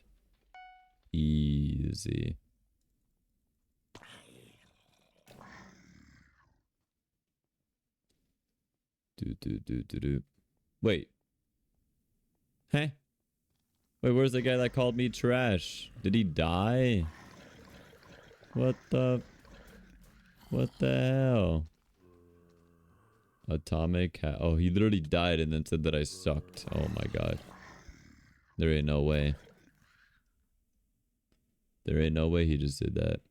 Speaker 1: Easy. Do. Wait. Hey. Wait, where's the guy that called me trash? Did he die? What the hell? Atomic oh, he literally died and then said that I sucked. Oh my god. There ain't no way. There ain't no way he just did that.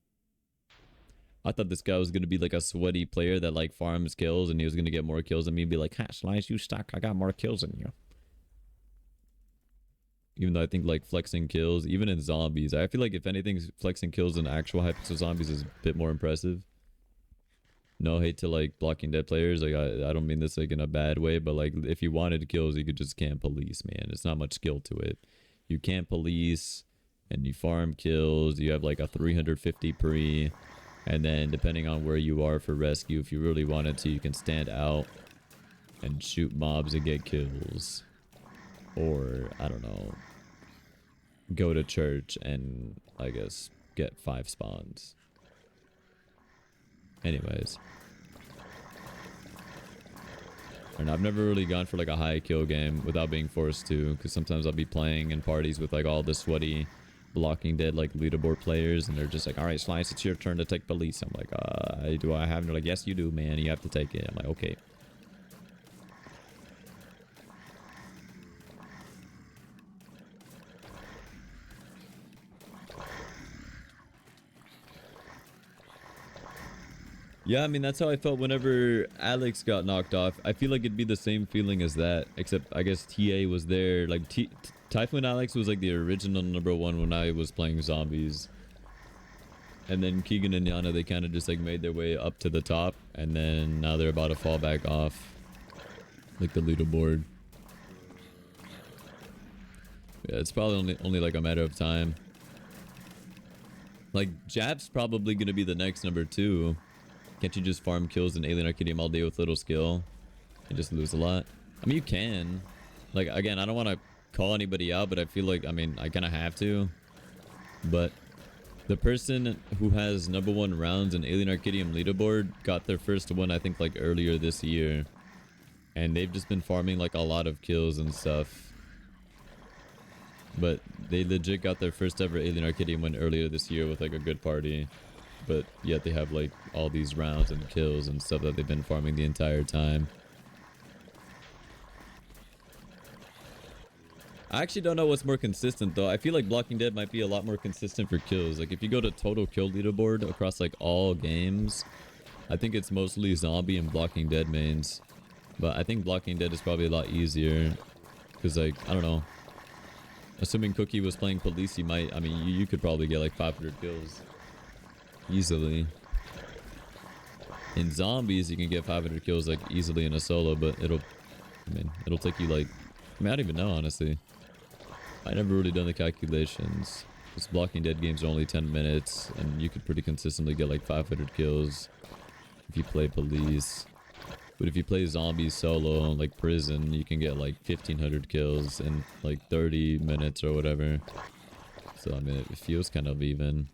Speaker 1: I thought this guy was gonna be like a sweaty player that like farms kills and he was gonna get more kills than me and be like, ha, Slice, you suck. I got more kills than you. Even though I think like flexing kills, even in zombies, I feel like if anything, flexing kills in actual hypixel zombies is a bit more impressive. No hate to like Blocking Dead players, like I don't mean this like in a bad way, but like if you wanted kills, you could just camp police, man. It's not much skill to it. You camp police and you farm kills. You have like a 350 pre, and then depending on where you are for rescue, if you really wanted to, you can stand out and shoot mobs and get kills. Or I don't know, go to church and I guess get 5 spawns. Anyways. And I've never really gone for like a high kill game without being forced to, because sometimes I'll be playing in parties with like all the sweaty Blocking Dead like leaderboard players, and they're just like, all right, Slice, it's your turn to take police. I'm like, do I have? And they're like, yes, you do, man. You have to take it. I'm like, okay. Yeah, I mean, that's how I felt whenever Alex got knocked off. I feel like it'd be the same feeling as that, except I guess TA was there. Like, Typhoon Alex was like the original #1 when I was playing zombies. And then Keegan and Yana, they kind of just like made their way up to the top. And then now they're about to fall back off. Like the leaderboard. Yeah, it's probably only like a matter of time. Like, Jap's probably going to be the next #2. Can't you just farm kills in Alien Arcadium all day with little skill and just lose a lot? I mean, you can. Like, again, I don't want to call anybody out, but I feel like, I mean, I kind of have to. But the person who has #1 rounds in Alien Arcadium leaderboard got their first one, I think, like earlier this year. And they've just been farming like a lot of kills and stuff. But they legit got their first ever Alien Arcadium win earlier this year with like a good party. But yet they have like all these rounds and kills and stuff that they've been farming the entire time. I actually don't know what's more consistent though. I feel like Blocking Dead might be a lot more consistent for kills. Like if you go to total kill leaderboard across like all games, I think it's mostly zombie and Blocking Dead mains. But I think Blocking Dead is probably a lot easier. Because like, I don't know. Assuming Cookie was playing police, he might, I mean, you could probably get like 500 kills. Easily. In zombies, you can get 500 kills like easily in a solo, but it'll take you like, I mean, I don't even know, honestly. I never really done the calculations. This Blocking Dead games are only 10 minutes, and you could pretty consistently get like 500 kills if you play police. But if you play zombies solo, like prison, you can get like 1500 kills in like 30 minutes or whatever. So, I mean, it feels kind of even.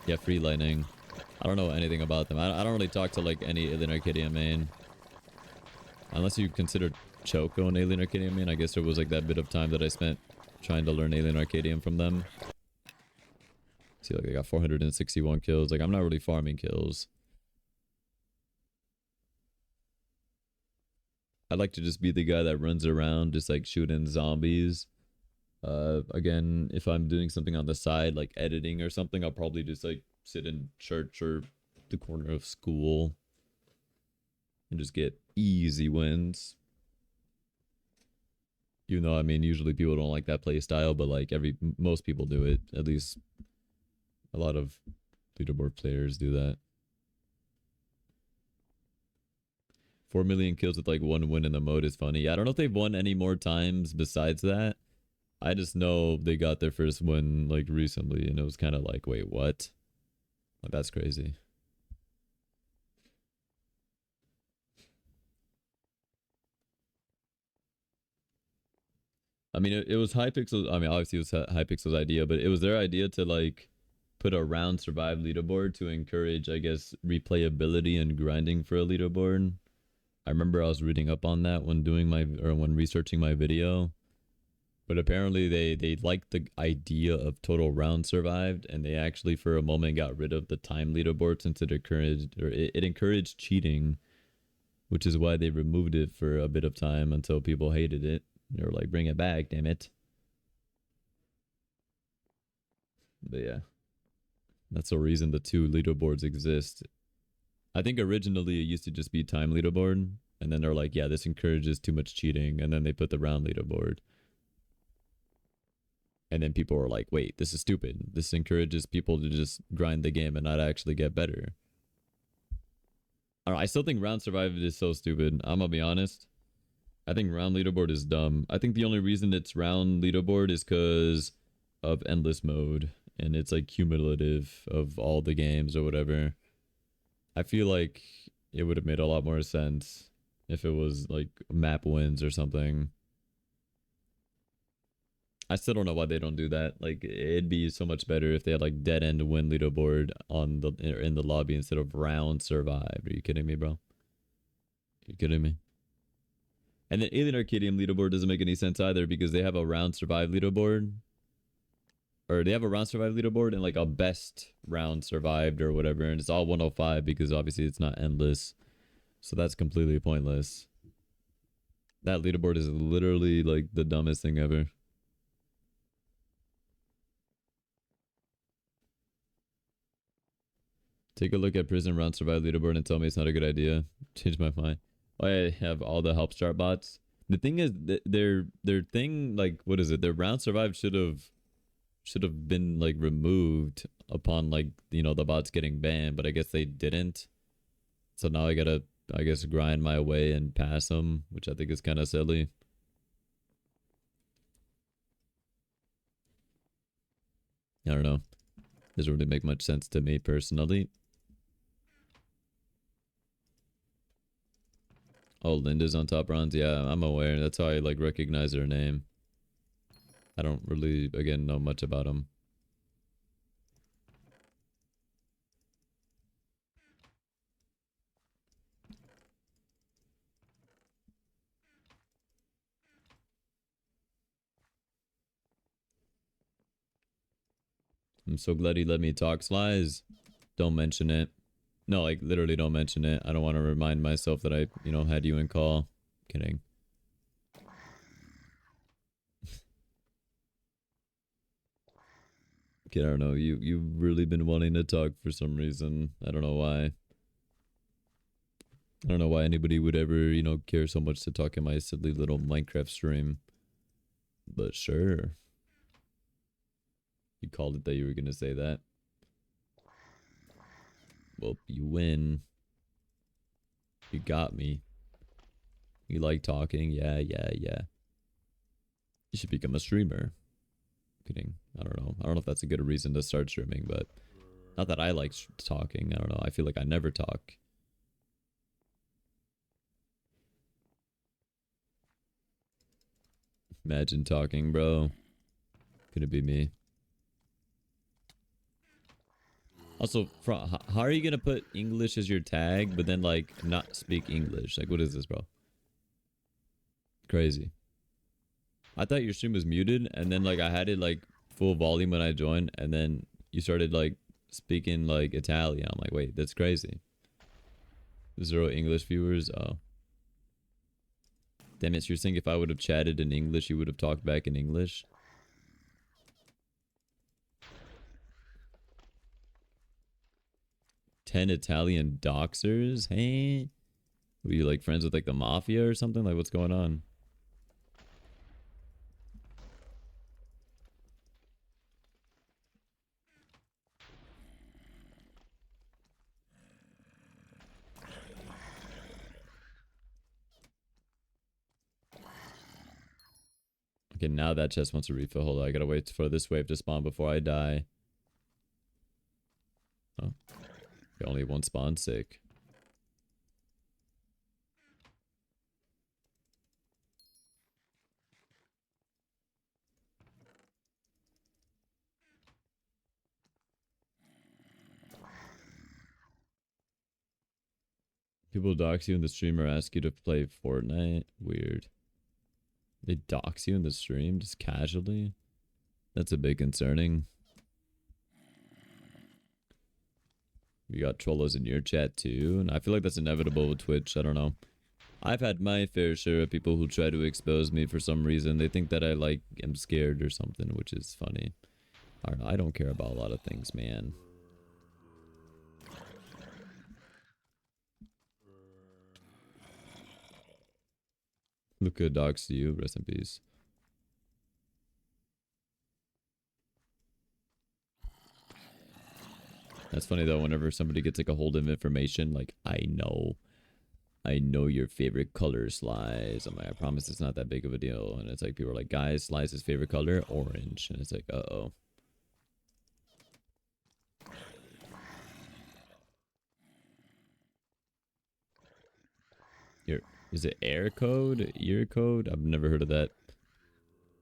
Speaker 1: Yeah, Free Lightning. I don't know anything about them. I don't really talk to like any Alien Arcadium main. Unless you consider Choco an Alien Arcadium main. I guess there was like that bit of time that I spent trying to learn Alien Arcadium from them. See, like I got 461 kills. Like I'm not really farming kills. I'd like to just be the guy that runs around just like shooting zombies. Again, if I'm doing something on the side, like editing or something, I'll probably just like sit in church or the corner of school and just get easy wins. Even though, I mean, usually people don't like that play style, but like most people do it. At least a lot of leaderboard players do that. 4 million kills with like 1 win in the mode is funny. Yeah, I don't know if they've won any more times besides that. I just know they got their first win like recently, and it was kind of like, wait, what? Like, that's crazy. I mean, it was Hypixel. I mean, obviously it was Hypixel's idea, but it was their idea to like put a round survive leaderboard to encourage, I guess, replayability and grinding for a leaderboard. I remember I was reading up on that when when researching my video. But apparently they liked the idea of total round survived, and they actually for a moment got rid of the time leaderboard since it encouraged cheating, which is why they removed it for a bit of time until people hated it. They were like, bring it back, damn it. But yeah, that's the reason the 2 leaderboards exist. I think originally it used to just be time leaderboard, and then they're like, yeah, this encourages too much cheating, and then they put the round leaderboard. And then people were like, wait, this is stupid. This encourages people to just grind the game and not actually get better. I don't know, I still think round survived is so stupid. I'm gonna be honest. I think round leaderboard is dumb. I think the only reason it's round leaderboard is because of endless mode. And it's like cumulative of all the games or whatever. I feel like it would have made a lot more sense if it was like map wins or something. I still don't know why they don't do that. Like, it'd be so much better if they had like dead end win leaderboard on the in the lobby instead of round survived. Are you kidding me, bro? Are you kidding me? And then Alien Arcadium leaderboard doesn't make any sense either because they have a round survive leaderboard. Or they have a round survive leaderboard and like a best round survived or whatever. And it's all 105 because obviously it's not endless. So that's completely pointless. That leaderboard is literally like the dumbest thing ever. Take a look at prison round survive leaderboard and tell me it's not a good idea. Change my mind. Oh, I have all the help start bots. The thing is, their thing, like, what is it? Their round survive should have been like removed upon like, you know, the bots getting banned, but I guess they didn't. So now I gotta, I guess, grind my way and pass them, which I think is kind of silly. I don't know. Doesn't really make much sense to me personally. Oh, Linda's on top runs. Yeah, I'm aware. That's how I like recognize her name. I don't really, again, know much about them. I'm so glad he let me talk, Slies. Don't mention it. No, like, literally don't mention it. I don't want to remind myself that I, you know, had you in call. Kidding. Kid, I don't know. You've really been wanting to talk for some reason. I don't know why. I don't know why anybody would ever, you know, care so much to talk in my silly little Minecraft stream. But sure. You called it that you were going to say that. Well, you win. You got me. You like talking? Yeah. You should become a streamer. Kidding. I don't know. I don't know if that's a good reason to start streaming, but not that I like talking. I don't know. I feel like I never talk. Imagine talking, bro. Could it be me? Also, how are you gonna put English as your tag, but then like not speak English? Like, what is this, bro? Crazy. I thought your stream was muted, and then like I had it like full volume when I joined, and then you started like speaking like Italian. I'm like, wait, that's crazy. 0 English viewers. Oh, damn it! So you're saying if I would have chatted in English, you would have talked back in English? Ten Italian doxers? Hey, were you like friends with like the mafia or something? Like, what's going on? Okay, now that chest wants a refill. Hold on, I gotta wait for this wave to spawn before I die. Oh, okay, only one spawn. Sick. People dox you in the stream or ask you to play Fortnite. Weird. They dox you in the stream just casually? That's a bit concerning. You got trollos in your chat too, and I feel like that's inevitable with Twitch. I don't know. I've had my fair share of people who try to expose me for some reason. They think that I like am scared or something, which is funny. I don't care about a lot of things, man. Luca dogs to you. Rest in peace. That's funny though, whenever somebody gets like a hold of information, like, I know your favorite color, Slice. I'm like, I promise it's not that big of a deal. And it's like, people are like, guys, Slice's favorite color, orange. And it's like, uh-oh. Is it air code? Ear code? I've never heard of that.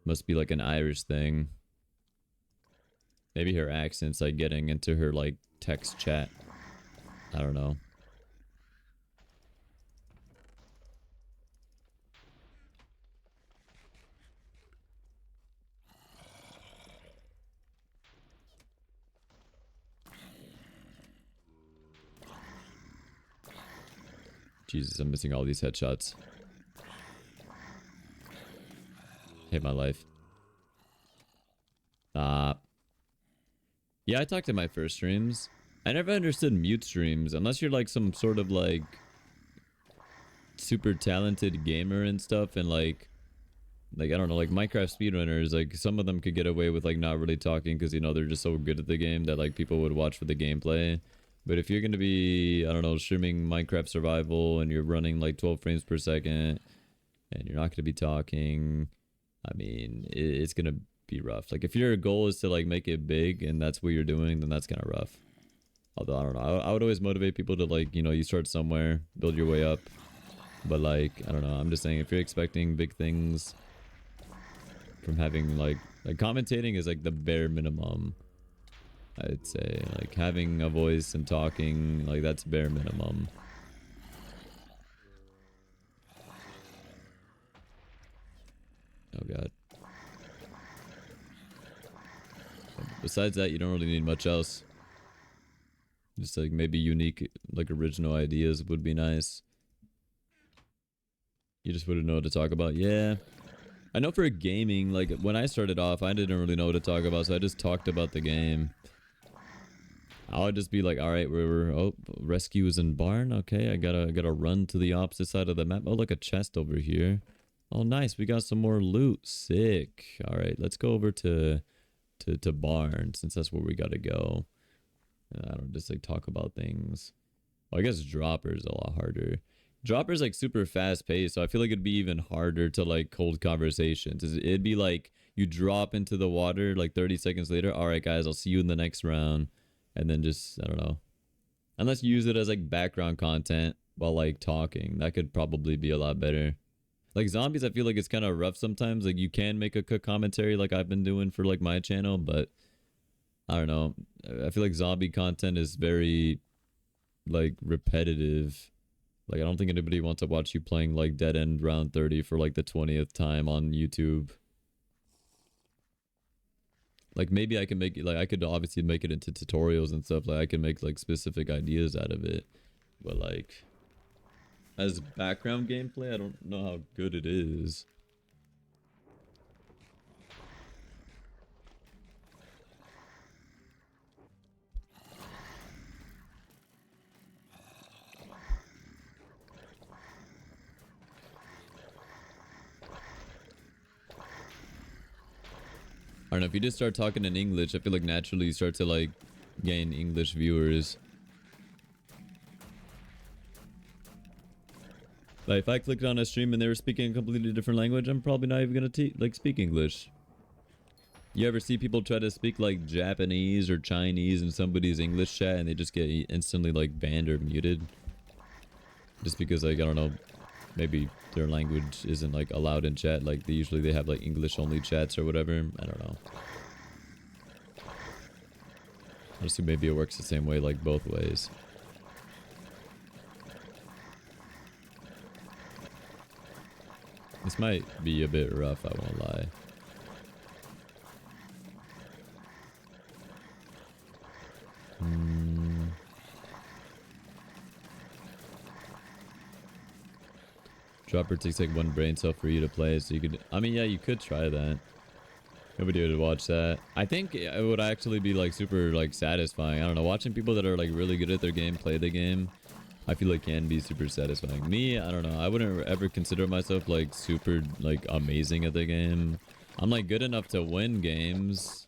Speaker 1: Must be like an Irish thing. Maybe her accent's like getting into her like text chat. I don't know. Jesus, I'm missing all these headshots. Hate my life. Yeah, I talked in my first streams. I never understood mute streams unless you're like some sort of like super talented gamer and stuff, and like I don't know, like Minecraft speedrunners, like some of them could get away with like not really talking because, you know, they're just so good at the game that like people would watch for the gameplay. But if you're going to be, I don't know, streaming Minecraft survival and you're running like 12 frames per second and you're not going to be talking, I mean, it's going to be rough. Like if your goal is to like make it big and that's what you're doing, then that's kind of rough. Although, I don't know, I would always motivate people to like, you know, you start somewhere, build your way up. But like, I don't know, I'm just saying if you're expecting big things from having like commentating is like the bare minimum. I'd say like having a voice and talking, like that's bare minimum. Oh god. Besides that, you don't really need much else. Just like maybe unique, like original ideas would be nice. You just wouldn't know what to talk about. Yeah. I know for gaming, like when I started off, I didn't really know what to talk about, so I just talked about the game. I would just be like, all right, oh, rescue is in barn. Okay, I gotta run to the opposite side of the map. Oh, look, a chest over here. Oh, nice, we got some more loot. Sick. All right, let's go over to barn since that's where we gotta go. I don't just like talk about things. Well, I guess dropper's a lot harder. Dropper's like super fast paced, so I feel like it'd be even harder to like hold conversations. It'd be like you drop into the water like 30 seconds later. All right, guys, I'll see you in the next round. And then just, I don't know. Unless you use it as like background content while like talking. That could probably be a lot better. Like zombies, I feel like it's kind of rough sometimes. Like you can make a quick commentary like I've been doing for like my channel, but I don't know. I feel like zombie content is very like repetitive. Like I don't think anybody wants to watch you playing like Dead End Round 30 for like the 20th time on YouTube. Like maybe I can make it, like I could obviously make it into tutorials and stuff, like I can make like specific ideas out of it, but like as background gameplay I don't know how good it is. I don't know, if you just start talking in English, I feel like naturally you start to like gain English viewers. Like if I clicked on a stream and they were speaking a completely different language, I'm probably not even gonna like speak English. You ever see people try to speak like Japanese or Chinese in somebody's English chat and they just get instantly like banned or muted? Just because like, I don't know, maybe their language isn't like allowed in chat, like they have like English only chats or whatever. I don't know. Honestly, maybe it works the same way, like both ways. This might be a bit rough, I won't lie. Dropper takes like one brain cell for you to play, so you could, I mean, yeah, you could try that. Nobody would watch that. I think it would actually be like super like satisfying. I don't know, watching people that are like really good at their game play the game, I feel like can be super satisfying. Me, I don't know, I wouldn't ever consider myself like super like amazing at the game. I'm like good enough to win games,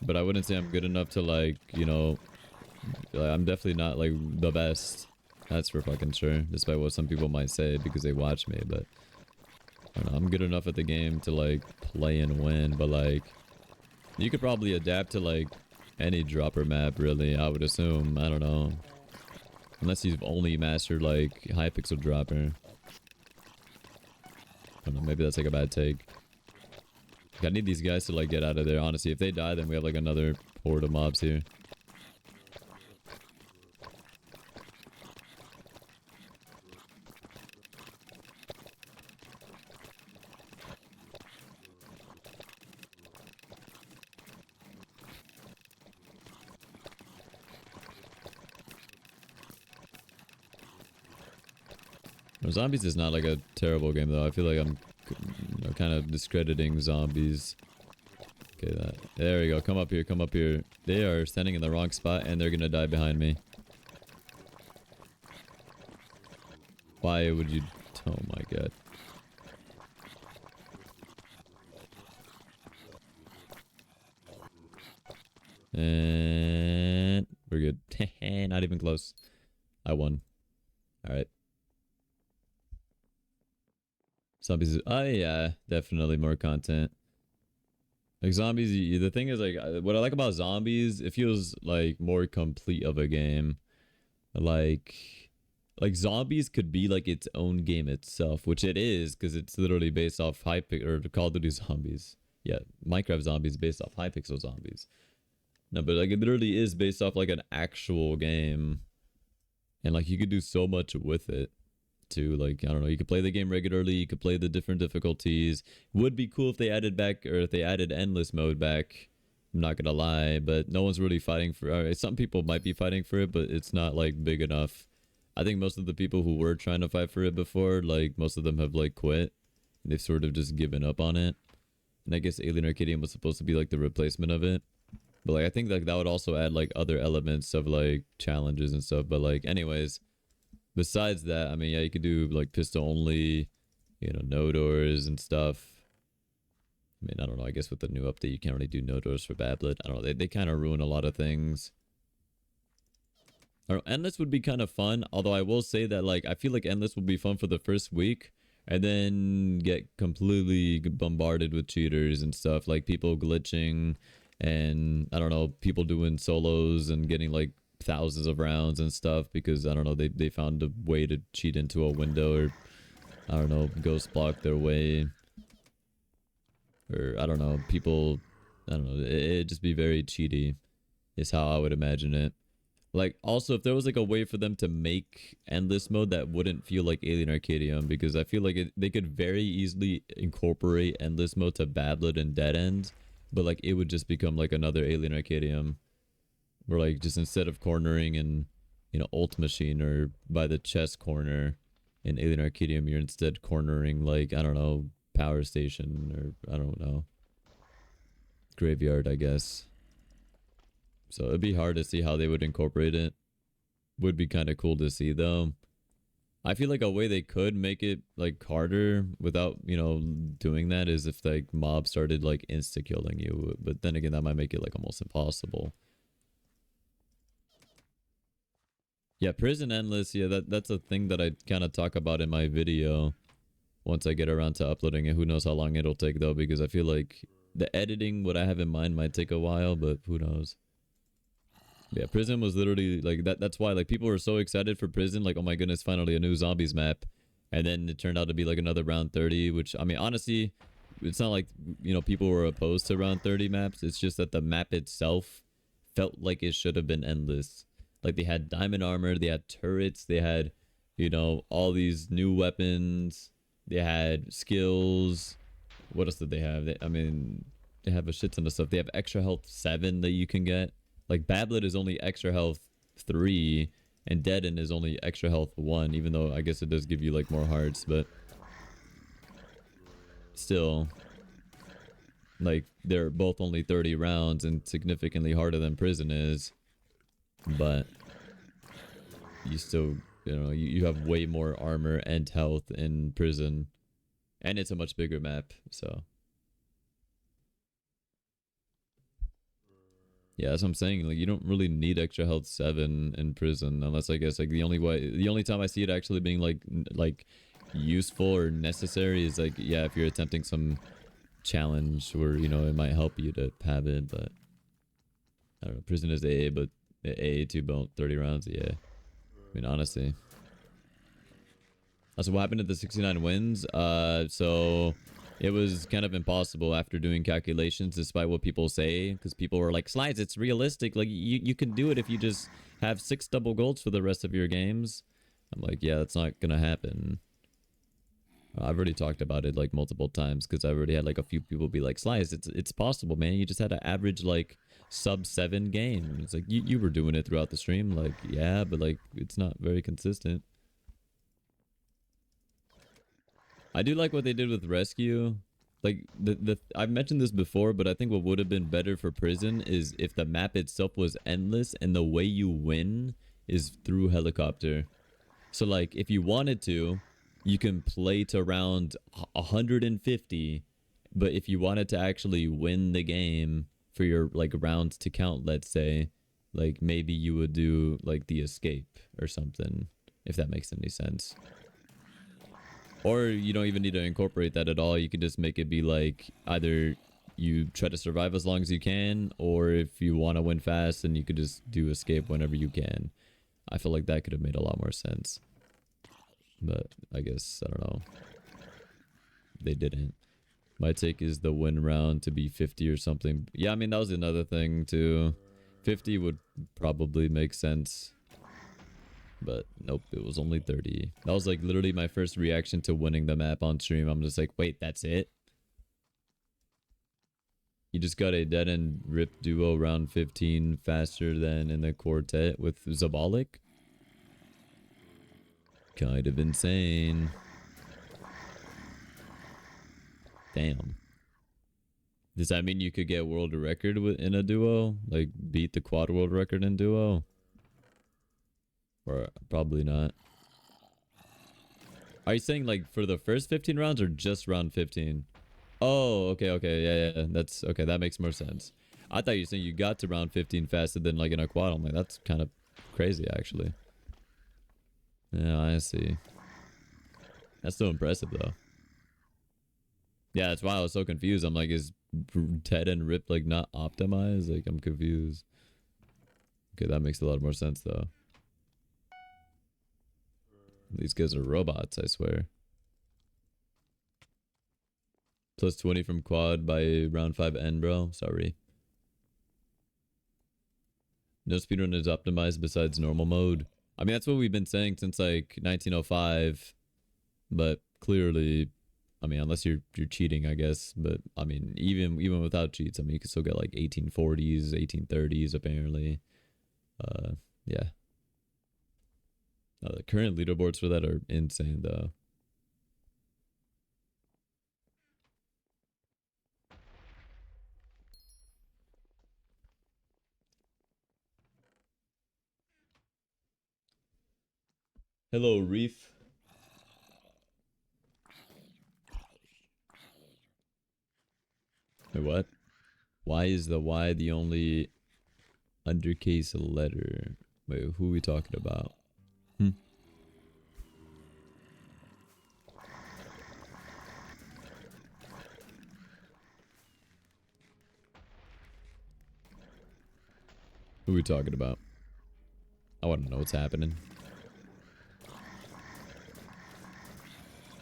Speaker 1: but I wouldn't say I'm good enough to like, you know, I'm definitely not like the best. That's for fucking sure. Despite what some people might say because they watch me, but I don't know, I'm good enough at the game to like play and win. But like, you could probably adapt to like any dropper map, really. I would assume. I don't know, unless you've only mastered like hypixel dropper. I don't know. Maybe that's like a bad take. Like, I need these guys to like get out of there. Honestly, if they die, then we have like another horde of mobs here. Zombies is not like a terrible game though. I feel like I'm kind of discrediting zombies. Okay, there we go. Come up here, come up here. They are standing in the wrong spot and they're gonna die behind me. Why would you? Oh my god. And we're good. Not even close. I won. Alright. Zombies. Oh yeah, definitely more content. Like zombies, the thing is like what I like about zombies, it feels like more complete of a game. Like zombies could be like its own game itself, which it is because it's literally based off or Call of Duty Zombies. Yeah, Minecraft Zombies based off Hypixel Zombies. No, but like it literally is based off like an actual game, and like you could do so much with it. To like, I don't know, you could play the game regularly, you could play the different difficulties. Would be cool if they added back, or if they added endless mode back. I'm not gonna lie, but no one's really fighting for some people might be fighting for it, but it's not like big enough. I think most of the people who were trying to fight for it before, like most of them have like quit. They've sort of just given up on it. And I guess Alien Arcadium was supposed to be like the replacement of it. But like I think like that would also add like other elements of like challenges and stuff. But like anyways, besides that, I mean, yeah, you could do like pistol only, you know, no doors and stuff. I mean, I don't know. I guess with the new update, you can't really do no doors for Bablet. I don't know. They kind of ruin a lot of things. I don't know, Endless would be kind of fun. Although I will say that, like, I feel like Endless will be fun for the first week. And then get completely bombarded with cheaters and stuff. Like people glitching. And, I don't know, people doing solos and getting, like, thousands of rounds and stuff because I don't know they found a way to cheat into a window, or I don't know, ghost block their way, or I don't know, people, I don't know, it'd just be very cheaty is how I would imagine it. Like also if there was like a way for them to make endless mode that wouldn't feel like Alien Arcadium, because I feel like they could very easily incorporate endless mode to Bablet and Dead End, but like it would just become like another Alien Arcadium. Where like just instead of cornering in, you know, Ult Machine or by the chest corner in Alien Arcadium, you're instead cornering like, I don't know, Power Station, or I don't know, Graveyard, I guess. So it'd be hard to see how they would incorporate it. Would be kind of cool to see though. I feel like a way they could make it like harder without, you know, doing that is if like mobs started like insta killing you, but then again that might make it like almost impossible. Yeah, Prison Endless, yeah, that's a thing that I kind of talk about in my video once I get around to uploading it. Who knows how long it'll take though, because I feel like the editing, what I have in mind, might take a while, but who knows. Yeah, Prison was literally like that's why like people were so excited for Prison, like, oh my goodness, finally a new zombies map. And then it turned out to be like another round 30, which I mean honestly, it's not like, you know, people were opposed to round 30 maps. It's just that the map itself felt like it should have been endless. Like they had diamond armor, they had turrets, they had, you know, all these new weapons, they had skills. What else did they have? I mean, they have a shit ton of stuff. They have extra health 7 that you can get. Like Bablet is only extra health 3, and Dead End is only extra health 1, even though I guess it does give you like more hearts, but still, like they're both only 30 rounds and significantly harder than Prison is. But you still, you know, you have way more armor and health in Prison, and it's a much bigger map, so Yeah, that's what I'm saying. Like, you don't really need extra health 7 in prison, unless I guess like the only time I see it actually being like useful or necessary is like, yeah, if you're attempting some challenge where, you know, it might help you to have it. But I don't know, prison is AA, but AA 2 belt 30 rounds. Yeah, I mean, honestly. So what happened at the 69 wins? So it was kind of impossible after doing calculations, despite what people say, because people were like, Slides, it's realistic. Like, you can do it if you just have 6 double golds for the rest of your games. I'm like, yeah, that's not gonna happen. I've already talked about it like multiple times, because I've already had like a few people be like, Slides, it's possible, man. You just had to average like sub 7 games. Like, you were doing it throughout the stream. Like, yeah, but like, it's not very consistent. I do like what they did with rescue. Like I've mentioned this before, but I think what would have been better for prison is if the map itself was endless and the way you win is through helicopter. So like if you wanted to, you can play to round 150, but if you wanted to actually win the game for your like rounds to count, let's say, like maybe you would do like the escape or something, if that makes any sense. Or you don't even need to incorporate that at all. You can just make it be like either you try to survive as long as you can, or if you want to win fast, then you could just do escape whenever you can. I feel like that could have made a lot more sense. But I guess, I don't know. They didn't. My take is the win round to be 50 or something. Yeah, I mean, that was another thing too. 50 would probably make sense. But nope, it was only 30. That was like literally my first reaction to winning the map on stream. I'm just like, wait, that's it? You just got a dead end rip duo round 15 faster than in the quartet with Zabalik? Kind of insane. Damn. Does that mean you could get world record in a duo? Like beat the quad world record in duo? Or probably not. Are you saying like for the first 15 rounds or just round 15? Oh, okay. Yeah. That's okay. That makes more sense. I thought you were saying you got to round 15 faster than like in a quad. I'm like, that's kind of crazy actually. Yeah, I see. That's so impressive though. Yeah, that's why I was so confused. I'm like, is Ted and Rip like not optimized? Like, I'm confused. Okay, that makes a lot more sense though. These guys are robots, I swear. Plus 20 from quad by round 5 end, bro. Sorry. No speedrun is optimized besides normal mode. I mean, that's what we've been saying since like 1905. But clearly, I mean, unless you're cheating, I guess. But I mean, even without cheats, I mean, you can still get like 1840s, 1830s apparently. Yeah. The current leaderboards for that are insane, though. Hello, Reef. Wait, what? Why is the Y the only undercase letter? Wait, who are we talking about? Who are we talking about? I want to know what's happening.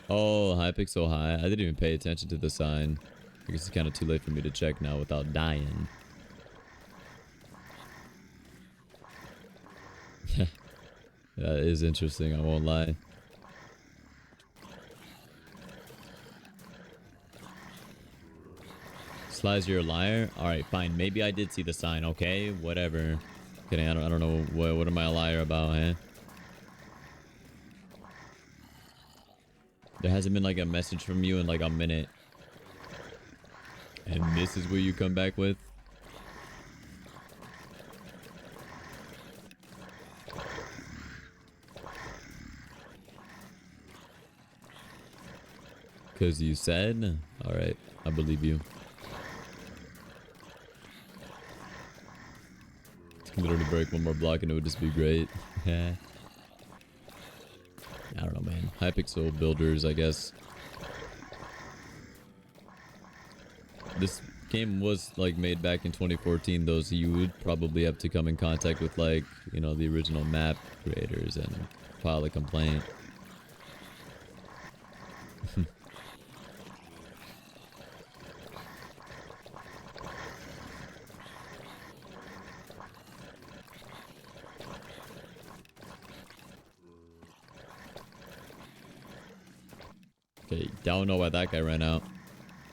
Speaker 1: Oh, hypixel high. I didn't even pay attention to the sign. I guess it's kind of too late for me to check now without dying. That is interesting, I won't lie. Slice, you're a liar? Alright, fine. Maybe I did see the sign, okay? Whatever. Kidding, I don't know. What am I a liar about, eh? There hasn't been like a message from you in like a minute. And this is what you come back with? Because you said? Alright, I believe you. Literally break one more block and it would just be great. Yeah. I don't know, man. Hypixel builders, I guess. This game was like made back in 2014, though, so you would probably have to come in contact with like, you know, the original map creators and file a complaint. Okay, don't know why that guy ran out.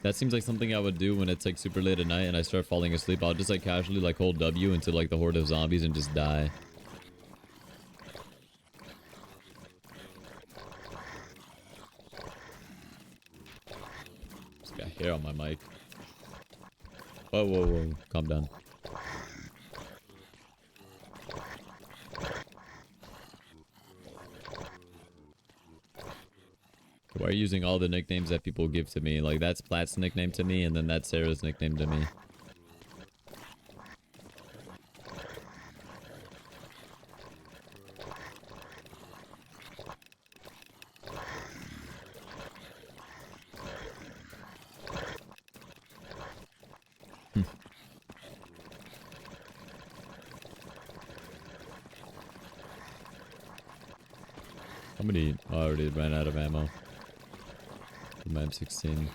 Speaker 1: That seems like something I would do when it's like super late at night and I start falling asleep. I'll just like casually like hold W into like the horde of zombies and just die. Just got hair on my mic. Whoa, whoa, whoa. Calm down. Why are you using all the nicknames that people give to me? Like, that's Platt's nickname to me, and then that's Sarah's nickname to me. How many? Oh, I already ran out of ammo. My M16.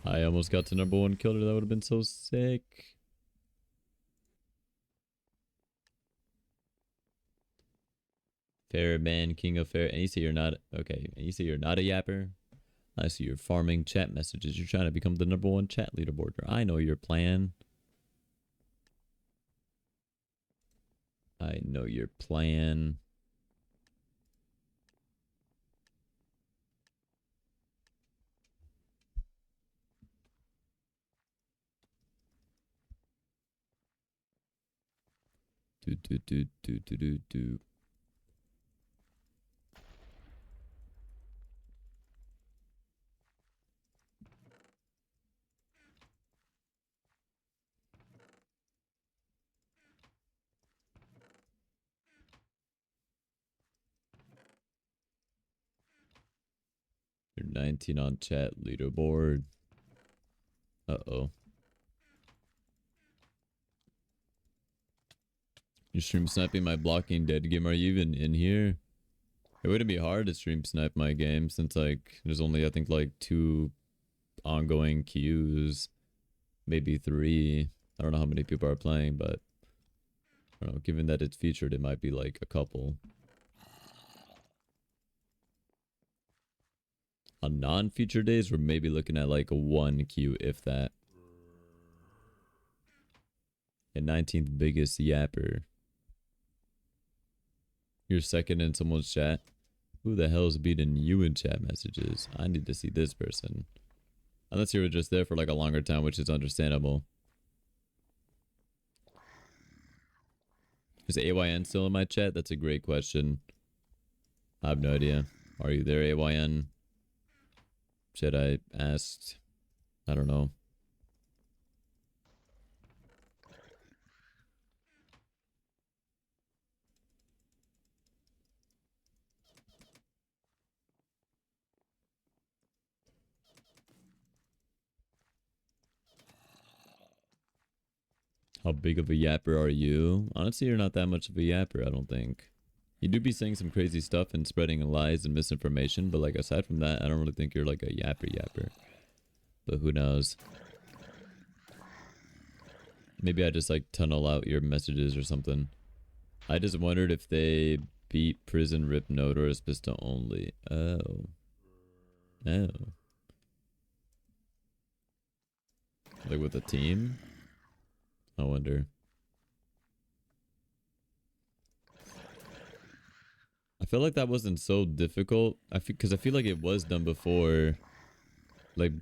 Speaker 1: I almost got to #1 killer. That would have been so sick. Fair man, king of fair. And you say you're not okay. And you say you're not a yapper. I see you're farming chat messages. You're trying to become the #1 chat leaderboard. I know your plan. I know your plan. Do. You're 19 on chat leaderboard. Uh-oh. You're stream sniping my blocking dead game. Are you even in here? It wouldn't be hard to stream snipe my game since like there's only I think like 2 ongoing queues, maybe 3. I don't know how many people are playing, but I don't know, given that it's featured, it might be like a couple. On non-feature days, we're maybe looking at like a 1 queue, if that. And 19th biggest yapper. You're second in someone's chat. Who the hell's beating you in chat messages? I need to see this person. Unless you were just there for like a longer time, which is understandable. Is AYN still in my chat? That's a great question. I have no idea. Are you there, AYN? Should I asked? I don't know. How big of a yapper are you? Honestly, you're not that much of a yapper, I don't think. You do be saying some crazy stuff and spreading lies and misinformation, but like aside from that, I don't really think you're like a yapper. But who knows? Maybe I just like tunnel out your messages or something. I just wondered if they beat Prison Rip Note or is pistol only. Oh. Oh. Like with a team? I wonder. I feel like that wasn't so difficult. Because I feel like it was done before. Like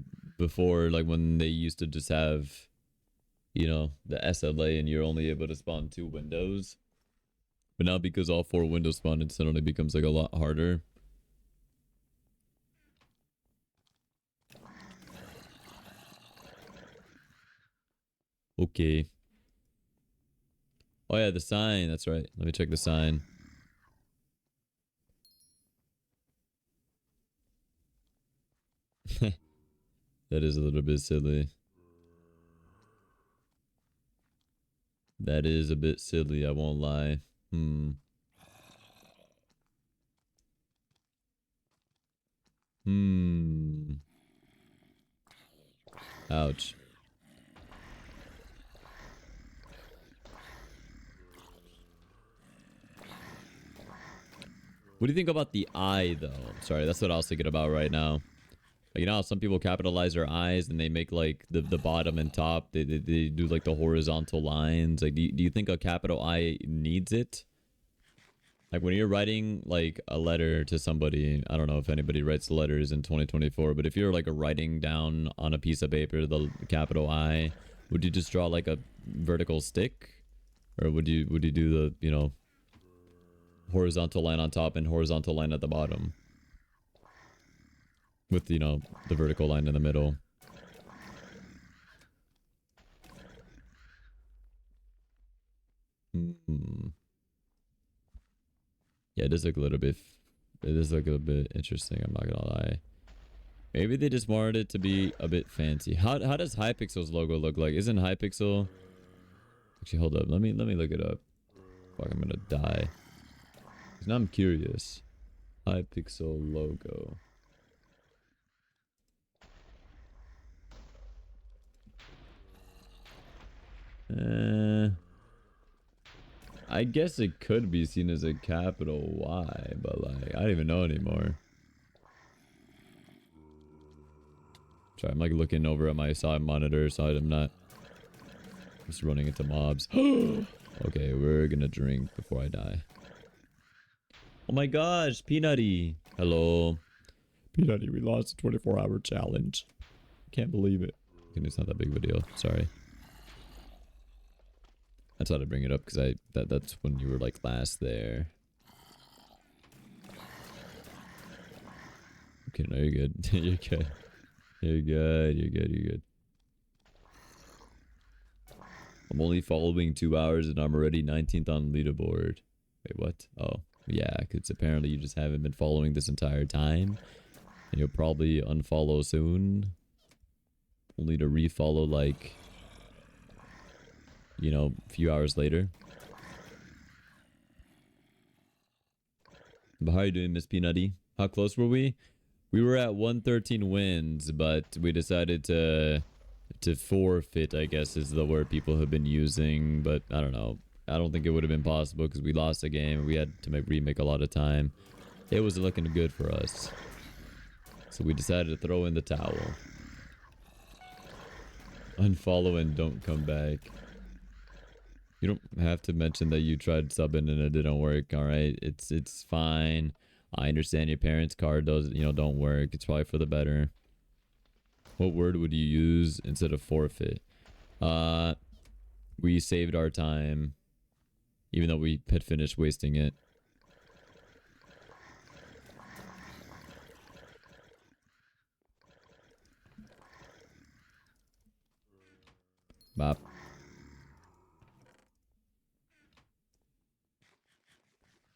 Speaker 1: when they used to just have, you know, the SLA and you're only able to spawn 2 windows. But now because all 4 windows spawn, it suddenly becomes like a lot harder. Okay. Oh yeah, the sign. That's right. Let me check the sign. That is a little bit silly. That is a bit silly, I won't lie. Hmm. Hmm. Ouch. What do you think about the eye, though? Sorry, that's what I was thinking about right now. Like, you know how some people capitalize their eyes and they make, like, the bottom and top? They do, like, the horizontal lines. Like, do you think a capital I needs it? Like, when you're writing, like, a letter to somebody, I don't know if anybody writes letters in 2024, but if you're, like, writing down on a piece of paper the capital I, would you just draw, like, a vertical stick? Or would you do the, you know, horizontal line on top and horizontal line at the bottom? With, you know, the vertical line in the middle. Hmm. Yeah, it does look a little bit... It does look a bit interesting, I'm not gonna lie. Maybe they just wanted it to be a bit fancy. How does Hypixel's logo look like? Isn't Hypixel... Actually, hold up. Let me look it up. Fuck, I'm gonna die. 'Cause now I'm curious. Hypixel logo. I guess it could be seen as a capital Y, but like, I don't even know anymore. Sorry, I'm like looking over at my side monitor so I'm not just running into mobs. Okay, we're gonna drink before I die. Oh my gosh, Peanutty. Hello. Peanutty, we lost a 24-hour challenge. Can't believe it. Okay, it's not that big of a deal. Sorry. I thought I'd bring it up because that's when you were like last there. Okay, no, you're good. You're good. You're good. You're good. You're good. I'm only following 2 hours and I'm already 19th on leaderboard. Wait, what? Oh, yeah, because apparently you just haven't been following this entire time. And you'll probably unfollow soon. Only to refollow like, you know, a few hours later. But how are you doing, Miss Peanutty? How close were we? We were at 113 wins, but we decided to forfeit, I guess is the word people have been using, but I don't know. I don't think it would have been possible because we lost a game. We had to remake a lot of time. It wasn't looking good for us. So we decided to throw in the towel. Unfollow and don't come back. You don't have to mention that you tried subbing and it didn't work, alright? It's fine. I understand your parents' card does, you know, don't work. It's probably for the better. What word would you use instead of forfeit? We saved our time. Even though we had finished wasting it. Bop.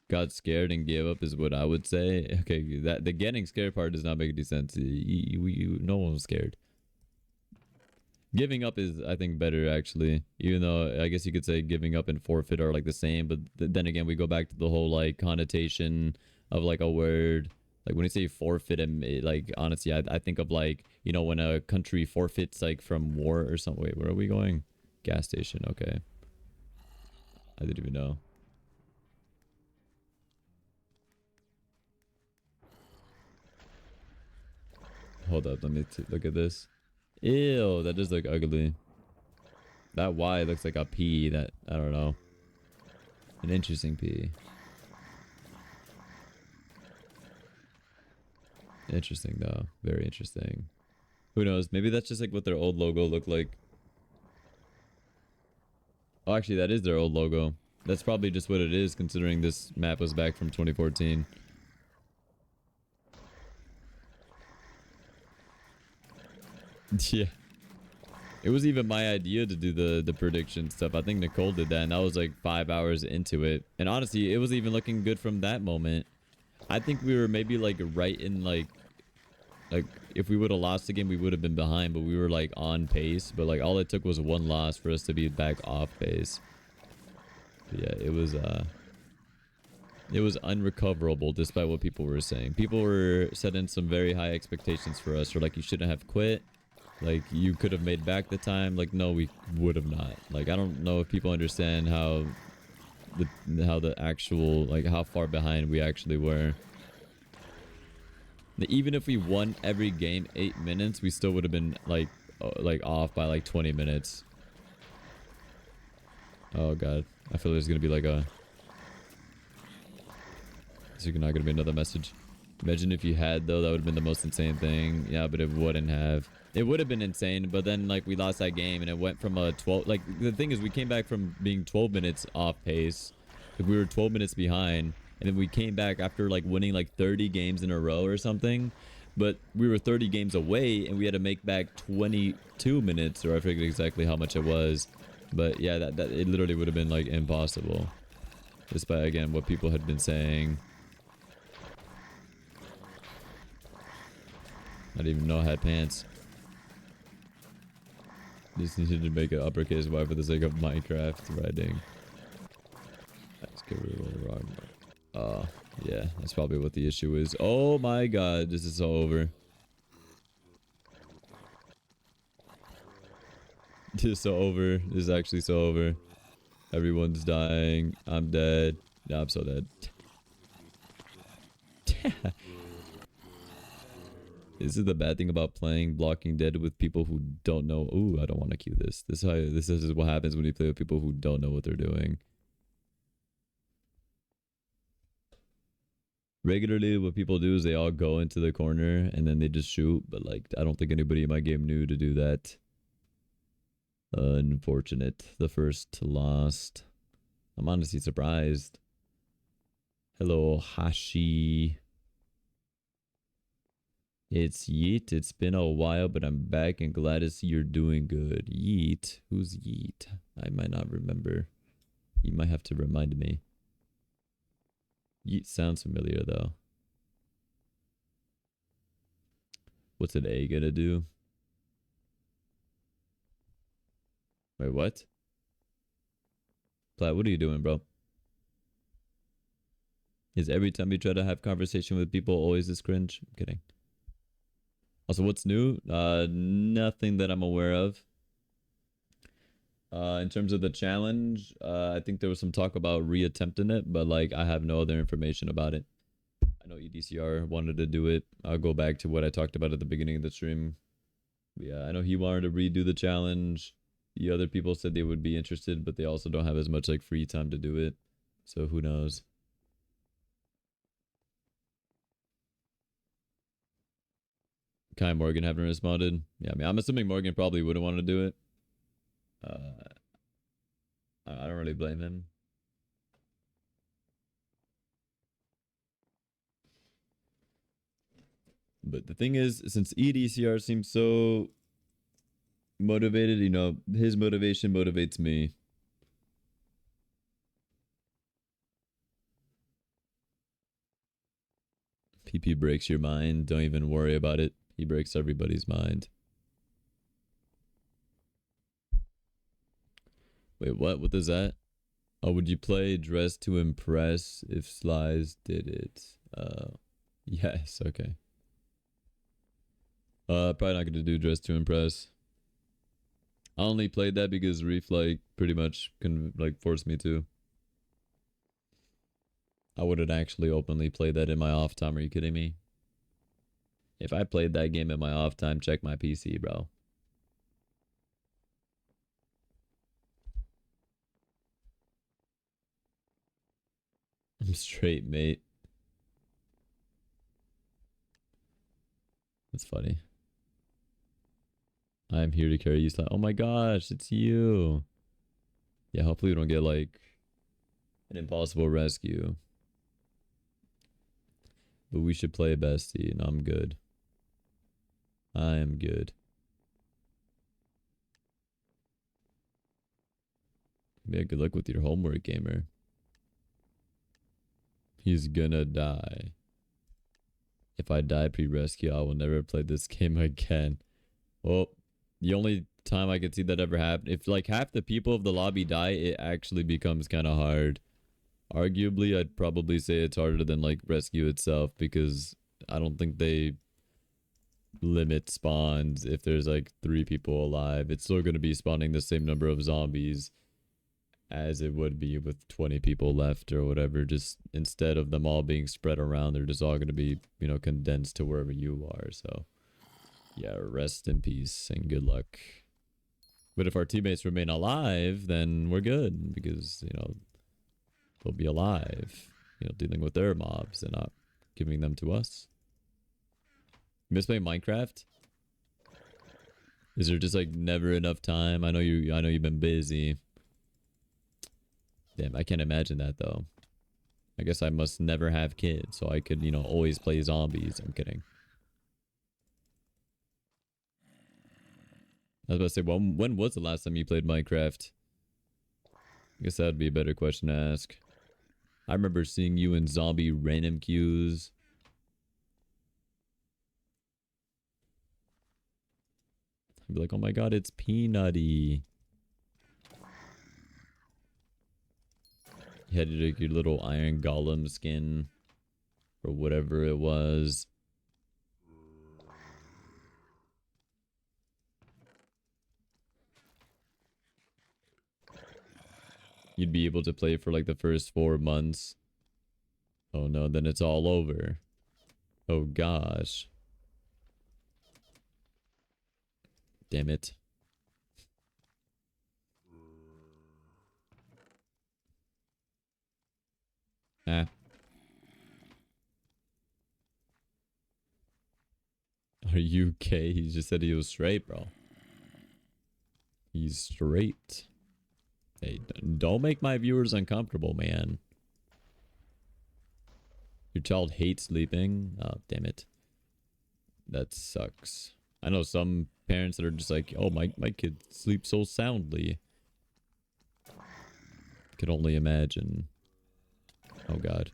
Speaker 1: Got scared and gave up is what I would say. Okay, that the getting scared part does not make any sense. No one was scared. Giving up is, I think, better actually. Even though I guess you could say giving up and forfeit are like the same, but then again, we go back to the whole like connotation of like a word. Like when you say forfeit, and like honestly, I think of like, you know, when a country forfeits like from war or something. Wait, where are we going? Gas station. Okay. I didn't even know. Hold up, let me look at this. Ew, that does look ugly. That Y looks like a P that, I don't know. An interesting P. Interesting though. Very interesting. Who knows? Maybe that's just like what their old logo looked like. Oh, actually, that is their old logo. That's probably just what it is, considering this map was back from 2014. Yeah. It was even my idea to do the prediction stuff. I think Nicole did that, and that was like 5 hours into it. And honestly, it was even looking good from that moment. I think we were maybe like right in like if we would have lost the game, we would have been behind, but we were like on pace. But like all it took was one loss for us to be back off pace. But yeah, it was unrecoverable despite what people were saying. People were setting some very high expectations for us, or like you shouldn't have quit. Like, you could have made back the time. Like, no, we would have not. Like, I don't know if people understand how the actual, like, how far behind we actually were. Even if we won every game 8 minutes, we still would have been, like off by, like, 20 minutes. Oh, God. I feel there's going to be, like, a... There's not going to be another message. Imagine if you had, though. That would have been the most insane thing. Yeah, but it wouldn't have. It would have been insane, but then, like, we lost that game, and it went from a 12... Like, the thing is, we came back from being 12 minutes off pace. Like, we were 12 minutes behind, and then we came back after, like, winning, like, 30 games in a row or something. But we were 30 games away, and we had to make back 22 minutes, or I forget exactly how much it was. But, yeah, that it literally would have been, like, impossible. Despite, again, what people had been saying. I didn't even know I had pants. Just needed to make an uppercase Y for the sake of Minecraft writing. Let's get rid of the wrong. Yeah, that's probably what the issue is. Oh my god, this is so over. This is so over. This is actually so over. Everyone's dying. I'm dead. Yeah, I'm so dead. This is the bad thing about playing Blocking Dead with people who don't know. Ooh, I don't want to cue this. This is what happens when you play with people who don't know what they're doing. Regularly, what people do is they all go into the corner and then they just shoot. But like, I don't think anybody in my game knew to do that. Unfortunate. The first lost. I'm honestly surprised. Hello, Hashi. It's Yeet. It's been a while, but I'm back and glad to see you're doing good. Yeet? Who's Yeet? I might not remember. You might have to remind me. Yeet sounds familiar, though. What's an A gonna do? Wait, what? Platt, what are you doing, bro? Is every time you try to have conversation with people always this cringe? I'm kidding. Also, what's new? Nothing that I'm aware of. In terms of the challenge, I think there was some talk about reattempting it, but like I have no other information about it. I know EDCR wanted to do it. I'll go back to what I talked about at the beginning of the stream. But yeah, I know he wanted to redo the challenge. The other people said they would be interested, but they also don't have as much like free time to do it. So who knows? Kai Morgan haven't responded. Yeah, I mean, I'm assuming Morgan probably wouldn't want to do it. I don't really blame him. But the thing is, since EDCR seems so motivated, you know, his motivation motivates me. PP breaks your mind. Don't even worry about it. He breaks everybody's mind. Wait, what? What is that? Oh, would you play Dress to Impress if Slice did it? Yes, okay. Probably not gonna do Dress to Impress. I only played that because Reef like pretty much forced me to. I wouldn't actually openly play that in my off time. Are you kidding me? If I played that game in my off time, check my PC, bro. I'm straight, mate. That's funny. I'm here to carry you. Oh my gosh, it's you. Yeah, hopefully we don't get like an impossible rescue. But we should play bestie, and I'm good. I am good. Yeah, good luck with your homework, gamer. He's gonna die. If I die pre-rescue, I will never play this game again. Well, the only time I could see that ever happen, if like half the people of the lobby die, it actually becomes kind of hard. Arguably, I'd probably say it's harder than like rescue itself, because I don't think they limit spawns if there's like 3 people alive. It's still going to be spawning the same number of zombies as it would be with 20 people left or whatever. Just instead of them all being spread around, they're just all going to be, you know, condensed to wherever you are. So yeah, rest in peace and good luck. But if our teammates remain alive, then we're good, because, you know, they'll be alive, you know, dealing with their mobs and not giving them to us. You miss playing Minecraft? Is there just like never enough time? I know you've been busy. Damn, I can't imagine that though. I guess I must never have kids, so I could, you know, always play zombies. I'm kidding. I was about to say, well, when was the last time you played Minecraft? I guess that would be a better question to ask. I remember seeing you in zombie random queues. I'd be like, oh my god, it's Peanutty. You had like your little iron golem skin or whatever it was. You'd be able to play for like the first 4 months. Oh no, then it's all over. Oh gosh. Damn it. Ah. Are you okay? He just said he was straight, bro. He's straight. Hey, don't make my viewers uncomfortable, man. Your child hates sleeping? Oh, damn it. That sucks. I know some parents that are just like, oh, my kid sleeps so soundly. Could only imagine. Oh, God.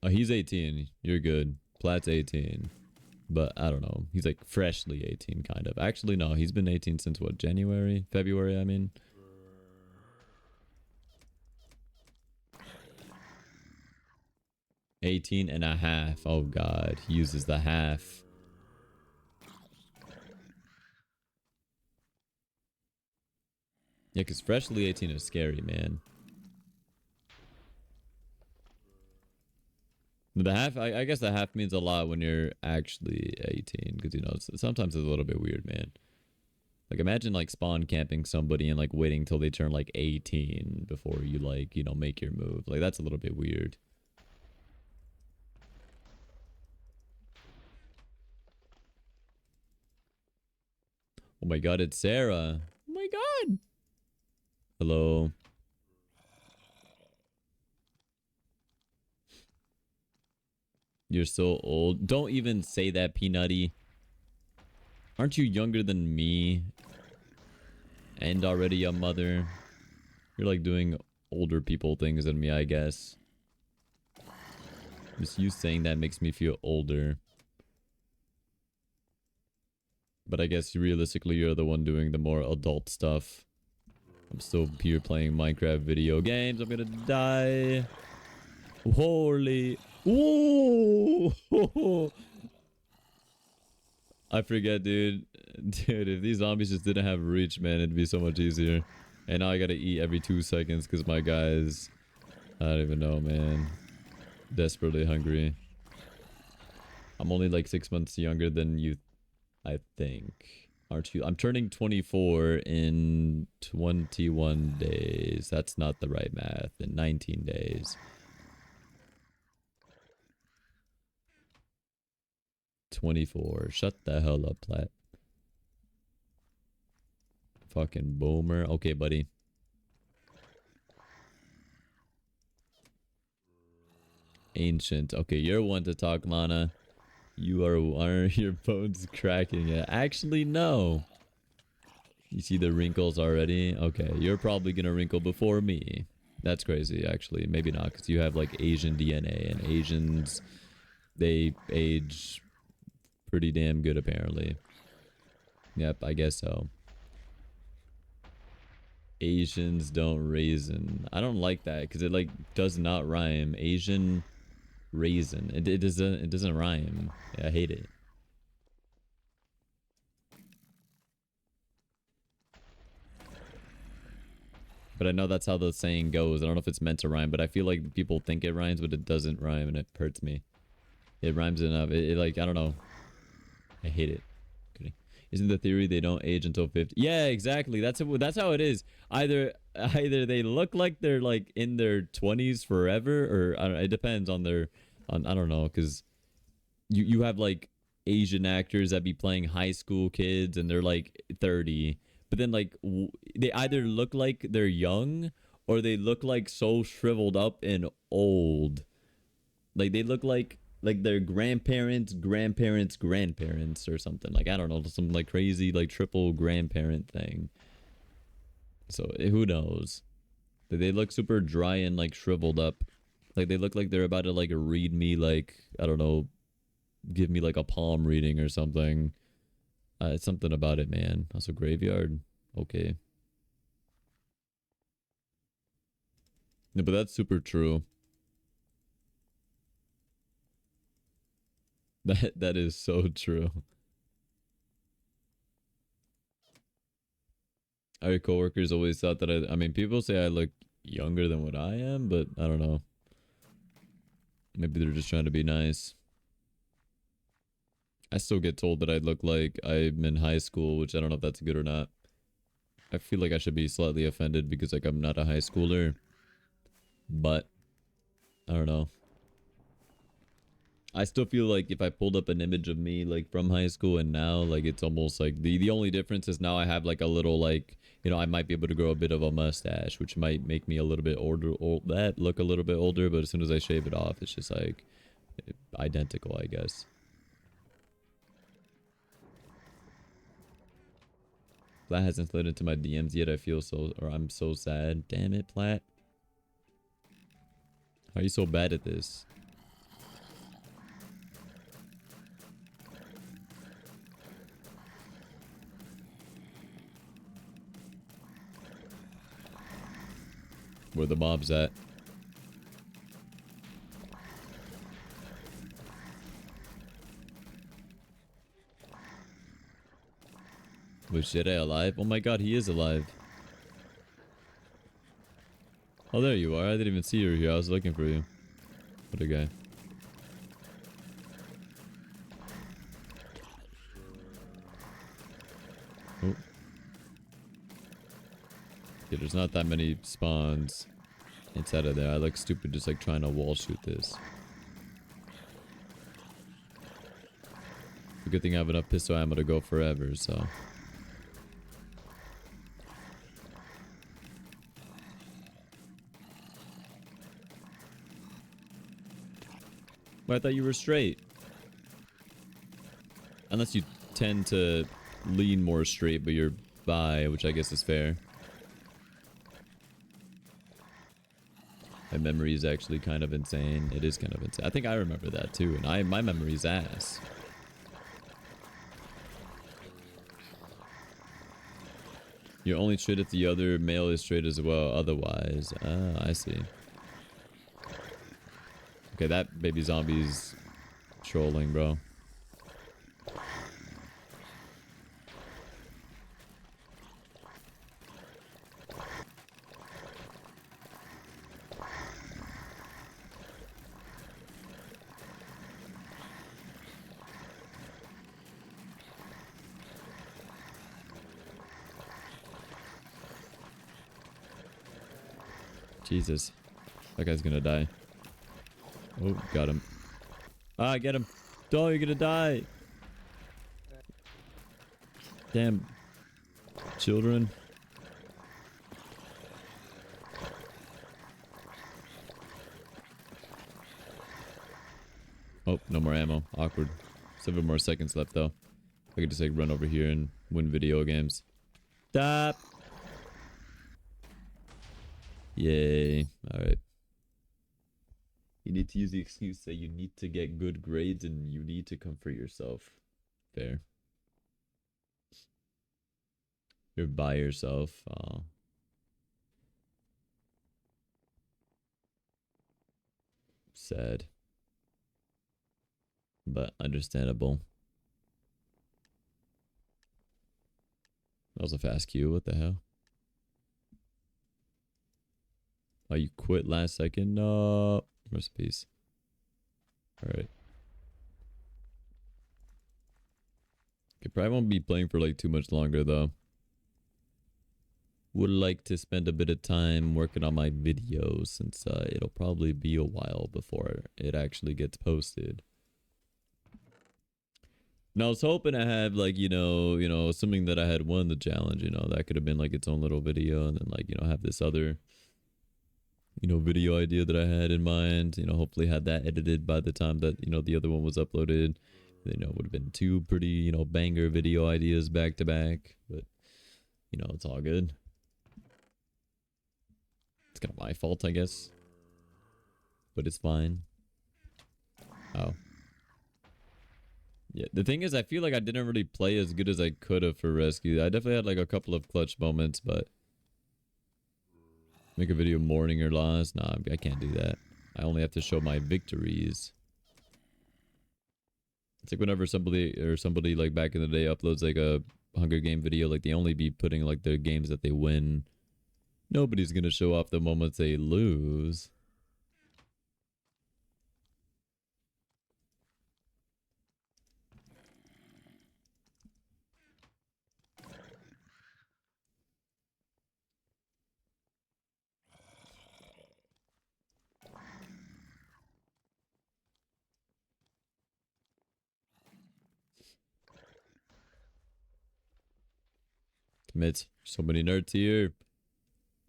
Speaker 1: Oh, he's 18. You're good. Plat's 18. But I don't know. He's like freshly 18, kind of. Actually, no. He's been 18 since what? January? February, I mean. $18 and a half. Oh, God. He uses the half. Yeah, because freshly 18 is scary, man. The half, I guess the half means a lot when you're actually 18, because, you know, sometimes it's a little bit weird, man. Like, imagine, like, spawn camping somebody and, like, waiting till they turn, like, 18 before you, like, you know, make your move. Like, that's a little bit weird. Oh my god, it's Sarah. Oh my god. Hello. You're so old. Don't even say that, Peanutty. Aren't you younger than me? And already a mother? You're like doing older people things than me, I guess. Just you saying that makes me feel older. But I guess realistically you're the one doing the more adult stuff. I'm still here playing Minecraft video games. I'm gonna die. Holy. Ooh. I forget, dude. Dude, if these zombies just didn't have reach, man, it'd be so much easier. And now I gotta eat every 2 seconds because my guy's... I don't even know, man. Desperately hungry. I'm only like 6 months younger than you, I think. Aren't you? I'm turning 24 in 21 days. That's not the right math. In 19 days. 24. Shut the hell up, Plat. Fucking boomer. Okay, buddy. Ancient. Okay, you're one to talk, Lana. You are your bones cracking it. Actually, no. You see the wrinkles already? Okay, you're probably gonna wrinkle before me. That's crazy, actually. Maybe not, because you have like Asian DNA, and Asians, they age pretty damn good, apparently. Yep, I guess so. Asians don't raisin. I don't like that, because it like does not rhyme. Asian raisin. It doesn't rhyme. Yeah, I hate it. But I know that's how the saying goes. I don't know if it's meant to rhyme, but I feel like people think it rhymes, but it doesn't rhyme, and it hurts me. It rhymes enough. It like, I don't know. I hate it. Kidding. Isn't the theory they don't age until 50? Yeah, exactly. That's how it is. Either they look like they're like in their 20s forever, or I don't, it depends on their I don't know, because you have like Asian actors that be playing high school kids and they're like 30, but then like they either look like they're young or they look like so shriveled up and old. Like they look like their grandparents or something. Like, I don't know, some like crazy like triple grandparent thing. So who knows? They look super dry and like shriveled up. Like they look like they're about to like read me, like, I don't know, give me like a palm reading or something. It's something about it, man. Also graveyard. Okay. Yeah, but that's super true. That is so true. Our coworkers always thought that I mean, people say I look younger than what I am, but I don't know. Maybe they're just trying to be nice. I still get told that I look like I'm in high school, which I don't know if that's good or not. I feel like I should be slightly offended because like I'm not a high schooler, but I don't know. I still feel like if I pulled up an image of me like from high school and now, like it's almost like the only difference is now I have like a little like, you know, I might be able to grow a bit of a mustache, which might make me a little bit older, or that look a little bit older, but as soon as I shave it off, it's just like identical, I guess. Plat hasn't slid into my DMs yet. I feel so, or I'm so sad. Damn it, Plat. How are you so bad at this? Where the mob's at? Was Jedi alive? Oh my god, he is alive. Oh, there you are. I didn't even see you here. I was looking for you. What a guy. Oh. Yeah, there's not that many spawns inside of there. I look stupid just like trying to wall shoot this. The good thing I have enough pistol ammo to go forever, so. But I thought you were straight. Unless you tend to lean more straight, but you're bi, which I guess is fair. My memory is actually kind of insane. It is kind of insane. I think I remember that too, and my memory's ass. You're only straight if the other male is straight as well. Otherwise, I see. Okay, that baby zombie's trolling, bro. Jesus. That guy's gonna die. Oh, got him. Ah, get him. Oh, you're gonna die. Damn. Children. Oh, no more ammo. Awkward. 7 more seconds left though. I could just like run over here and win video games. Stop. Yay. Alright. You need to use the excuse that you need to get good grades and you need to comfort yourself. Fair. You're by yourself. Oh. Sad. But understandable. That was a fast queue. What the hell? Oh, you quit last second? No. Recipes. Alright. Okay, probably won't be playing for like too much longer though. Would like to spend a bit of time working on my videos since it'll probably be a while before it actually gets posted. And I was hoping to have like, assuming that I had won the challenge, that could have been like its own little video and then like, have this other, video idea that I had in mind, hopefully had that edited by the time that, the other one was uploaded. Then, it would have been 2 pretty, banger video ideas back to back, but, it's all good. It's kind of my fault, I guess. But it's fine. Oh. Yeah, the thing is, I feel like I didn't really play as good as I could have for rescue. I definitely had like a couple of clutch moments, but make a video mourning or loss? Nah, I can't do that. I only have to show my victories. It's like whenever somebody like back in the day uploads like a Hunger Game video, like they only be putting like their games that they win. Nobody's gonna show off the moments they lose. Commit. So many nerds here.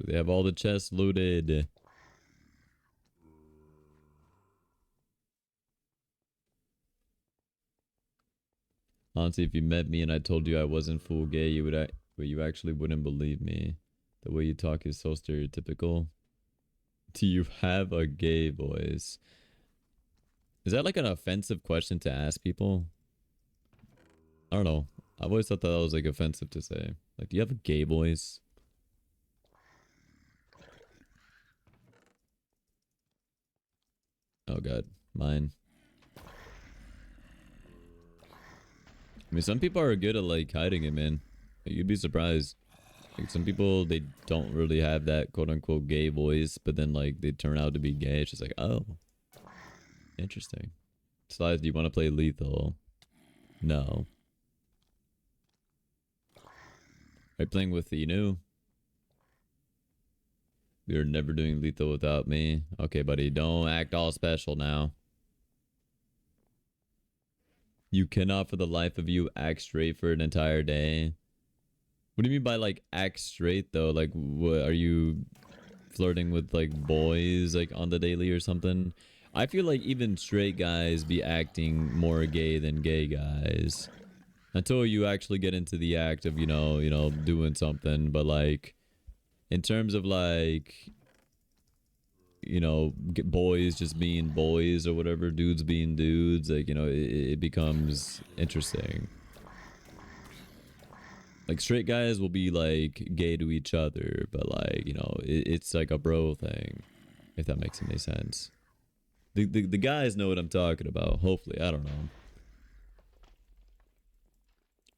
Speaker 1: They have all the chests looted. Honestly, if you met me and I told you I wasn't full gay, you actually wouldn't believe me. The way you talk is so stereotypical. Do you have a gay voice? Is that like an offensive question to ask people? I don't know. I've always thought that was like offensive to say. Like, do you have a gay voice? Oh god, mine. I mean, some people are good at like hiding it, man. Like, you'd be surprised. Like some people, they don't really have that quote unquote gay voice, but then like they turn out to be gay. It's just like, oh, interesting. Slides, do you want to play lethal? No. Are you playing with Inu? You're never doing lethal without me. Okay, buddy, don't act all special now. You cannot for the life of you act straight for an entire day. What do you mean by like act straight though? Like what, are you flirting with like boys like on the daily or something? I feel like even straight guys be acting more gay than gay guys. Until you actually get into the act of, doing something. But like in terms of like, boys just being boys or whatever, dudes being dudes, like, it becomes interesting. Like straight guys will be like gay to each other, but like, it's like a bro thing, if that makes any sense. The guys know what I'm talking about, hopefully. I don't know.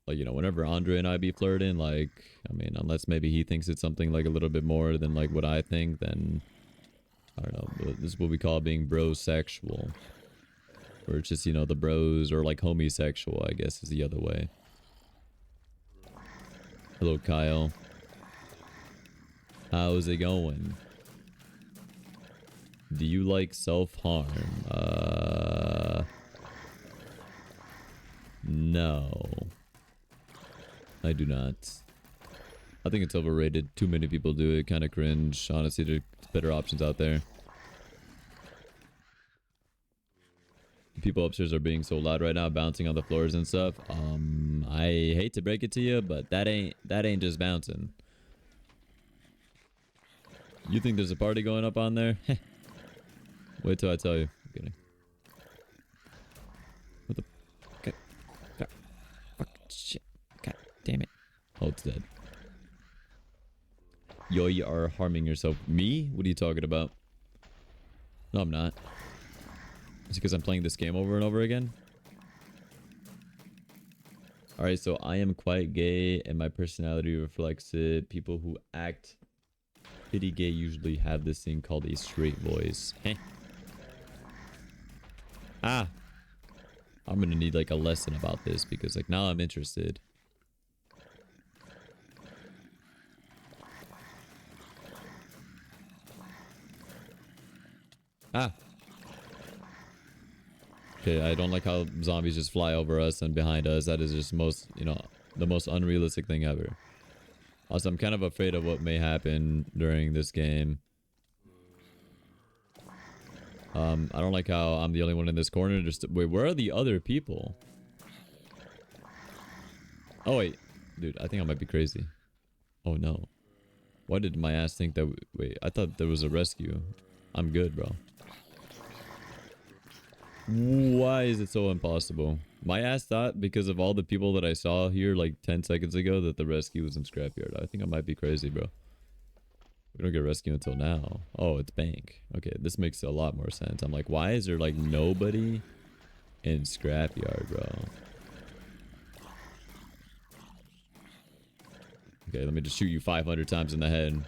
Speaker 1: Like, whenever Andre and I be flirting, like, I mean, unless maybe he thinks it's something like a little bit more than like what I think, then I don't know, but this is what we call being brosexual. Or it's just, the bros, or like homosexual, I guess is the other way. Hello, Kyle. How's it going? Do you like self-harm? No. I do not. I think it's overrated. Too many people do it. Kind of cringe. Honestly, there's better options out there. People upstairs are being so loud right now, bouncing on the floors and stuff. I hate to break it to you, but that ain't just bouncing. You think there's a party going up on there? Wait till I tell you. I'm kidding. What the? Okay. God. Fuck. Shit. God damn it. Oh, it's dead. Yo, you are harming yourself. Me? What are you talking about? No, I'm not. Is it because I'm playing this game over and over again? Alright, so I am quite gay and my personality reflects it. People who act pretty gay usually have this thing called a straight voice. Heh. Ah! I'm gonna need like a lesson about this because like now I'm interested. Ah! Okay, I don't like how zombies just fly over us and behind us. That is just most, you know, the most unrealistic thing ever. Also, I'm kind of afraid of what may happen during this game. I don't like how I'm the only one in this corner. Just wait, where are the other people? Oh wait, dude, I think I might be crazy. Oh no. Why did my ass think that? Wait, I thought there was a rescue. I'm good, bro. Why is it so impossible? My ass thought because of all the people that I saw here like 10 seconds ago that the rescue was in scrapyard. I think I might be crazy, bro. We don't get rescue until now. Oh, it's bank. Okay, this makes a lot more sense. I'm like, why is there like nobody in scrapyard, bro? Okay, let me just shoot you 500 times in the head.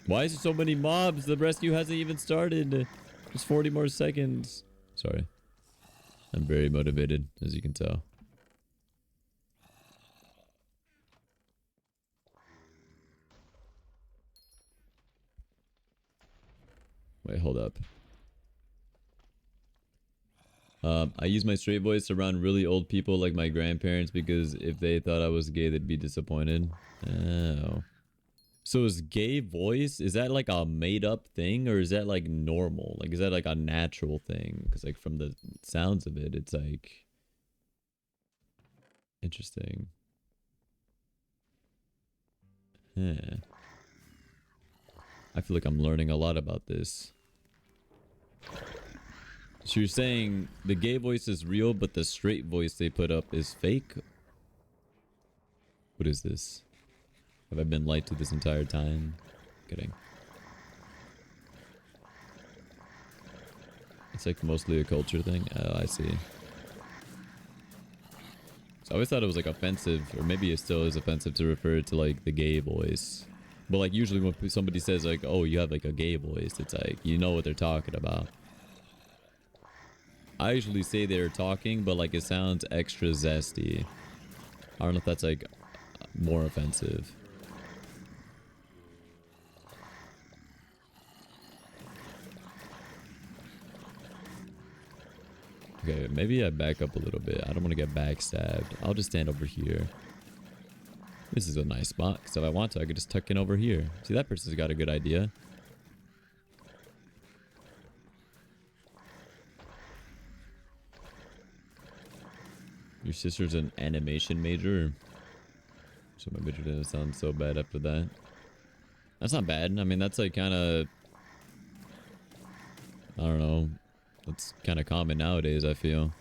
Speaker 1: Why is there so many mobs? The rescue hasn't even started. There's 40 more seconds. Sorry. I'm very motivated, as you can tell. Wait, hold up. I use my straight voice around really old people like my grandparents because if they thought I was gay, they'd be disappointed. Oh. So is gay voice, is that like a made up thing or is that like normal? Like, is that like a natural thing? Because like from the sounds of it, it's like interesting. Yeah. I feel like I'm learning a lot about this. So you're saying the gay voice is real, but the straight voice they put up is fake? What is this? Have I been lied to this entire time? Kidding. It's like mostly a culture thing. Oh, I see. So I always thought it was like offensive, or maybe it still is offensive to refer to like the gay voice. But like usually when somebody says like, oh, you have like a gay voice, it's like, you know what they're talking about. I usually say they're talking, but like it sounds extra zesty. I don't know if that's like more offensive. Okay, maybe I back up a little bit. I don't want to get backstabbed. I'll just stand over here. This is a nice spot, because if I want to, I could just tuck in over here. See, that person's got a good idea. Your sister's an animation major? So my major didn't sound so bad after that. That's not bad. I mean, that's like kind of... I don't know. That's kind of common nowadays, I feel.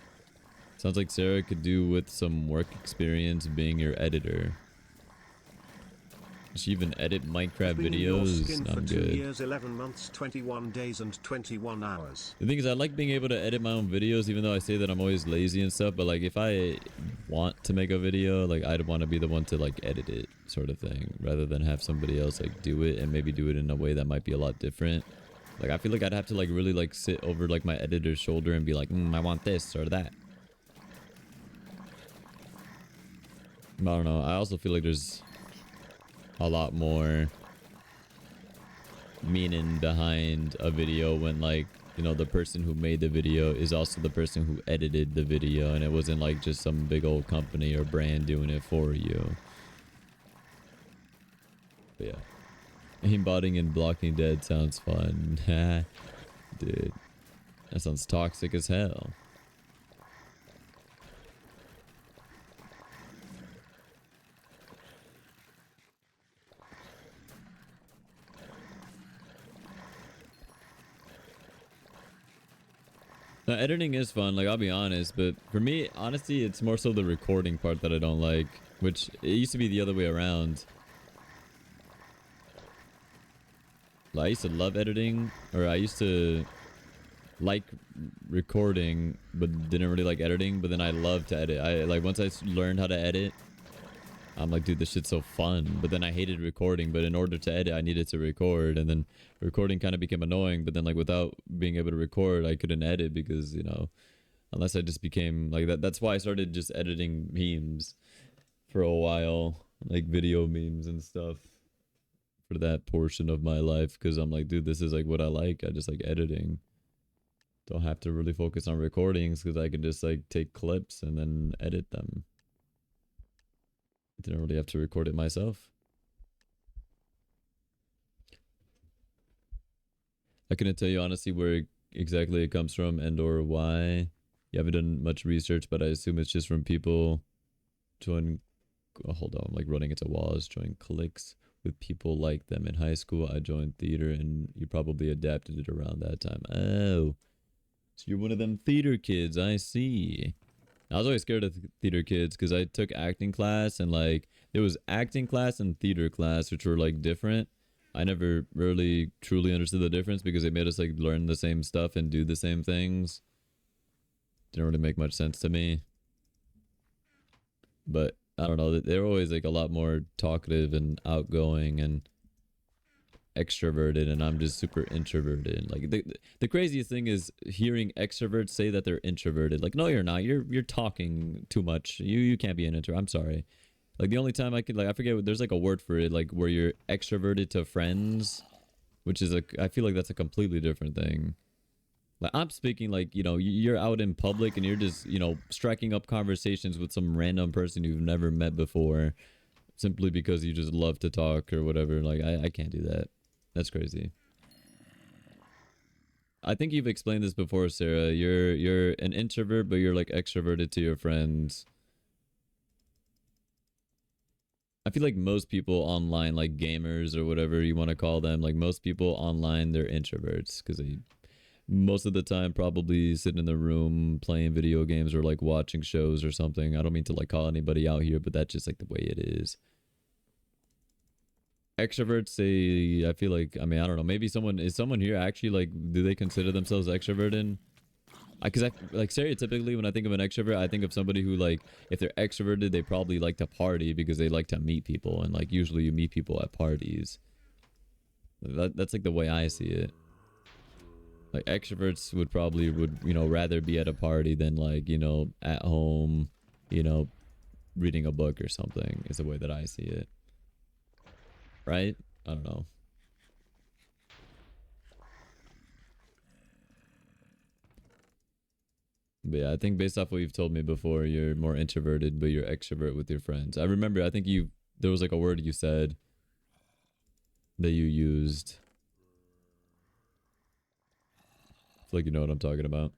Speaker 1: Sounds like Sarah could do with some work experience being your editor. Does she even edit Minecraft videos? I'm
Speaker 2: for 2
Speaker 1: good.
Speaker 2: years, 11 months, 21 days and 21 hours.
Speaker 1: The thing is, I like being able to edit my own videos, even though I say that I'm always lazy and stuff. But like, if I want to make a video, like I'd want to be the one to like edit it, sort of thing, rather than have somebody else like do it and maybe do it in a way that might be a lot different. Like, I feel like I'd have to like really like sit over like my editor's shoulder and be like, I want this or that. I don't know. I also feel like there's a lot more meaning behind a video when like, you know, the person who made the video is also the person who edited the video, and it wasn't like just some big old company or brand doing it for you. But yeah, aimbotting and blocking dead sounds fun. Dude, that sounds toxic as hell. Now, editing is fun, like, I'll be honest, but for me, honestly, it's more so the recording part that I don't like, which it used to be the other way around. Like, I used to love editing, or I used to like recording, but didn't really like editing, but then I love to edit. Like, once I learned how to edit, I'm like, dude, this shit's so fun. But then I hated recording, but in order to edit, I needed to record, and then recording kind of became annoying, but then, like, without being able to record, I couldn't edit because, you know, unless I just became like that. That's why I started just editing memes for a while, like video memes and stuff for that portion of my life, because I'm like, dude, this is like what I like. I just like editing. Don't have to really focus on recordings because I can just like take clips and then edit them. Didn't really have to record it myself. I couldn't tell you honestly where exactly it comes from and or why. You haven't done much research, but I assume it's just from people join. Oh, hold on, I'm like running into walls. Join cliques with people like them in high school. I joined theater, and you probably adapted it around that time. Oh, so you're one of them theater kids. I see. I was always scared of theater kids because I took acting class, and like there was acting class and theater class, which were like different. I never really truly understood the difference because they made us like learn the same stuff and do the same things. Didn't really make much sense to me. But I don't know, they were always like a lot more talkative and outgoing and extroverted, and I'm just super introverted. Like the craziest thing is hearing extroverts say that they're introverted. Like, no, you're not. You're talking too much. You can't be an introvert. I'm sorry. Like, the only time I could, like, I forget, there's like a word for it, like where you're extroverted to friends, which is I feel like that's a completely different thing. Like, I'm speaking like, you know, you're out in public and you're just, you know, striking up conversations with some random person you've never met before simply because you just love to talk or whatever. Like, I can't do that. That's crazy. I think you've explained this before, Sarah. You're an introvert, but you're like extroverted to your friends. I feel like most people online, like gamers or whatever you want to call them, like most people online, they're introverts because they most of the time probably sitting in the room playing video games or like watching shows or something. I don't mean to like call anybody out here, but that's just like the way it is. Extroverts say, I feel like, I mean, I don't know, maybe someone here actually like, do they consider themselves extroverted? Because I like stereotypically when I think of an extrovert, I think of somebody who, like, if they're extroverted, they probably like to party because they like to meet people, and like usually you meet people at parties. That's like the way I see it. Like, extroverts would you know, rather be at a party than like, you know, at home, you know, reading a book or something is the way that I see it. Right? I don't know. But yeah, I think based off what you've told me before, you're more introverted, but you're extrovert with your friends. I remember, I think there was like a word you said that you used. I feel like you know what I'm talking about.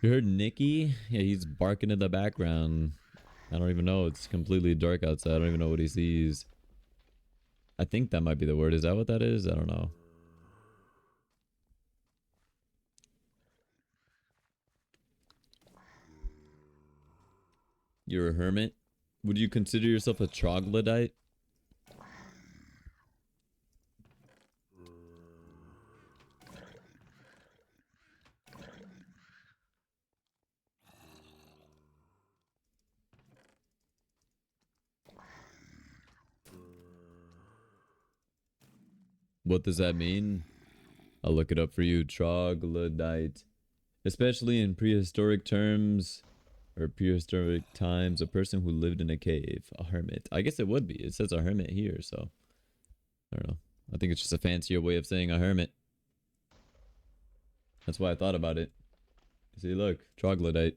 Speaker 1: You heard Nicky? Yeah, he's barking in the background. I don't even know. It's completely dark outside. I don't even know what he sees. I think that might be the word. Is that what that is? I don't know. You're a hermit? Would you consider yourself a troglodyte? What does that mean? I'll look it up for you. Troglodyte. Especially in prehistoric terms or prehistoric times, a person who lived in a cave. A hermit. I guess it would be. It says a hermit here, so I don't know. I think it's just a fancier way of saying a hermit. That's why I thought about it. See, look. Troglodyte.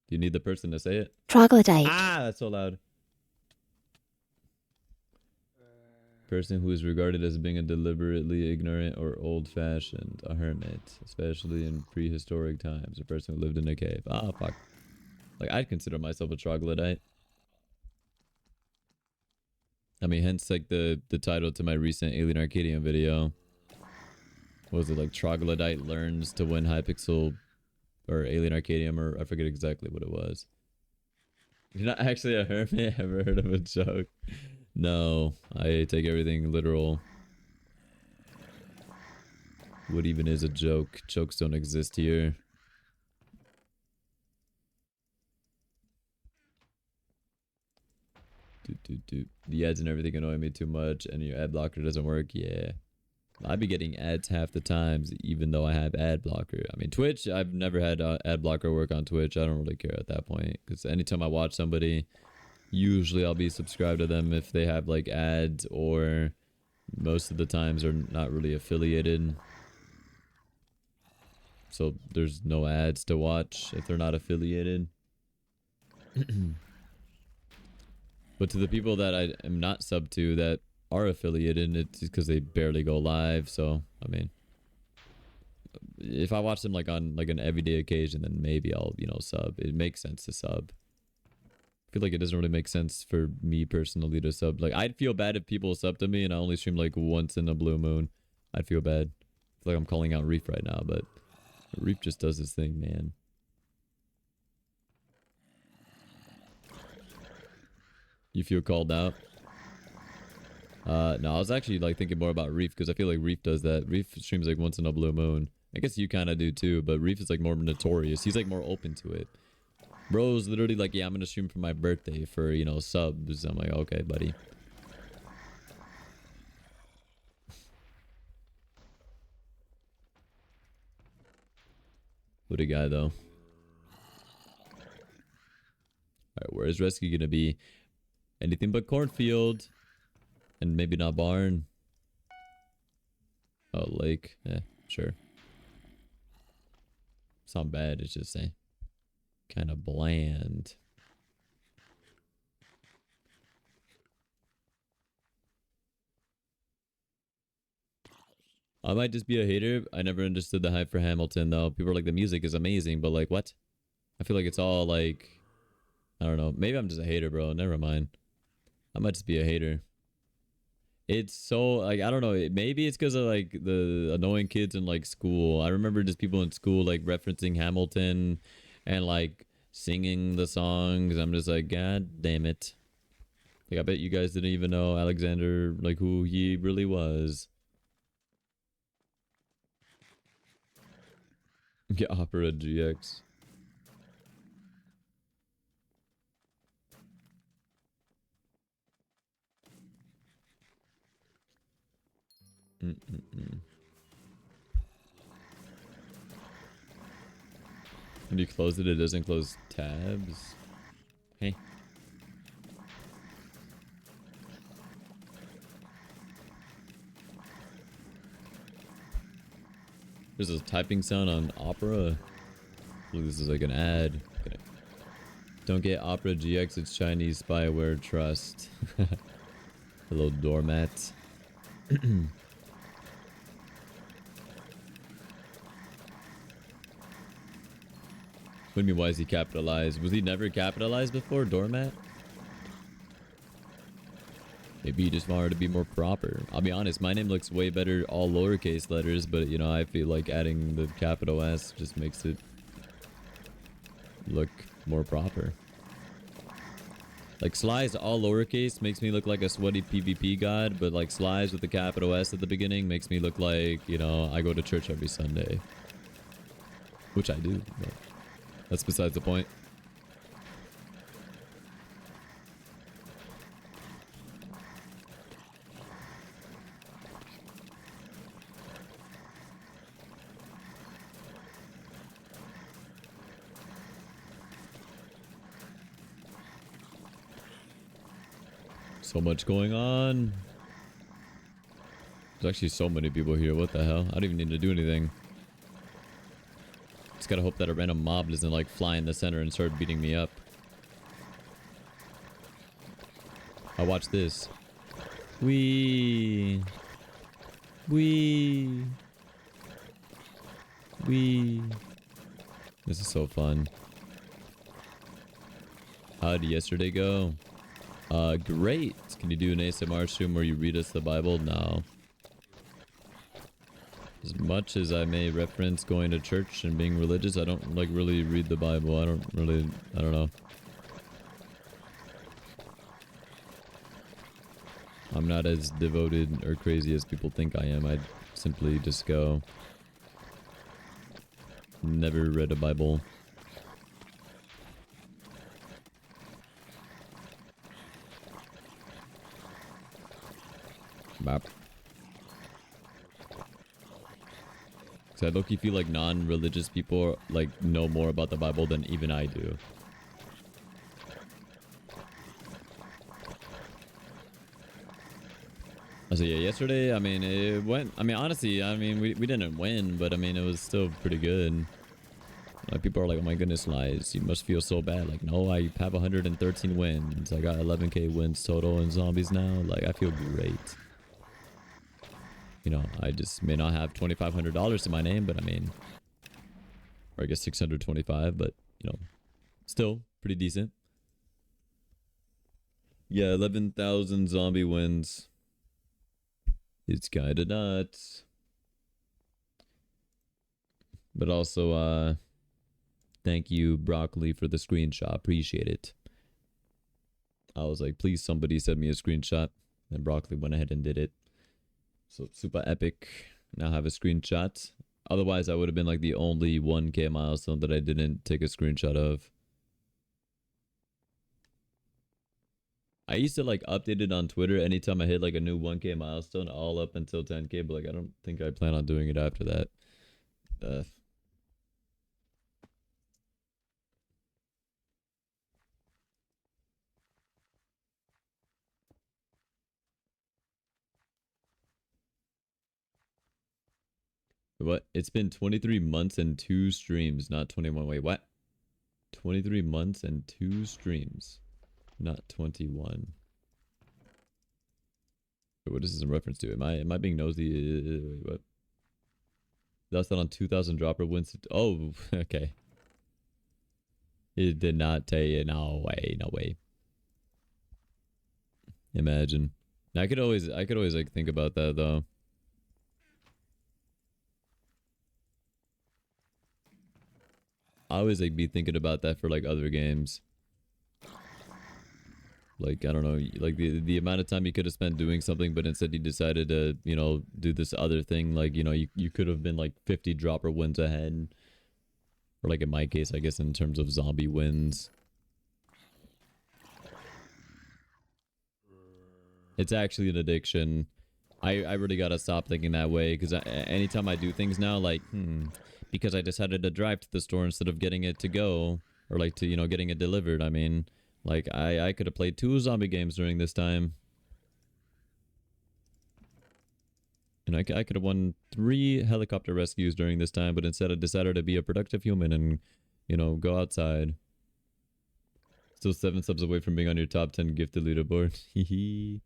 Speaker 1: Do you need the person to say it?
Speaker 5: Troglodyte.
Speaker 1: Ah, that's so loud. Person who is regarded as being a deliberately ignorant or old-fashioned, a hermit, especially in prehistoric times. A person who lived in a cave. Ah, fuck. Like, I'd consider myself a troglodyte. I mean, hence, like, the title to my recent Alien Arcadium video. What was it, like, Troglodyte learns to win hypixel or Alien Arcadium, or I forget exactly what it was. You're not actually a hermit? Ever heard of a joke? No, I take everything literal. What even is a joke? Jokes don't exist here. The ads and everything annoy me too much, and your ad blocker doesn't work. Yeah. I be getting ads half the times, even though I have ad blocker. I mean, Twitch, I've never had ad blocker work on Twitch. I don't really care at that point, because anytime I watch somebody, usually I'll be subscribed to them if they have like ads, or most of the times are not really affiliated. So there's no ads to watch if they're not affiliated. But to the people that I am not sub to that are affiliated, it's because they barely go live. So I mean, if I watch them like on like an everyday occasion, then maybe I'll, you know, sub. It makes sense to sub. I feel like it doesn't really make sense for me personally to sub. Like, I'd feel bad if people sub to me and I only stream like once in a blue moon. I'd feel bad. I feel like I'm calling out Reef right now, but Reef just does his thing, man. You feel called out? No, I was actually like thinking more about Reef, because I feel like Reef does that. Reef streams like once in a blue moon. I guess you kind of do too, but Reef is like more notorious. He's like more open to it. Bro's literally like, yeah, I'm gonna stream for my birthday for, you know, subs. I'm like, okay, buddy. What a guy, though. Alright, where is Rescue gonna be? Anything but cornfield. And maybe not barn. Oh, lake. Yeah, sure. It's not bad, it's just kind of bland. I might just be a hater. I never understood the hype for Hamilton, though. People are like, the music is amazing, but like, what? I feel like it's all like, I don't know. Maybe I'm just a hater, bro. Never mind. I might just be a hater. It's so, like, I don't know. Maybe it's because of like the annoying kids in like school. I remember just people in school like referencing Hamilton and like singing the songs. I'm just like, God damn it. Like, I bet you guys didn't even know Alexander, like, who he really was. Get Opera GX. When you close it, it doesn't close tabs. Hey. There's a typing sound on Opera. Look, this is like an ad. Okay. Don't get Opera GX, it's Chinese spyware, trust. Hello, doormat. What do you mean, why is he capitalized? Was he never capitalized before, doormat? Maybe he just wanted to be more proper. I'll be honest, my name looks way better all lowercase letters, but you know, I feel like adding the capital S just makes it look more proper. Like, Sly's all lowercase makes me look like a sweaty PvP god, but like Sly's with the capital S at the beginning makes me look like, you know, I go to church every Sunday. Which I do, but that's besides the point. So much going on. There's actually so many people here. What the hell? I don't even need to do anything. Just gotta hope that a random mob doesn't like fly in the center and start beating me up. I watch this. Wee. Wee. Wee. This is so fun. How did yesterday go? Great. Can you do an ASMR stream where you read us the Bible? No. As much as I may reference going to church and being religious, I don't like really read the Bible. I don't know. I'm not as devoted or crazy as people think I am. I simply just go. Never read a Bible. Bop. So I low-key feel like non-religious people like know more about the Bible than even I do. So yeah, yesterday, I mean, it went, I mean, honestly, I mean, we didn't win, but I mean, it was still pretty good. Like, people are like, oh my goodness, Lies, you must feel so bad. Like, no, I have 113 wins. I got 11k wins total in zombies now. Like, I feel great. You know, I just may not have $2,500 to my name, but I mean, or I guess 625, but you know, still pretty decent. Yeah, 11,000 zombie wins. It's kind of nuts. But also, thank you, Broccoli, for the screenshot. Appreciate it. I was like, please, somebody send me a screenshot. And Broccoli went ahead and did it. So, super epic. Now I have a screenshot. Otherwise, I would have been like the only 1k milestone that I didn't take a screenshot of. I used to like update it on Twitter anytime I hit like a new 1k milestone, all up until 10k, but like I don't think I plan on doing it after that. What? It's been 23 months and 2 streams, not 21. Wait, what? 23 months and 2 streams, not 21. What is this in reference to? Am I being nosy? Wait, what? That's not on 2,000 dropper wins. Oh, okay. It did not tell you. No way, no way. Imagine. I could always like think about that though. I always like be thinking about that for like other games. Like, I don't know, like the amount of time you could have spent doing something, but instead you decided to, you know, do this other thing. Like, you know, you could have been like 50 dropper wins ahead. Or like in my case, I guess in terms of zombie wins. It's actually an addiction. I really gotta stop thinking that way, because anytime I do things now, like, because I decided to drive to the store instead of getting it to go, or like to, you know, getting it delivered. I mean, like, I could have played 2 zombie games during this time. And I could have won 3 helicopter rescues during this time, but instead I decided to be a productive human and, you know, go outside. Still 7 subs away from being on your top 10 gifted leaderboard. Hehe.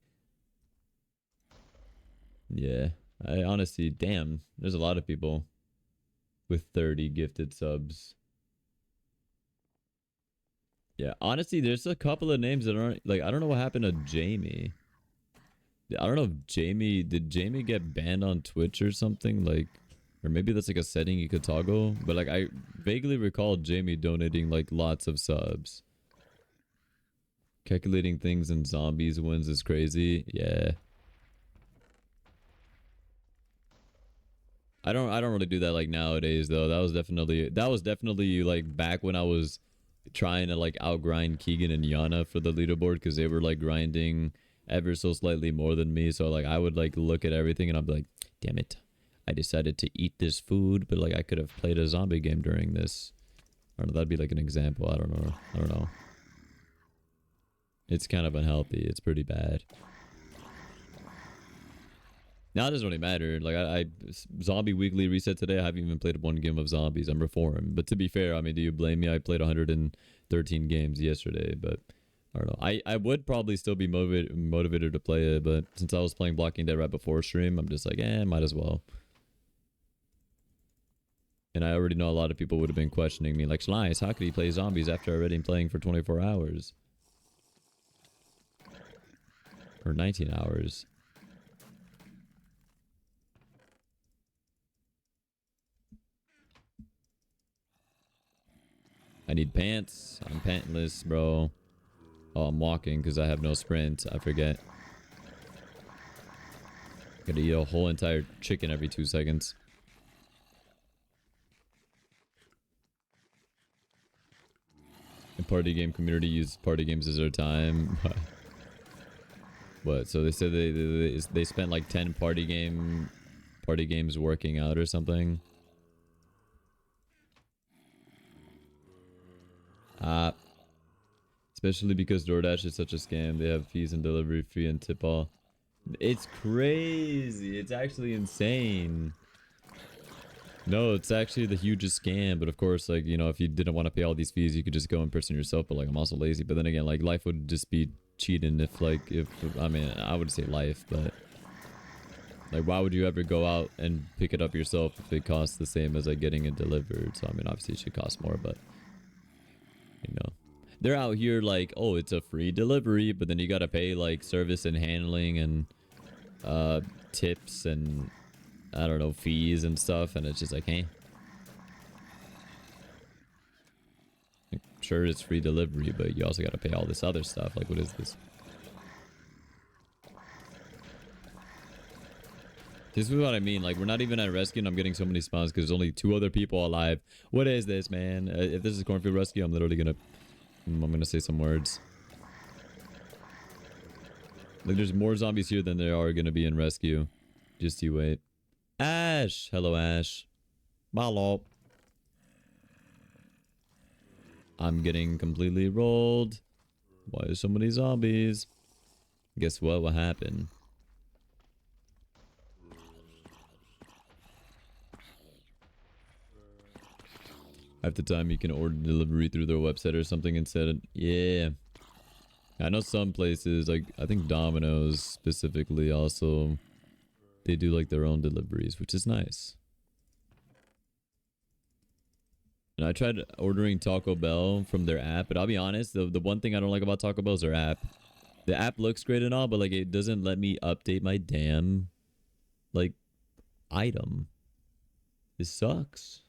Speaker 1: Yeah. I honestly, damn, there's a lot of people with 30 gifted subs. Yeah, honestly, there's a couple of names that aren't, like, I don't know what happened to Jamie. I don't know if did Jamie get banned on Twitch or something? Like, or maybe that's like a setting you could toggle. But like, I vaguely recall Jamie donating like lots of subs. Calculating things in zombies wins is crazy. Yeah. I don't really do that like nowadays though. That was definitely like back when I was trying to like outgrind Keegan and Yana for the leaderboard, because they were like grinding ever so slightly more than me. So like I would like look at everything and I'd be like, damn it, I decided to eat this food, but like I could have played a zombie game during this. I don't know, that'd be like an example. I don't know. It's kind of unhealthy. It's pretty bad. Now it doesn't really matter. Like I zombie weekly reset today. I haven't even played 1 game of zombies. I'm reformed. But to be fair, I mean, do you blame me? I played 113 games yesterday, but I don't know. I would probably still be motivated to play it, but since I was playing Blocking Dead right before stream, I'm just like, might as well. And I already know a lot of people would have been questioning me, like, Slice, how could he play zombies after already playing for 24 hours? Or 19 hours. I need pants. I'm pantless, bro. Oh, I'm walking because I have no sprint. I forget. Gotta eat a whole entire chicken every 2 seconds. The party game community uses party games as their time. What? So they said they spent like 10 party games working out or something. Especially because DoorDash is such a scam. They have fees and delivery fee and tip all. It's crazy. It's actually insane. No, it's actually the hugest scam. But of course, like, you know, if you didn't want to pay all these fees, you could just go in person yourself. But like, I'm also lazy. But then again, like, life would just be cheating if I mean, I would say life, but like, why would you ever go out and pick it up yourself if it costs the same as like getting it delivered? So I mean, obviously it should cost more, but you know, they're out here like, oh, it's a free delivery, but then you gotta pay like service and handling and tips and I don't know, fees and stuff, and it's just like, hey, sure it's free delivery, but you also gotta pay all this other stuff. Like, what is this? This is what I mean. Like, we're not even at rescue and I'm getting so many spawns because there's only 2 other people alive. What is this, man? If this is cornfield rescue, I'm literally gonna say some words. Like, there's more zombies here than there are gonna be in rescue. Just you wait. Ash! Hello, Ash. Malo. I'm getting completely rolled. Why are so many zombies? Guess what will happen? Half the time you can order delivery through their website or something instead. Yeah. I know some places, like, I think Domino's specifically also, they do like their own deliveries, which is nice. And I tried ordering Taco Bell from their app, but I'll be honest, the one thing I don't like about Taco Bell is their app. The app looks great and all, but like, it doesn't let me update my damn, like, item. This sucks.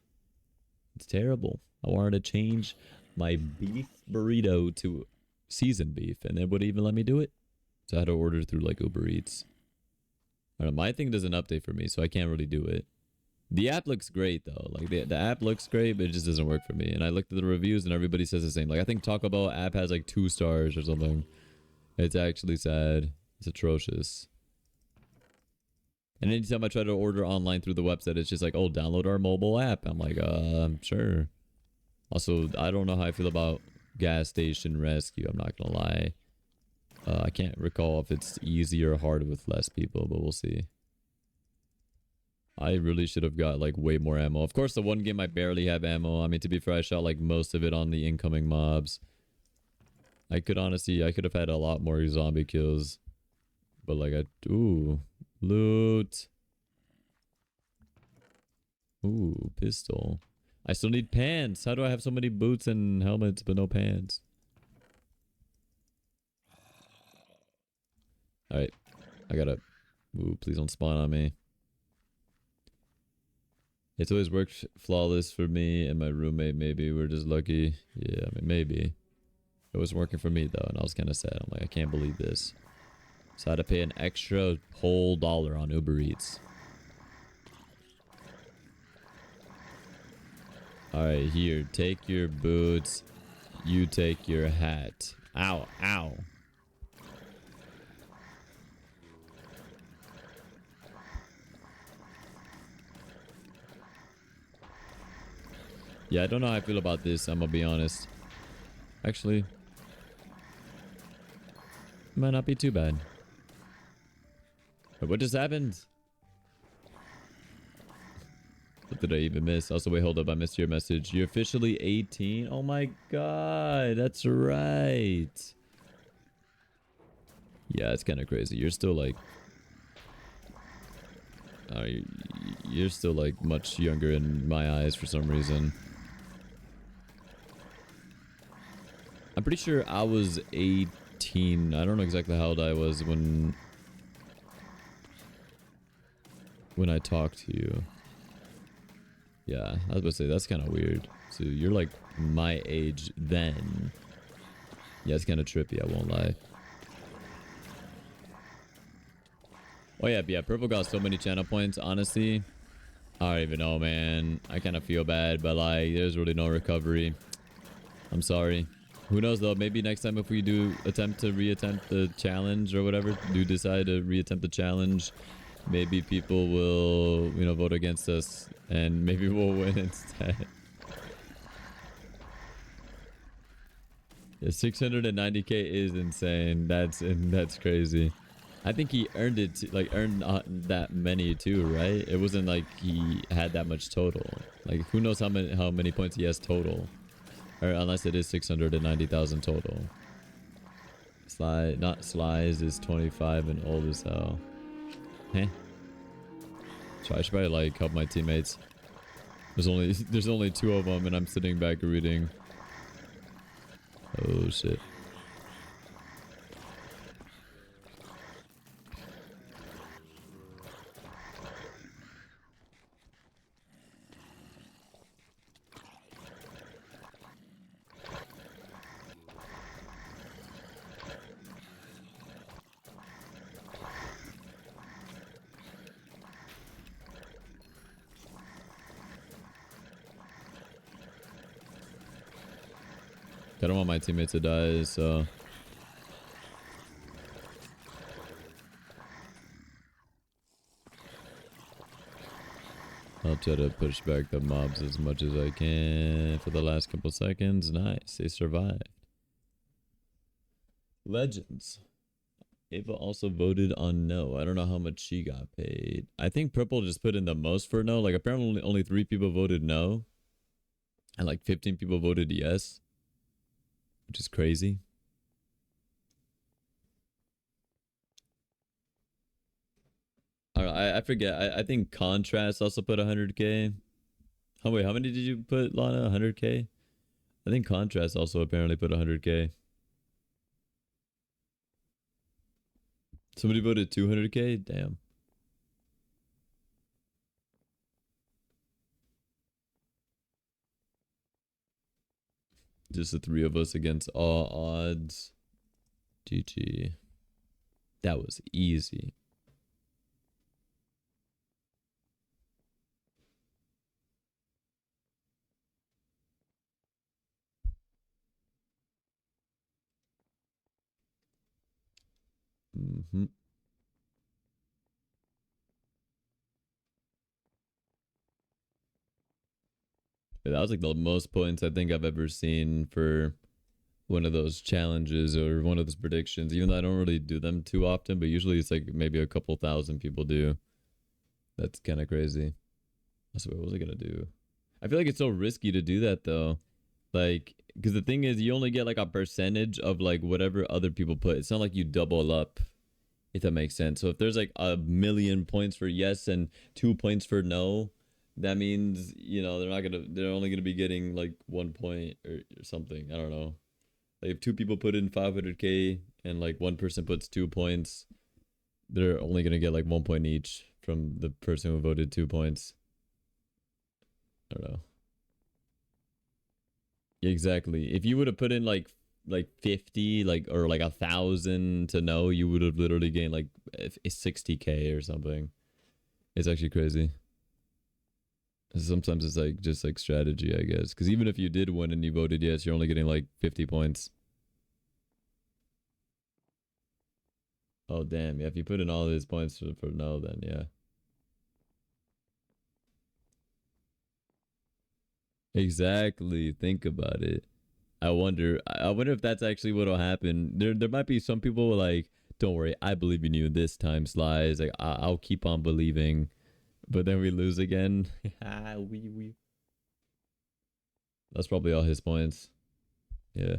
Speaker 1: It's terrible. I wanted to change my beef burrito to seasoned beef, and it wouldn't even let me do it. So I had to order through like Uber Eats. I don't know, my thing doesn't update for me, so I can't really do it. The app looks great though. Like the app looks great, but it just doesn't work for me. And I looked at the reviews and everybody says the same. Like, I think Taco Bell app has like 2 stars or something. It's actually sad. It's atrocious. And anytime I try to order online through the website, it's just like, oh, download our mobile app. I'm like, sure. Also, I don't know how I feel about gas station rescue. I'm not gonna lie. I can't recall if it's easy or hard with less people, but we'll see. I really should have got like way more ammo. Of course, the one game I barely have ammo. I mean, to be fair, I shot like most of it on the incoming mobs. I could have had a lot more zombie kills. But like, ooh, loot. Ooh, pistol. I still need pants. How do I have so many boots and helmets but no pants? Alright. I gotta... Ooh, please don't spawn on me. It's always worked flawless for me and my roommate, maybe. We're just lucky. Yeah, I mean, maybe. It wasn't working for me, though, and I was kind of sad. I'm like, I can't believe this. So I had to pay an extra whole $1 on Uber Eats. Alright, here. Take your boots. You take your hat. Ow, ow. Yeah, I don't know how I feel about this, I'm gonna be honest. Actually, might not be too bad. Wait, what just happened? What did I even miss? Also, wait, hold up. I missed your message. You're officially 18? Oh my god, that's right. Yeah, it's kind of crazy. You're still like, uh, you're still like much younger in my eyes for some reason. I'm pretty sure I was 18. I don't know exactly how old I was when I talked to you. Yeah, I was about to say that's kind of weird. So you're like my age then. Yeah, it's kind of trippy, I won't lie. Oh yeah, but yeah, Purple got so many channel points, honestly. I don't even know, man. I kind of feel bad, but like, there's really no recovery. I'm sorry. Who knows though, maybe next time if we do attempt to reattempt the challenge or whatever, do decide to reattempt the challenge, maybe people will, you know, vote against us and maybe we'll win instead. Yeah, 690k is insane. That's crazy. I think he earned it, like earned that many too, right? It wasn't like he had that much total. Like who knows how many points he has total, or unless it is 690,000 total. Sly, not Slies is 25 and old as hell. Heh. So I should probably like help my teammates. There's only two of them, and I'm sitting back reading. Oh shit. I don't want my teammates to die, so I'll try to push back the mobs as much as I can for the last couple seconds. Nice, they survived. Legends. Ava also voted on no. I don't know how much she got paid. I think Purple just put in the most for no. Like apparently only 3 people voted no. And like 15 people voted yes. Which is crazy. I don't know, I forget. I think Contrast also put 100k. Oh wait, how many did you put, Lana? 100k? I think Contrast also apparently put 100k. Somebody voted 200k? Damn. Just the 3 of us against all odds. GG. That was easy. Mm-hmm. That was like the most points I think I've ever seen for one of those challenges or one of those predictions, even though I don't really do them too often, but usually it's like maybe a couple thousand people do. That's kind of crazy. That's what was I gonna do? I feel like it's so risky to do that though. Like, because the thing is, you only get like a percentage of like whatever other people put. It's not like you double up, if that makes sense. So if there's like 1,000,000 points for yes and 2 points for no, that means, you know, they're only gonna be getting like 1 point or something. I don't know. Like if 2 people put in 500k and like 1 person puts 2 points, they're only gonna get like 1 point each from the person who voted 2 points. I don't know. Exactly. If you would have put in like 50, like, or like 1,000 to know, you would have literally gained like 60k or something. It's actually crazy. Sometimes it's like just like strategy, I guess. Because even if you did win and you voted yes, you're only getting like 50 points. Oh damn! Yeah, if you put in all of his points for no, then yeah. Exactly. Think about it. I wonder if that's actually what'll happen. There might be some people like, don't worry, I believe in you this time, Slides. Like I'll keep on believing, but then we lose again. we. That's probably all his points. Yeah.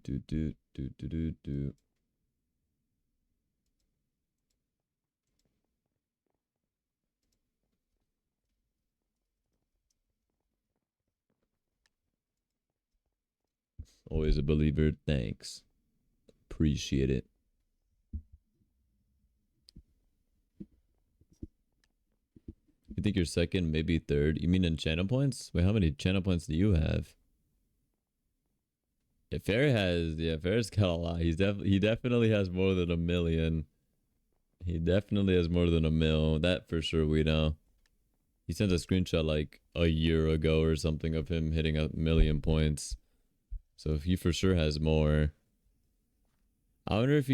Speaker 1: Do. Always a believer. Thanks. Appreciate it. You think you're second, maybe third? You mean in channel points? Wait, how many channel points do you have? Yeah, Fair's got a lot. He definitely has more than 1,000,000. He definitely has more than 1,000,000. That for sure we know. He sent a screenshot like a year ago or something of him hitting 1,000,000 points. So he for sure has more. I wonder if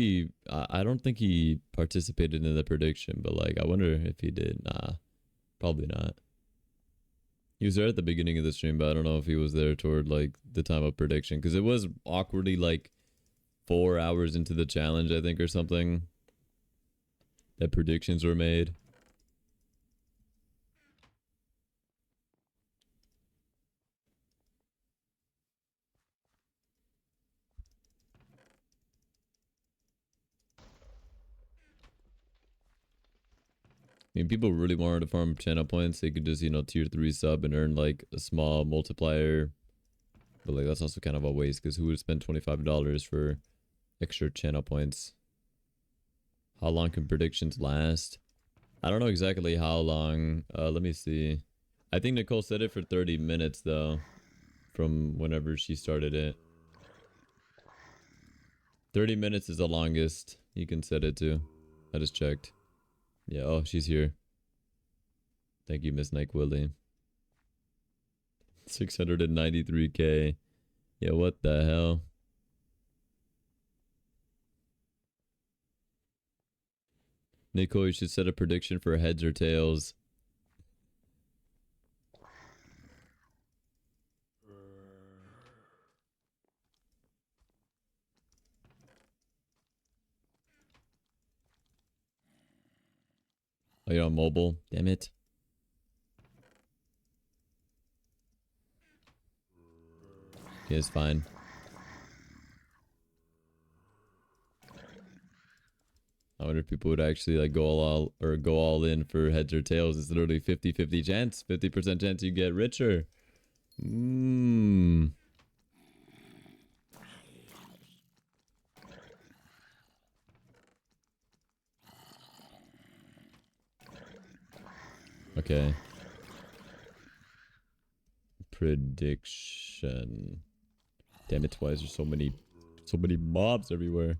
Speaker 1: I don't think he participated in the prediction, but like, I wonder if he did. Nah, probably not. He was there at the beginning of the stream, but I don't know if he was there toward like the time of prediction, because it was awkwardly like 4 hours into the challenge, I think, or something, that predictions were made. I mean, people really wanted to farm channel points. They could just, tier 3 sub and earn like a small multiplier. But like, that's also kind of a waste, because who would spend $25 for extra channel points? How long can predictions last? I don't know exactly how long. Let me see. I think Nicole said it for 30 minutes though, from whenever she started it. 30 minutes is the longest you can set it to. I just checked. Yeah, oh, she's here. Thank you, Miss Nike Willie. 693k. Yeah, what the hell? Nicole, you should set a prediction for heads or tails. Oh, you're on mobile? Damn it. Okay, it's fine. I wonder if people would actually like go all in for heads or tails. It's literally 50-50 chance. 50% chance you get richer. Okay. Prediction. Damn it, why is there so many mobs everywhere?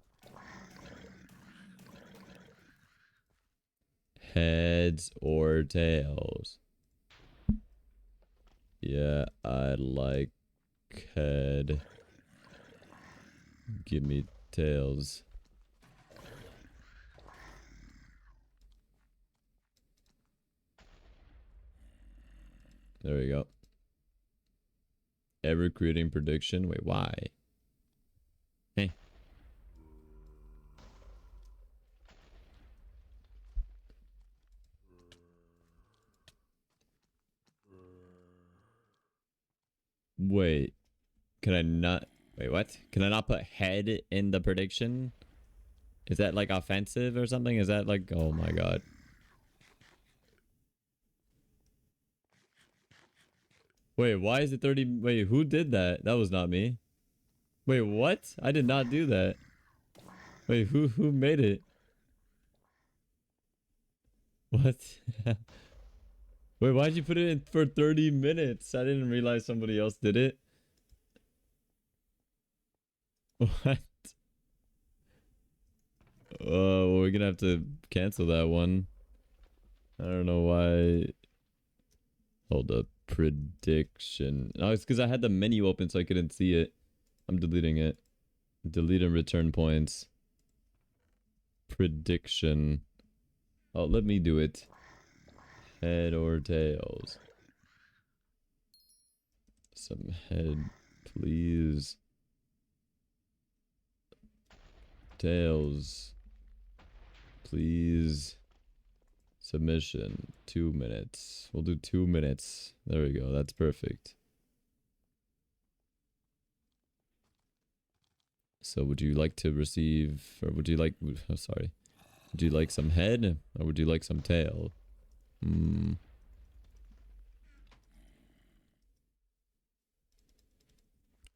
Speaker 1: Heads or tails? Yeah, I like head. Give me tails. There we go. Ever creating prediction? Wait, why? Hey. Wait. Can I not? Wait, what? Can I not put head in the prediction? Is that like offensive or something? Is that like, oh my god. Wait, why is it 30? Wait, who did that? That was not me. Wait, what? I did not do that. Wait, who made it? What? Wait, why'd you put it in for 30 minutes? I didn't realize somebody else did it. What? Well, we're gonna have to cancel that one. I don't know why. Hold up. Prediction. Oh, it's because I had the menu open so I couldn't see it. I'm deleting it. Delete and return points. Prediction. Oh, let me do it. Head or tails? Some head, please. Tails, please. Submission. 2 minutes. We'll do 2 minutes. There we go. That's perfect. So would you like to receive, or would you like, oh, sorry. Would you like some head, or would you like some tail? Hmm.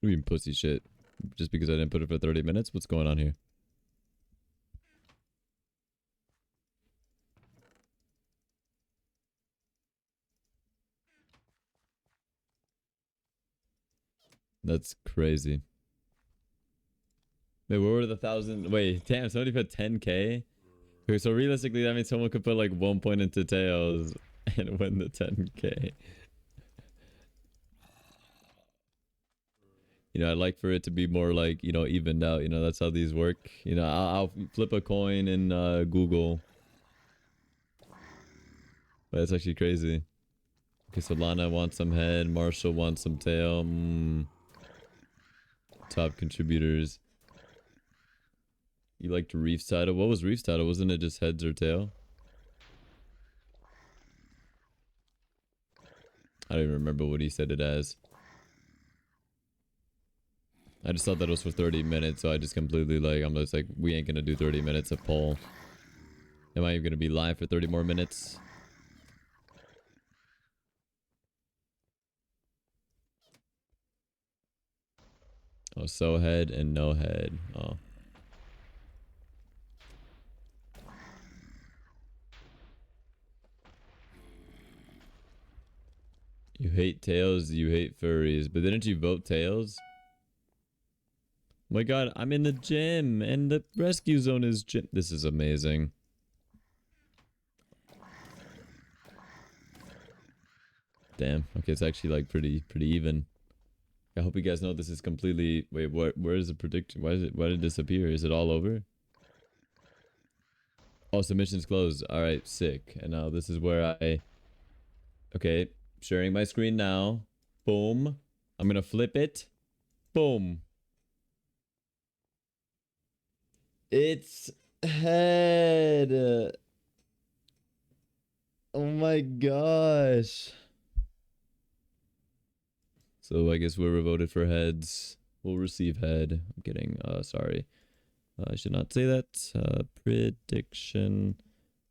Speaker 1: You mean pussy shit? Just because I didn't put it for 30 minutes? What's going on here? That's crazy. Wait, where were the 1,000? Wait, damn, somebody put 10k? Okay, so realistically, that means someone could put like 1 point into tails and win the 10k. You know, I'd like for it to be more like, you know, evened out. You know, that's how these work. You know, I'll flip a coin in Google. But it's actually crazy. Okay, so Lana wants some head. Marshall wants some tail. Top contributors. You liked Reef's title? What was Reef's title? Wasn't it just heads or tail? I don't even remember what he said it as. I just thought that was for 30 minutes, so I just completely like, I'm just like, we ain't gonna do 30 minutes of poll. Am I even gonna be live for 30 more minutes? Oh, so head and no head. Oh. You hate tails, you hate furries. But didn't you vote tails? My god, I'm in the gym and the rescue zone is gym. This is amazing. Damn. Okay, it's actually like pretty even. I hope you guys know this is completely. Wait, where is the prediction? Why did it disappear? Is it all over? Oh, submission's closed. Alright, sick. And now this is where I. Okay, sharing my screen now. Boom. I'm gonna flip it. Boom. It's head. Oh my gosh. So I guess we're voted for heads. We'll receive head. I'm kidding. Sorry. I should not say that. Prediction.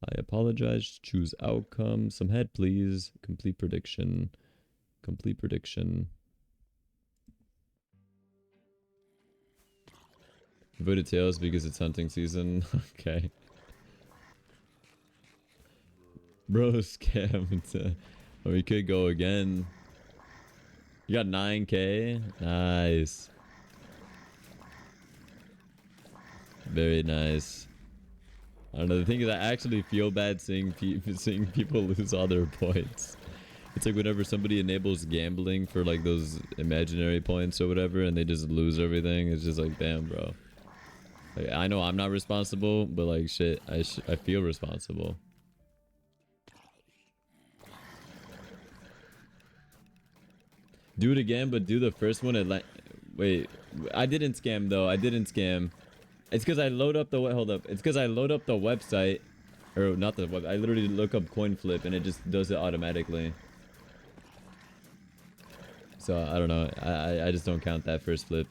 Speaker 1: I apologize. Choose outcome. Some head, please. Complete prediction. Complete prediction. Voted tails because it's hunting season. Okay. Bro, scammed. Oh, we could go again. You got 9k? Nice. Very nice. I don't know, the thing is I actually feel bad seeing people lose all their points. It's like whenever somebody enables gambling for like those imaginary points or whatever and they just lose everything, it's just like, damn, bro. Like, I know I'm not responsible, but like shit, I feel responsible. Do it again, but do the first one at wait, I didn't scam though. I didn't scam. It's because I load up the hold up. It's because I load up the website, or not the web. I literally look up coin flip and it just does it automatically. So I don't know. I just don't count that first flip.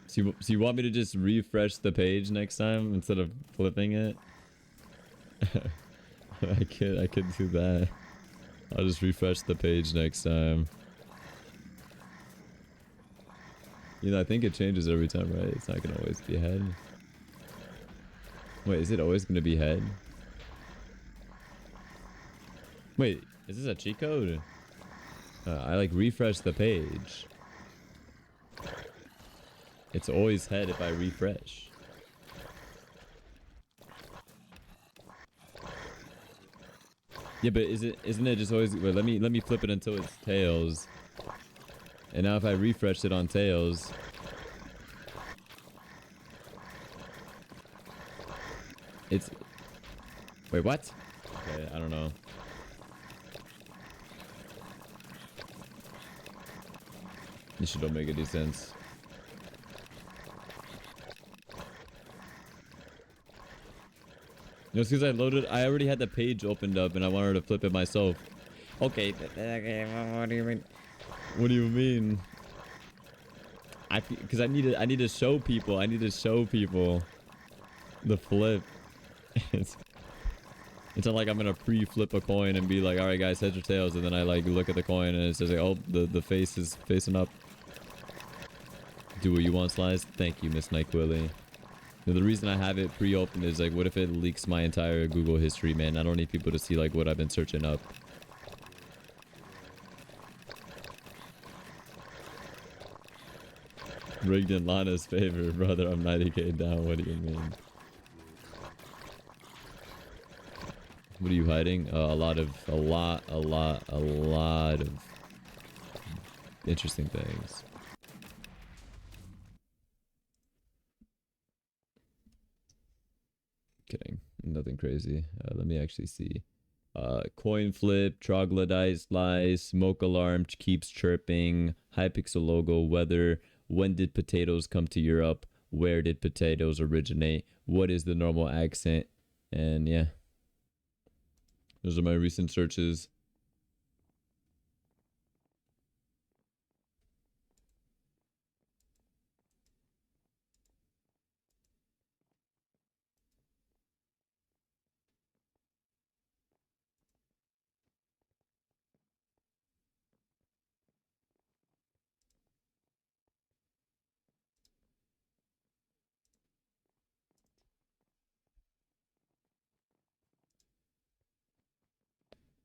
Speaker 1: So you want me to just refresh the page next time instead of flipping it? I could do that. I'll just refresh the page next time. You know, I think it changes every time, right? It's not gonna always be head. Wait, is it always gonna be head? Wait, is this a cheat code? I like refresh the page. It's always head if I refresh. Yeah, but isn't it just always wait, let me flip it until it's tails. And now if I refresh it on tails, it's wait, what? Okay, I don't know. This shit don't make any sense. No, it's because I already had the page opened up and I wanted to flip it myself. Okay, what do you mean? What do you mean? because I need to show people. I need to show people the flip. it's it's not like I'm gonna pre-flip a coin and be like, all right, guys, heads or tails, and then I like look at the coin and it says like, oh, the face is facing up. Do what you want, Slice. Thank you, Miss Nyquilly. The reason I have it pre-opened is like, what if it leaks my entire Google history, man? I don't need people to see like what I've been searching up. Rigged in Lana's favor, brother. I'm 90k down. What do you mean? What are you hiding? A lot of interesting things. Kidding. Nothing crazy. Let me actually see. Coin flip, troglodyte slice, smoke alarm keeps chirping, hypixel logo, weather, when did potatoes come to Europe, where did potatoes originate, what is the normal accent, and yeah. Those are my recent searches.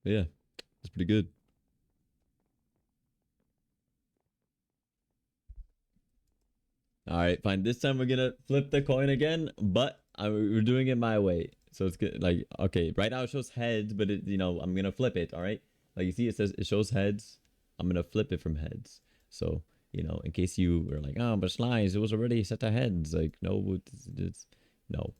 Speaker 1: But yeah, it's pretty good. All right, fine. This time we're gonna flip the coin again, but we're doing it my way. So it's good. Like, okay, right now it shows heads, but it, you know, I'm gonna flip it. All right. Like you see, it says it shows heads. I'm gonna flip it from heads. So you know, in case you were like, oh, but Slice, it was already set to heads. Like, no, it's no.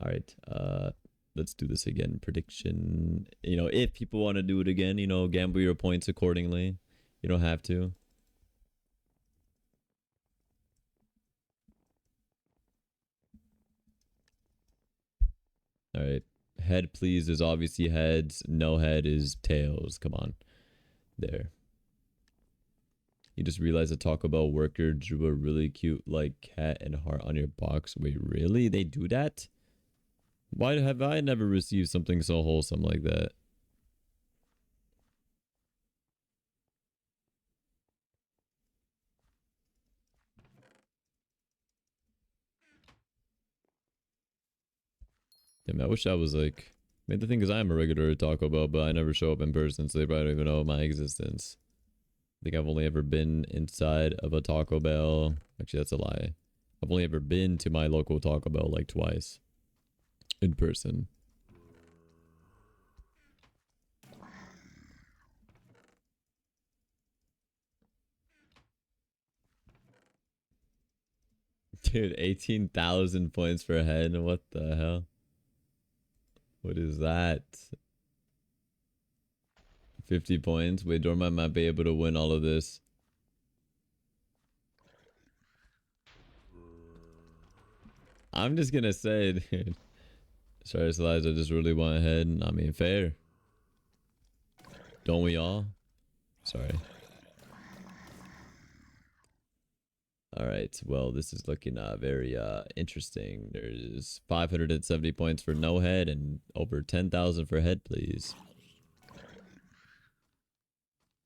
Speaker 1: All right. Let's do this again. Prediction. You know, if people want to do it again, you know, gamble your points accordingly. You don't have to. All right. Head, please, is obviously heads. No head is tails. Come on. There. You just realized a Taco Bell worker drew a really cute, like, cat and heart on your box. Wait, really? They do that? Why have I never received something so wholesome like that? Damn, I wish I was like... I mean, the thing is, I'm a regular at Taco Bell, but I never show up in person, so they probably don't even know my existence. I think I've only ever been inside of a Taco Bell. Actually, that's a lie. I've only ever been to my local Taco Bell like twice. In person. Dude, 18,000 points per head. What the hell? What is that? 50 points? Wait, Dorma might be able to win all of this. I'm just gonna say, dude. Sorry, Slides, I just really want ahead. I mean, fair. Don't we all? Sorry. Alright, well, this is looking very interesting. There's 570 points for no head and over 10,000 for head, please.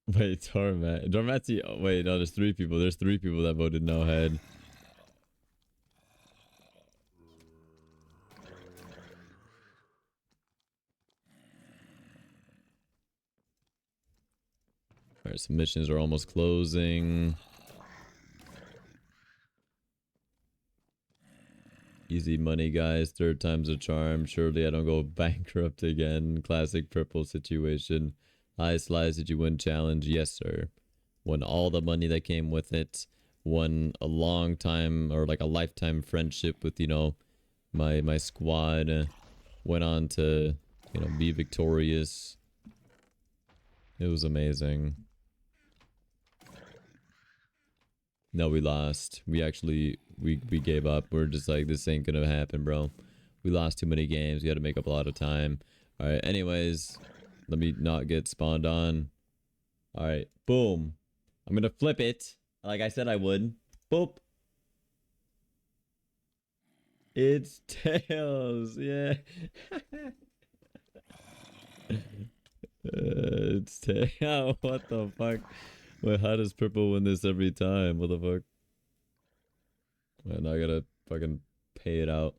Speaker 1: Wait, Dormat. Dormat's the... Oh, wait, no, there's three people. There's three people that voted no head. Alright, submissions are almost closing. Easy money, guys. Third time's a charm. Surely I don't go bankrupt again. Classic purple situation. Hi, Slice. Did you win challenge? Yes, sir. Won all the money that came with it. Won a long time or like a lifetime friendship with, you know, my squad. Went on to, you know, be victorious. It was amazing. No, we lost. We actually, we gave up. We're just like, this ain't gonna happen, bro. We lost too many games. We had to make up a lot of time. All right, anyways, let me not get spawned on. All right, boom. I'm gonna flip it like I said I would. Boom. Boop. It's tails. Yeah. It's tails. What the fuck? Wait, how does purple win this every time? What the fuck? Man, I gotta fucking pay it out.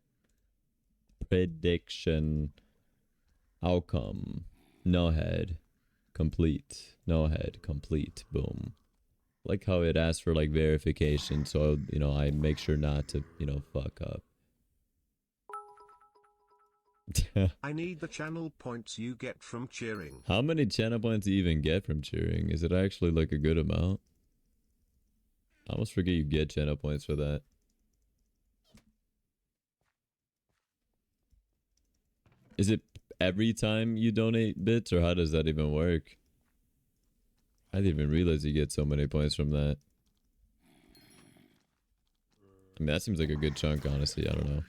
Speaker 1: Prediction. Outcome. No head. Complete. No head. Complete. Boom. Like how it asks for like verification, so you know I make sure not to, you know, fuck up.
Speaker 2: I need the channel points you get from cheering.
Speaker 1: How many channel points do you even get from cheering? Is it actually like a good amount? I almost forget you get channel points for that. Is it every time you donate bits, or how does that even work? I didn't even realize you get so many points from that. I mean, that seems like a good chunk, honestly. I don't know.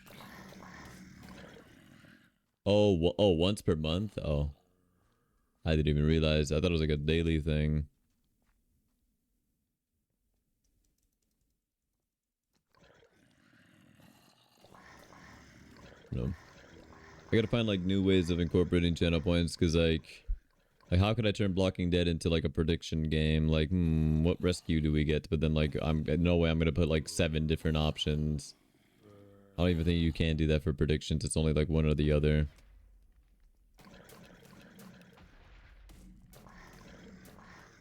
Speaker 1: Oh, oh, once per month? Oh. I didn't even realize. I thought it was like a daily thing. No. I gotta find like new ways of incorporating channel points, because like how could I turn Blocking Dead into like a prediction game? Like, what rescue do we get? But then like, no way I'm gonna put like 7 different options. I don't even think you can do that for predictions. It's only like one or the other.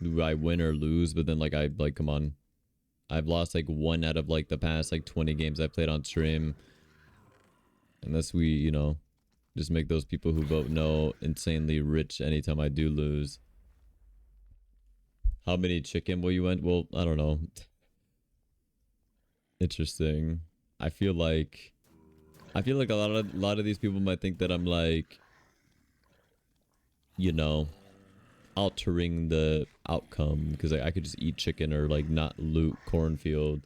Speaker 1: Do I win or lose? But then like, come on. I've lost like 1 out of like the past like 20 games I played on stream. Unless we, you know, just make those people who vote no insanely rich anytime I do lose. How many chicken will you win? Well, I don't know. Interesting. I feel like a lot of these people might think that I'm like, you know, altering the outcome, because I could just eat chicken or like not loot cornfield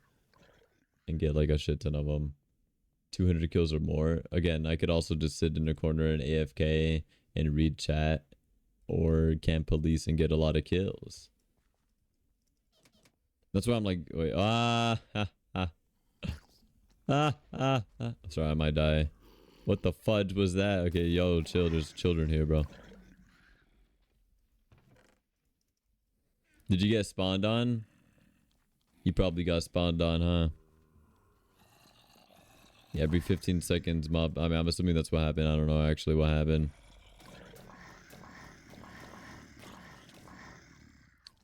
Speaker 1: and get like a shit ton of them. 200 kills or more. Again, I could also just sit in a corner and AFK and read chat, or camp police and get a lot of kills. That's why I'm like, wait, sorry, I might die. What the fudge was that? Okay, yo, chill. There's children here, bro. Did you get spawned on? You probably got spawned on, huh? Yeah, every 15 seconds, mob. I mean, I'm assuming that's what happened. I don't know actually what happened.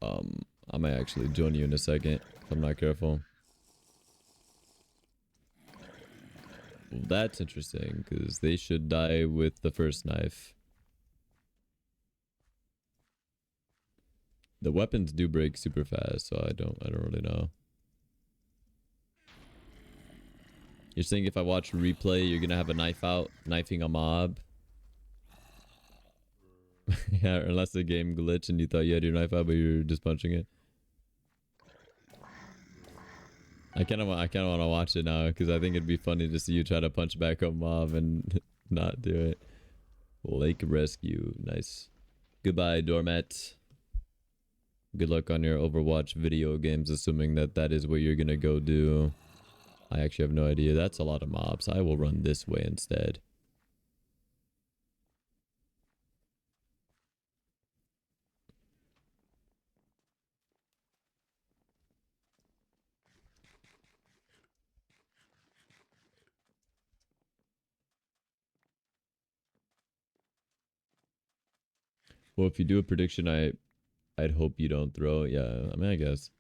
Speaker 1: I might actually join you in a second if I'm not careful. Well, that's interesting, because they should die with the first knife. The weapons do break super fast, so I don't really know. You're saying if I watch replay, you're gonna have a knife out, knifing a mob? Yeah, unless the game glitched and you thought you had your knife out, but you're just punching it. I kind of want to watch it now, because I think it'd be funny to see you try to punch back a mob and not do it. Lake rescue, nice. Goodbye, doormat. Good luck on your Overwatch video games, assuming that is what you're gonna go do. I actually have no idea. That's a lot of mobs. I will run this way instead. Well, if you do a prediction, I'd hope you don't throw. Yeah, I mean, I guess.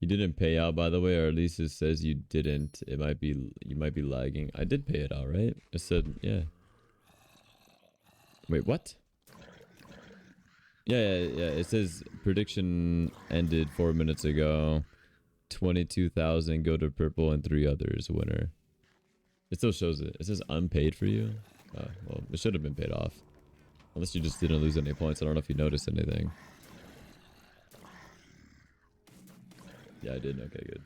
Speaker 1: You didn't pay out, by the way, or at least it says you didn't. It might be, you might be lagging. I did pay it out, right? It said, yeah. Wait, what? Yeah. It says prediction ended 4 minutes ago. 22,000 go to purple and 3 others winner. It still shows it. It says unpaid for you. Oh, well, it should have been paid off. Unless you just didn't lose any points. I don't know if you noticed anything. Yeah, I did. Okay, good.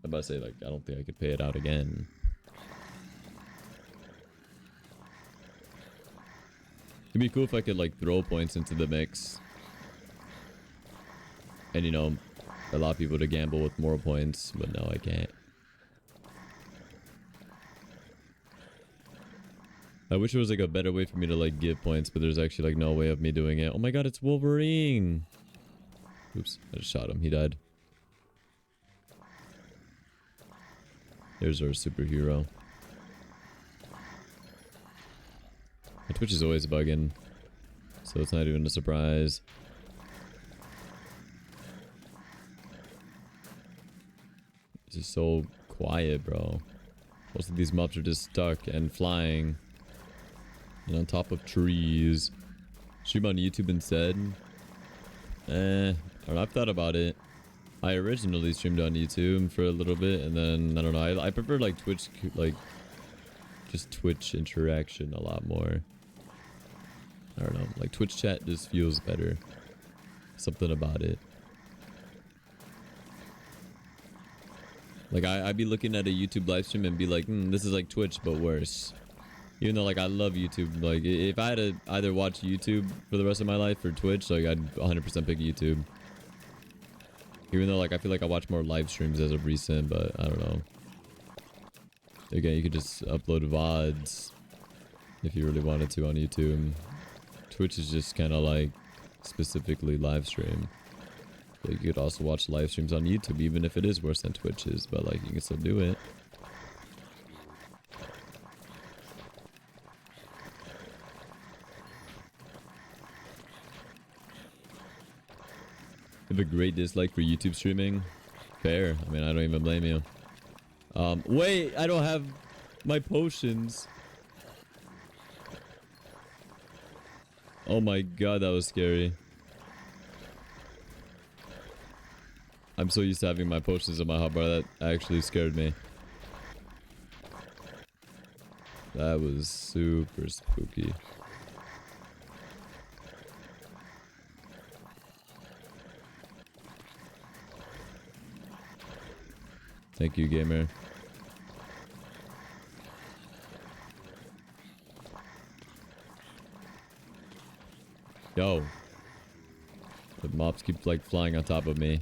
Speaker 1: I'm about to say, like, I don't think I could pay it out again. It'd be cool if I could, like, throw points into the mix. And, you know, allow people to gamble with more points, but no, I can't. I wish there was like a better way for me to like give points, but there's actually like no way of me doing it. Oh my god, it's Wolverine! Oops, I just shot him. He died. There's our superhero. My Twitch is always bugging, so it's not even a surprise. It's just so quiet, bro. Most of these mobs are just stuck and flying. And on top of trees. Stream on YouTube instead? I don't know, I've thought about it. I originally streamed on YouTube for a little bit, and then, I don't know, I prefer like Twitch, like, just Twitch interaction a lot more. I don't know, like Twitch chat just feels better. Something about it. Like, I'd be looking at a YouTube live stream and be like, this is like Twitch, but worse. Even though, like, I love YouTube. Like, if I had to either watch YouTube for the rest of my life or Twitch, like, I'd 100% pick YouTube. Even though, like, I feel like I watch more live streams as of recent, but I don't know. Again, you could just upload VODs if you really wanted to on YouTube. Twitch is just kind of like specifically live stream. Like, you could also watch live streams on YouTube, even if it is worse than Twitch is, but like, you can still do it. I have a great dislike for YouTube streaming. Fair. I mean, I don't even blame you. Wait, I don't have my potions. Oh my god, that was scary. I'm so used to having my potions in my hotbar, that actually scared me. That was super spooky. Thank you, gamer. Yo. The mobs keep like flying on top of me.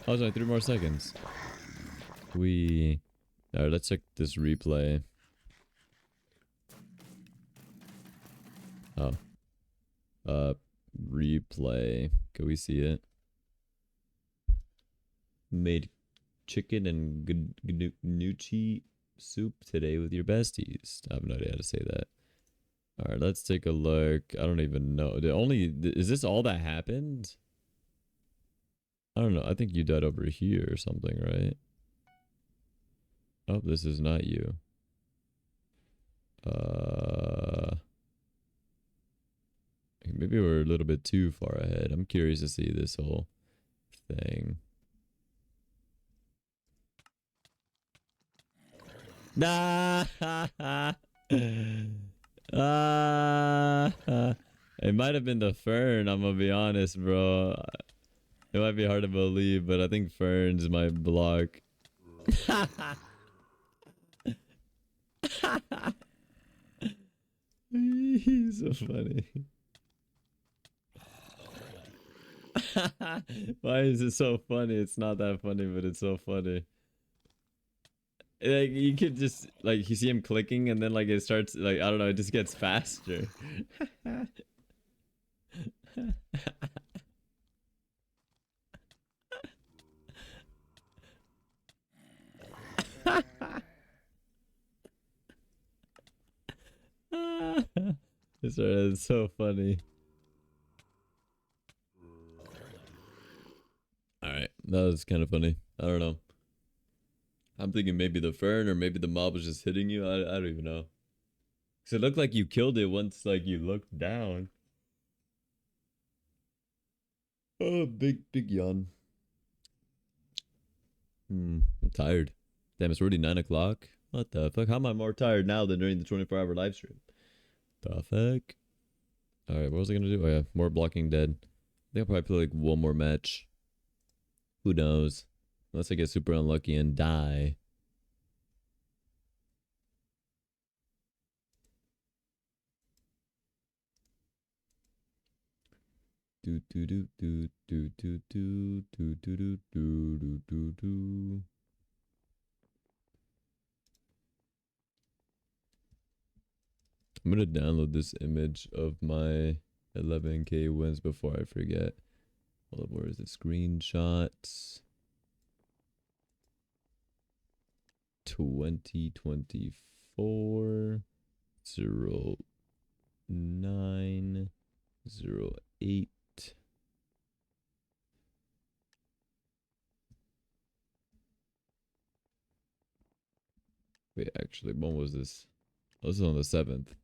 Speaker 1: Oh, it's only 3 more seconds. Alright, let's check this replay. Oh. Replay. Can we see it? Made chicken and gnocchi soup today with your besties. I have no idea how to say that. Alright, let's take a look. I don't even know. Is this all that happened? I don't know. I think you died over here or something, right? Oh, this is not you. Maybe we're a little bit too far ahead. I'm curious to see this whole thing. Nah. It might have been the fern, I'm gonna be honest, bro. It might be hard to believe, but I think ferns might block. He's so funny. Why is it so funny? It's not that funny, but it's so funny. Like, you could just, like, you see him clicking and then, like, it starts, like, I don't know, it just gets faster. It's so funny. Alright, that was kind of funny. I don't know. I'm thinking maybe the fern or maybe the mob was just hitting you. I don't even know. Because it looked like you killed it once, like, you looked down. Oh, big yawn. I'm tired. Damn, it's already 9 o'clock. What the fuck? How am I more tired now than during the 24-hour live stream? The fuck? Alright, what was I gonna do? Oh yeah, more Blocking Dead. I think I'll probably play like one more match. Who knows? Unless I get super unlucky and die. do do do do do do do do do do do do do. I'm gonna download this image of my 11K wins before I forget. Hold up, where is it? Screenshots. 2024 0908. Wait, actually, when was this? Oh, this is on the 7th.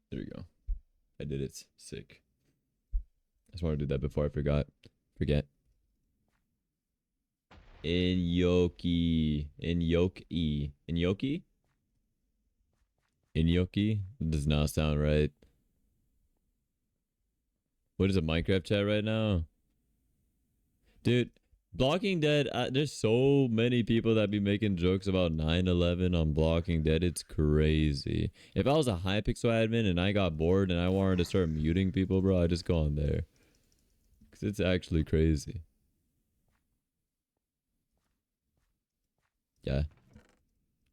Speaker 1: There we go. I did it. Sick. I just wanted to do that before I forget. Inyoki. Inyoki. Inyoki? Inyoki? Does not sound right. What is a Minecraft chat right now? Dude, Blocking Dead, there's so many people that be making jokes about 9/11 on Blocking Dead. It's crazy. If I was a hypixel admin and I got bored and I wanted to start muting people, bro, I'd just go on there. Because it's actually crazy. Yeah.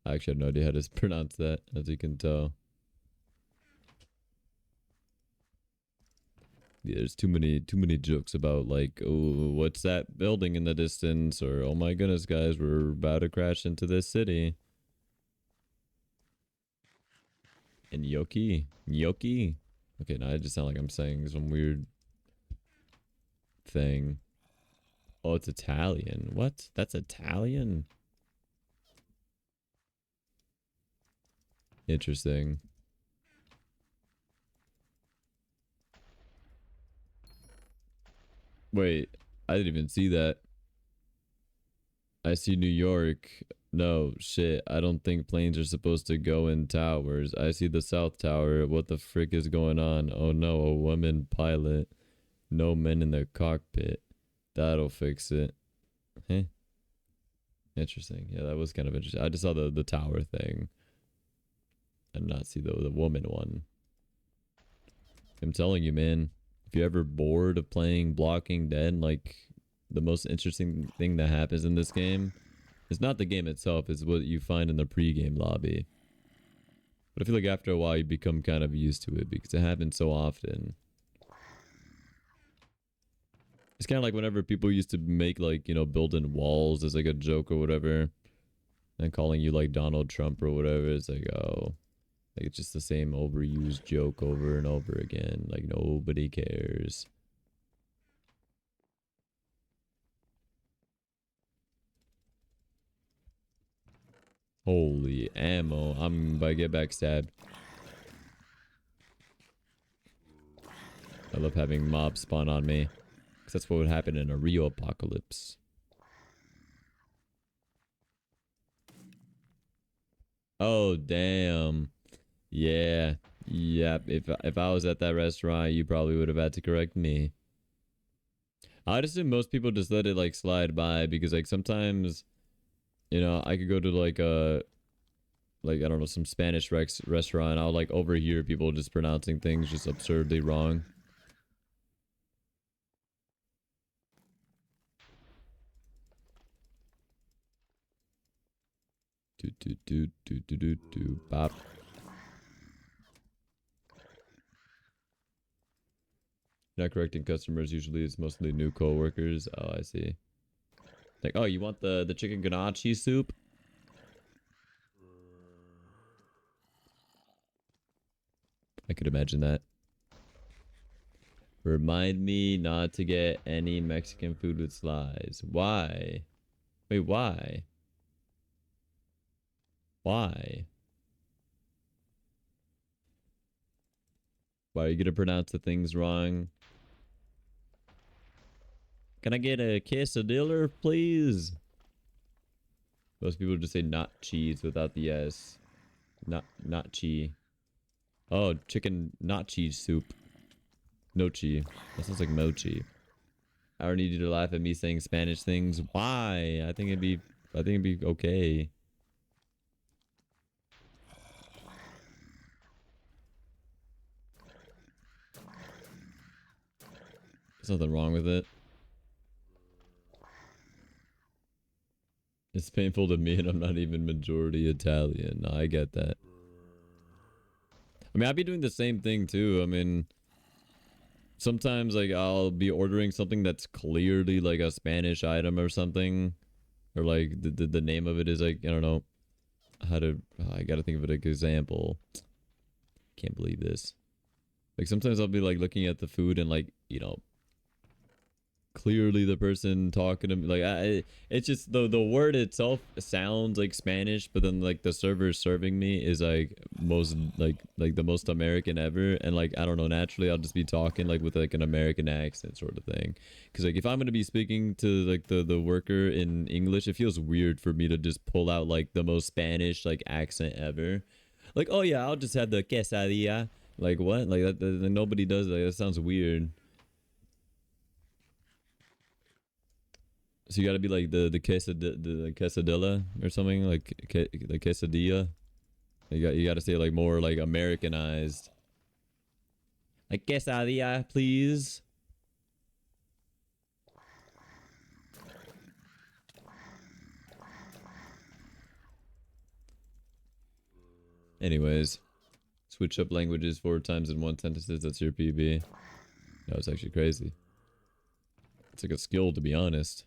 Speaker 1: I actually have no idea how to pronounce that, as you can tell. Yeah, there's too many jokes about like, oh, what's that building in the distance, or oh my goodness, guys, we're about to crash into this city. And Yoki. Okay, now I just sound like I'm saying some weird thing. Oh, it's Italian. What? That's Italian? Interesting. Wait, I didn't even see that. I see New York. No, shit. I don't think planes are supposed to go in towers. I see the South Tower. What the frick is going on? Oh no, a woman pilot. No men in the cockpit. That'll fix it. Huh? Interesting. Yeah, that was kind of interesting. I just saw the tower thing. I did not see the woman one. I'm telling you, man. If you're ever bored of playing Blocking Dead, like, the most interesting thing that happens in this game is not the game itself, it's what you find in the pre-game lobby. But I feel like after a while you become kind of used to it because it happens so often. It's kind of like whenever people used to make, like, you know, building walls as like a joke or whatever, and calling you like Donald Trump or whatever. It's like, oh, like it's just the same overused joke over and over again. Like nobody cares. Holy ammo. I'm about to get backstabbed. I love having mobs spawn on me. Because that's what would happen in a real apocalypse. Oh, damn. Yeah. Yep. If I was at that restaurant, you probably would have had to correct me. I'd assume most people just let it like slide by because like sometimes, you know, I could go to like a, like, I don't know, some Spanish restaurant. I'll like overhear people just pronouncing things just absurdly wrong. Do bop. Not correcting customers, usually it's mostly new co-workers. Oh, I see. Like, oh, you want the chicken ganache soup? I could imagine that. Remind me not to get any Mexican food with slides. Why? Wait, why? Why? Why are you gonna pronounce the things wrong? Can I get a quesadilla, please? Most people just say not cheese without the S. Not cheese. Oh, chicken not cheese soup. Nochi. That sounds like mochi. I don't need you to laugh at me saying Spanish things. Why? I think it'd be okay. There's nothing wrong with it. It's painful to me and I'm not even majority Italian. No, I get that. I mean, I'd be doing the same thing too. I mean, sometimes like I'll be ordering something that's clearly like a Spanish item or something. Or like the name of it is like, I don't know how to, I gotta think of an example. Can't believe this. Like sometimes I'll be like looking at the food and like, you know, clearly the person talking to me, like it's just the word itself sounds like Spanish, but then like the server serving me is like most like the most American ever, and like I don't know, naturally I'll just be talking like with like an American accent sort of thing, because like if I'm gonna be speaking to like the worker in English, it feels weird for me to just pull out like the most Spanish like accent ever, like, oh yeah, I'll just have the quesadilla, like what, like that nobody does that. That sounds weird. So you gotta be like the quesadilla or something, like the quesadilla. You gotta say like more like Americanized. Like quesadilla, please. Anyways, switch up languages 4 times in 1 sentence. That's your PB. That was actually crazy. It's like a skill, to be honest.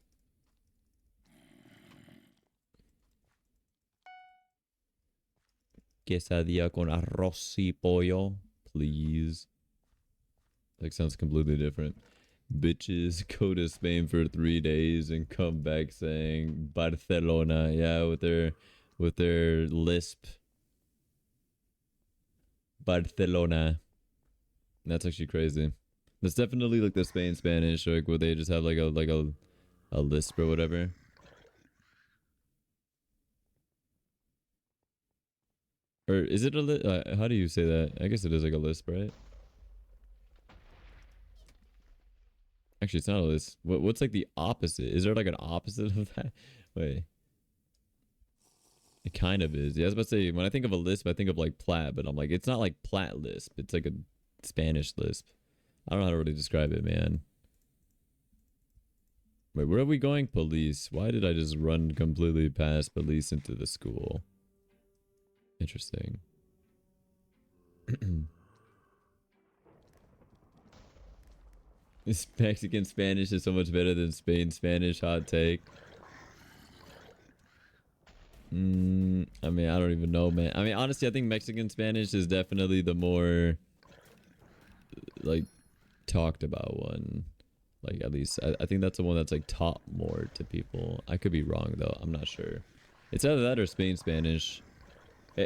Speaker 1: Quesadilla con arroz y pollo, please. Like, sounds completely different. Bitches go to Spain for 3 days and come back saying Barcelona. Yeah, with their lisp. Barcelona. That's actually crazy. That's definitely like the Spain Spanish, like where they just have like a lisp or whatever. Or is it a how do you say that? I guess it is like a lisp, right? Actually, it's not a lisp. What's like the opposite? Is there like an opposite of that? Wait. It kind of is. Yeah, I was about to say, when I think of a lisp, I think of like plat, but I'm like, it's not like plat lisp. It's like a Spanish lisp. I don't know how to really describe it, man. Wait, where are we going? Police. Why did I just run completely past police into the school? Interesting. This Mexican Spanish is so much better than Spain Spanish. Hot take. I mean, I don't even know, man. I mean, honestly, I think Mexican Spanish is definitely the more like talked about one. Like, at least I think that's the one that's like taught more to people. I could be wrong though. I'm not sure. It's either that or Spain Spanish.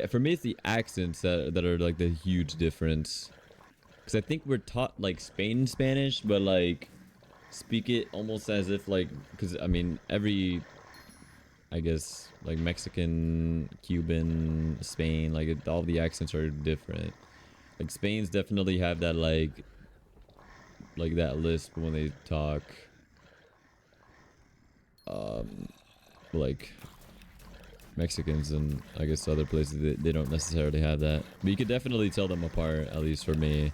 Speaker 1: For me, it's the accents that are like the huge difference. Because I think we're taught like Spain Spanish, but like speak it almost as if like, because I mean, I guess like Mexican, Cuban, Spain, like all the accents are different. Like Spain's definitely have that like that lisp when they talk. Like Mexicans and I guess other places, they don't necessarily have that. But you could definitely tell them apart, at least for me.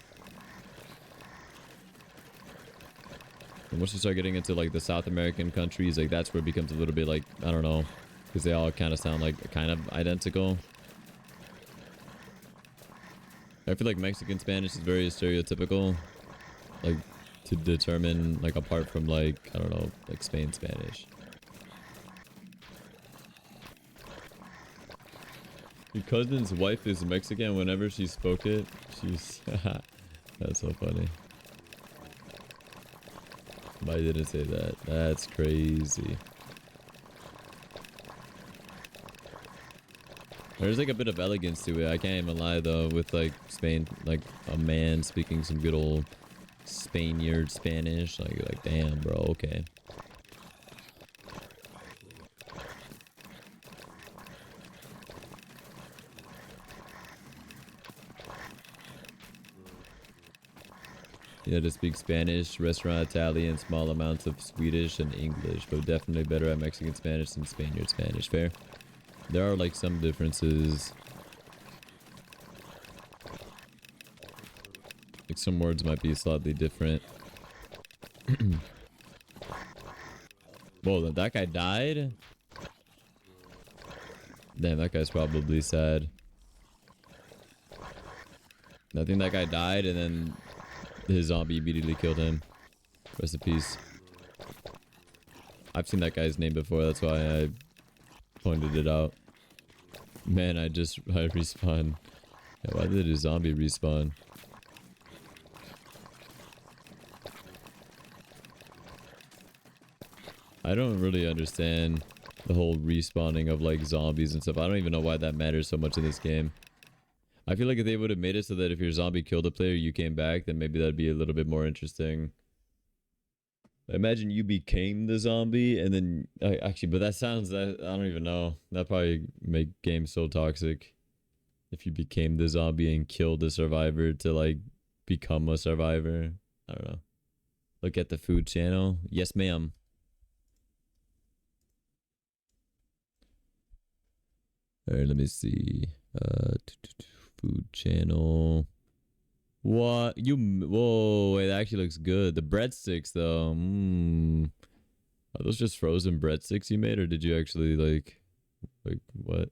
Speaker 1: And once you start getting into like the South American countries, like that's where it becomes a little bit like, I don't know, because they all kind of sound like kind of identical. I feel like Mexican Spanish is very stereotypical, like to determine like apart from like, I don't know, like Spain Spanish. Your cousin's wife is Mexican. Whenever she spoke it, she's that's so funny. I didn't say that. That's crazy. There's like a bit of elegance to it. I can't even lie though, with like Spain, like a man speaking some good old Spaniard Spanish. Like damn, bro. Okay. You know, to speak Spanish, restaurant Italian, small amounts of Swedish and English, but definitely better at Mexican Spanish than Spaniard Spanish. Fair. There are like some differences. Like some words might be slightly different. Whoa, that guy died? Damn, that guy's probably sad. I think that guy died and then his zombie immediately killed him. Rest in peace. I've seen that guy's name before, that's why I pointed it out. Man, I respawned. Yeah, why did a zombie respawn? I don't really understand the whole respawning of like zombies and stuff. I don't even know why that matters so much in this game. I feel like if they would have made it so that if your zombie killed a player, you came back, then maybe that'd be a little bit more interesting. Imagine you became the zombie and then actually, but that sounds that I don't even know. That probably make games so toxic. If you became the zombie and killed the survivor to like become a survivor. I don't know. Look at the food channel. Yes, ma'am. All right, let me see. Food channel. What you? Whoa, wait, that actually looks good. The breadsticks, though. Are those just frozen breadsticks you made, or did you actually like what?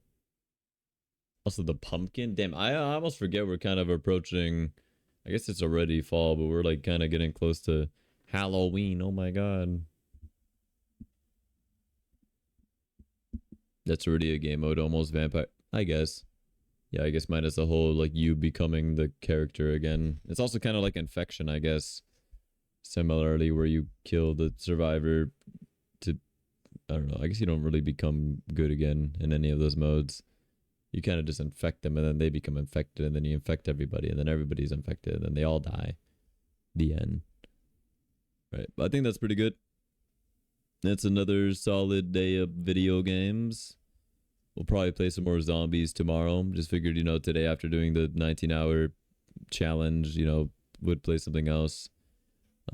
Speaker 1: Also, the pumpkin. Damn, I almost forget we're kind of approaching. I guess it's already fall, but we're like kind of getting close to Halloween. Oh my god. That's already a game mode, almost vampire. I guess. Yeah, I guess minus the whole, like, you becoming the character again. It's also kind of like Infection, I guess. Similarly, where you kill the survivor to... I don't know, I guess you don't really become good again in any of those modes. You kind of just infect them, and then they become infected, and then you infect everybody, and then everybody's infected, and then they all die. The end. Right, but I think that's pretty good. That's another solid day of video games. We'll probably play some more zombies tomorrow. Just figured, you know, today after doing the 19-hour challenge, you know, would play something else.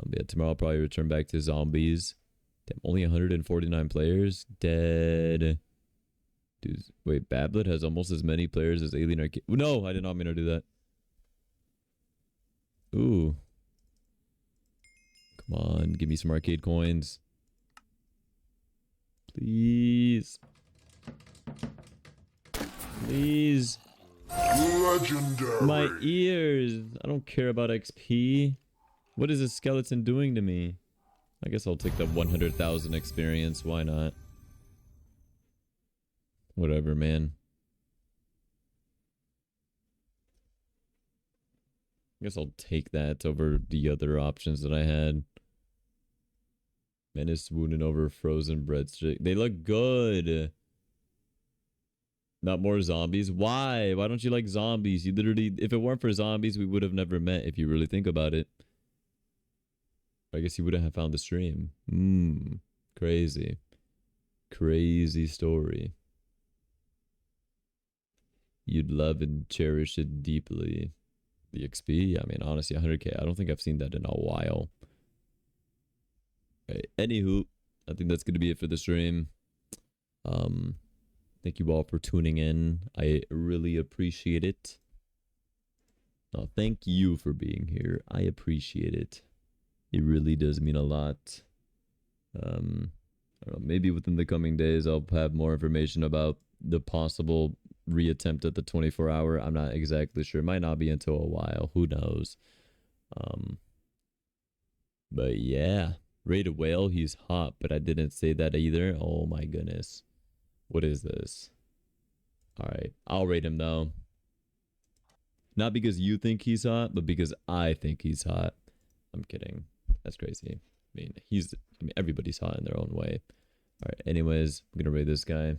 Speaker 1: Yeah, tomorrow I'll probably return back to zombies. Damn, only 149 players? Dead. Dude, wait, Bablet has almost as many players as Alien Arcade. No, I did not mean to do that. Ooh. Come on, give me some arcade coins. Please. Please.
Speaker 2: Legendary.
Speaker 1: My ears. I don't care about XP. What is this skeleton doing to me? I guess I'll take the 100,000 experience. Why not? Whatever, man. I guess I'll take that over the other options that I had. Menace swooning over frozen breadstick. They look good. Not more zombies. Why? Why don't you like zombies? You literally, if it weren't for zombies, we would have never met if you really think about it. I guess you wouldn't have found the stream. Crazy. Crazy story. You'd love and cherish it deeply. The XP? I mean, honestly, 100k. I don't think I've seen that in a while. Okay, anywho, I think that's going to be it for the stream. Thank you all for tuning in. I really appreciate it. Thank you for being here. I appreciate it. It really does mean a lot. I don't know, maybe within the coming days I'll have more information about the possible reattempt at the 24-hour. I'm not exactly sure. It might not be until a while. Who knows? But yeah. Rated whale, he's hot, but I didn't say that either. Oh my goodness. What is this? Alright, I'll rate him though. Not because you think he's hot, but because I think he's hot. I'm kidding. That's crazy. I mean, everybody's hot in their own way. Alright, anyways, I'm gonna rate this guy.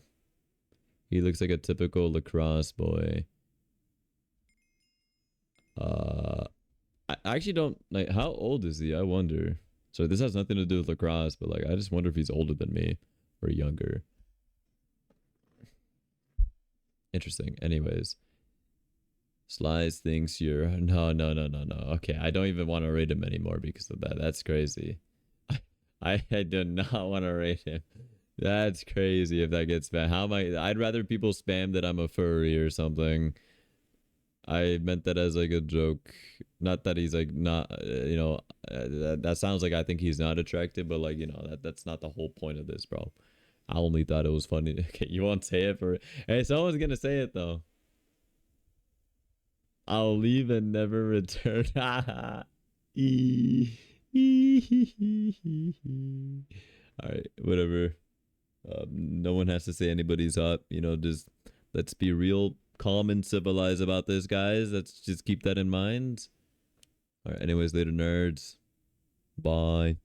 Speaker 1: He looks like a typical lacrosse boy. I actually don't, like, how old is he? I wonder. So this has nothing to do with lacrosse, but like, I just wonder if he's older than me or younger. Interesting. Anyways. Slice thinks you're... No. Okay, I don't even want to rate him anymore because of that. That's crazy. I do not want to rate him. That's crazy if that gets bad. How am I... I'd rather people spam that I'm a furry or something. I meant that as like a joke. Not that he's like not, that sounds like I think he's not attractive, but like, that's not the whole point of this, bro. I only thought it was funny. Okay, you won't say it for. Hey, someone's gonna say it though. I'll leave and never return. All right, whatever. No one has to say anybody's up. Just let's be real calm and civilized about this, guys. Let's just keep that in mind. All right. Anyways, later, nerds. Bye.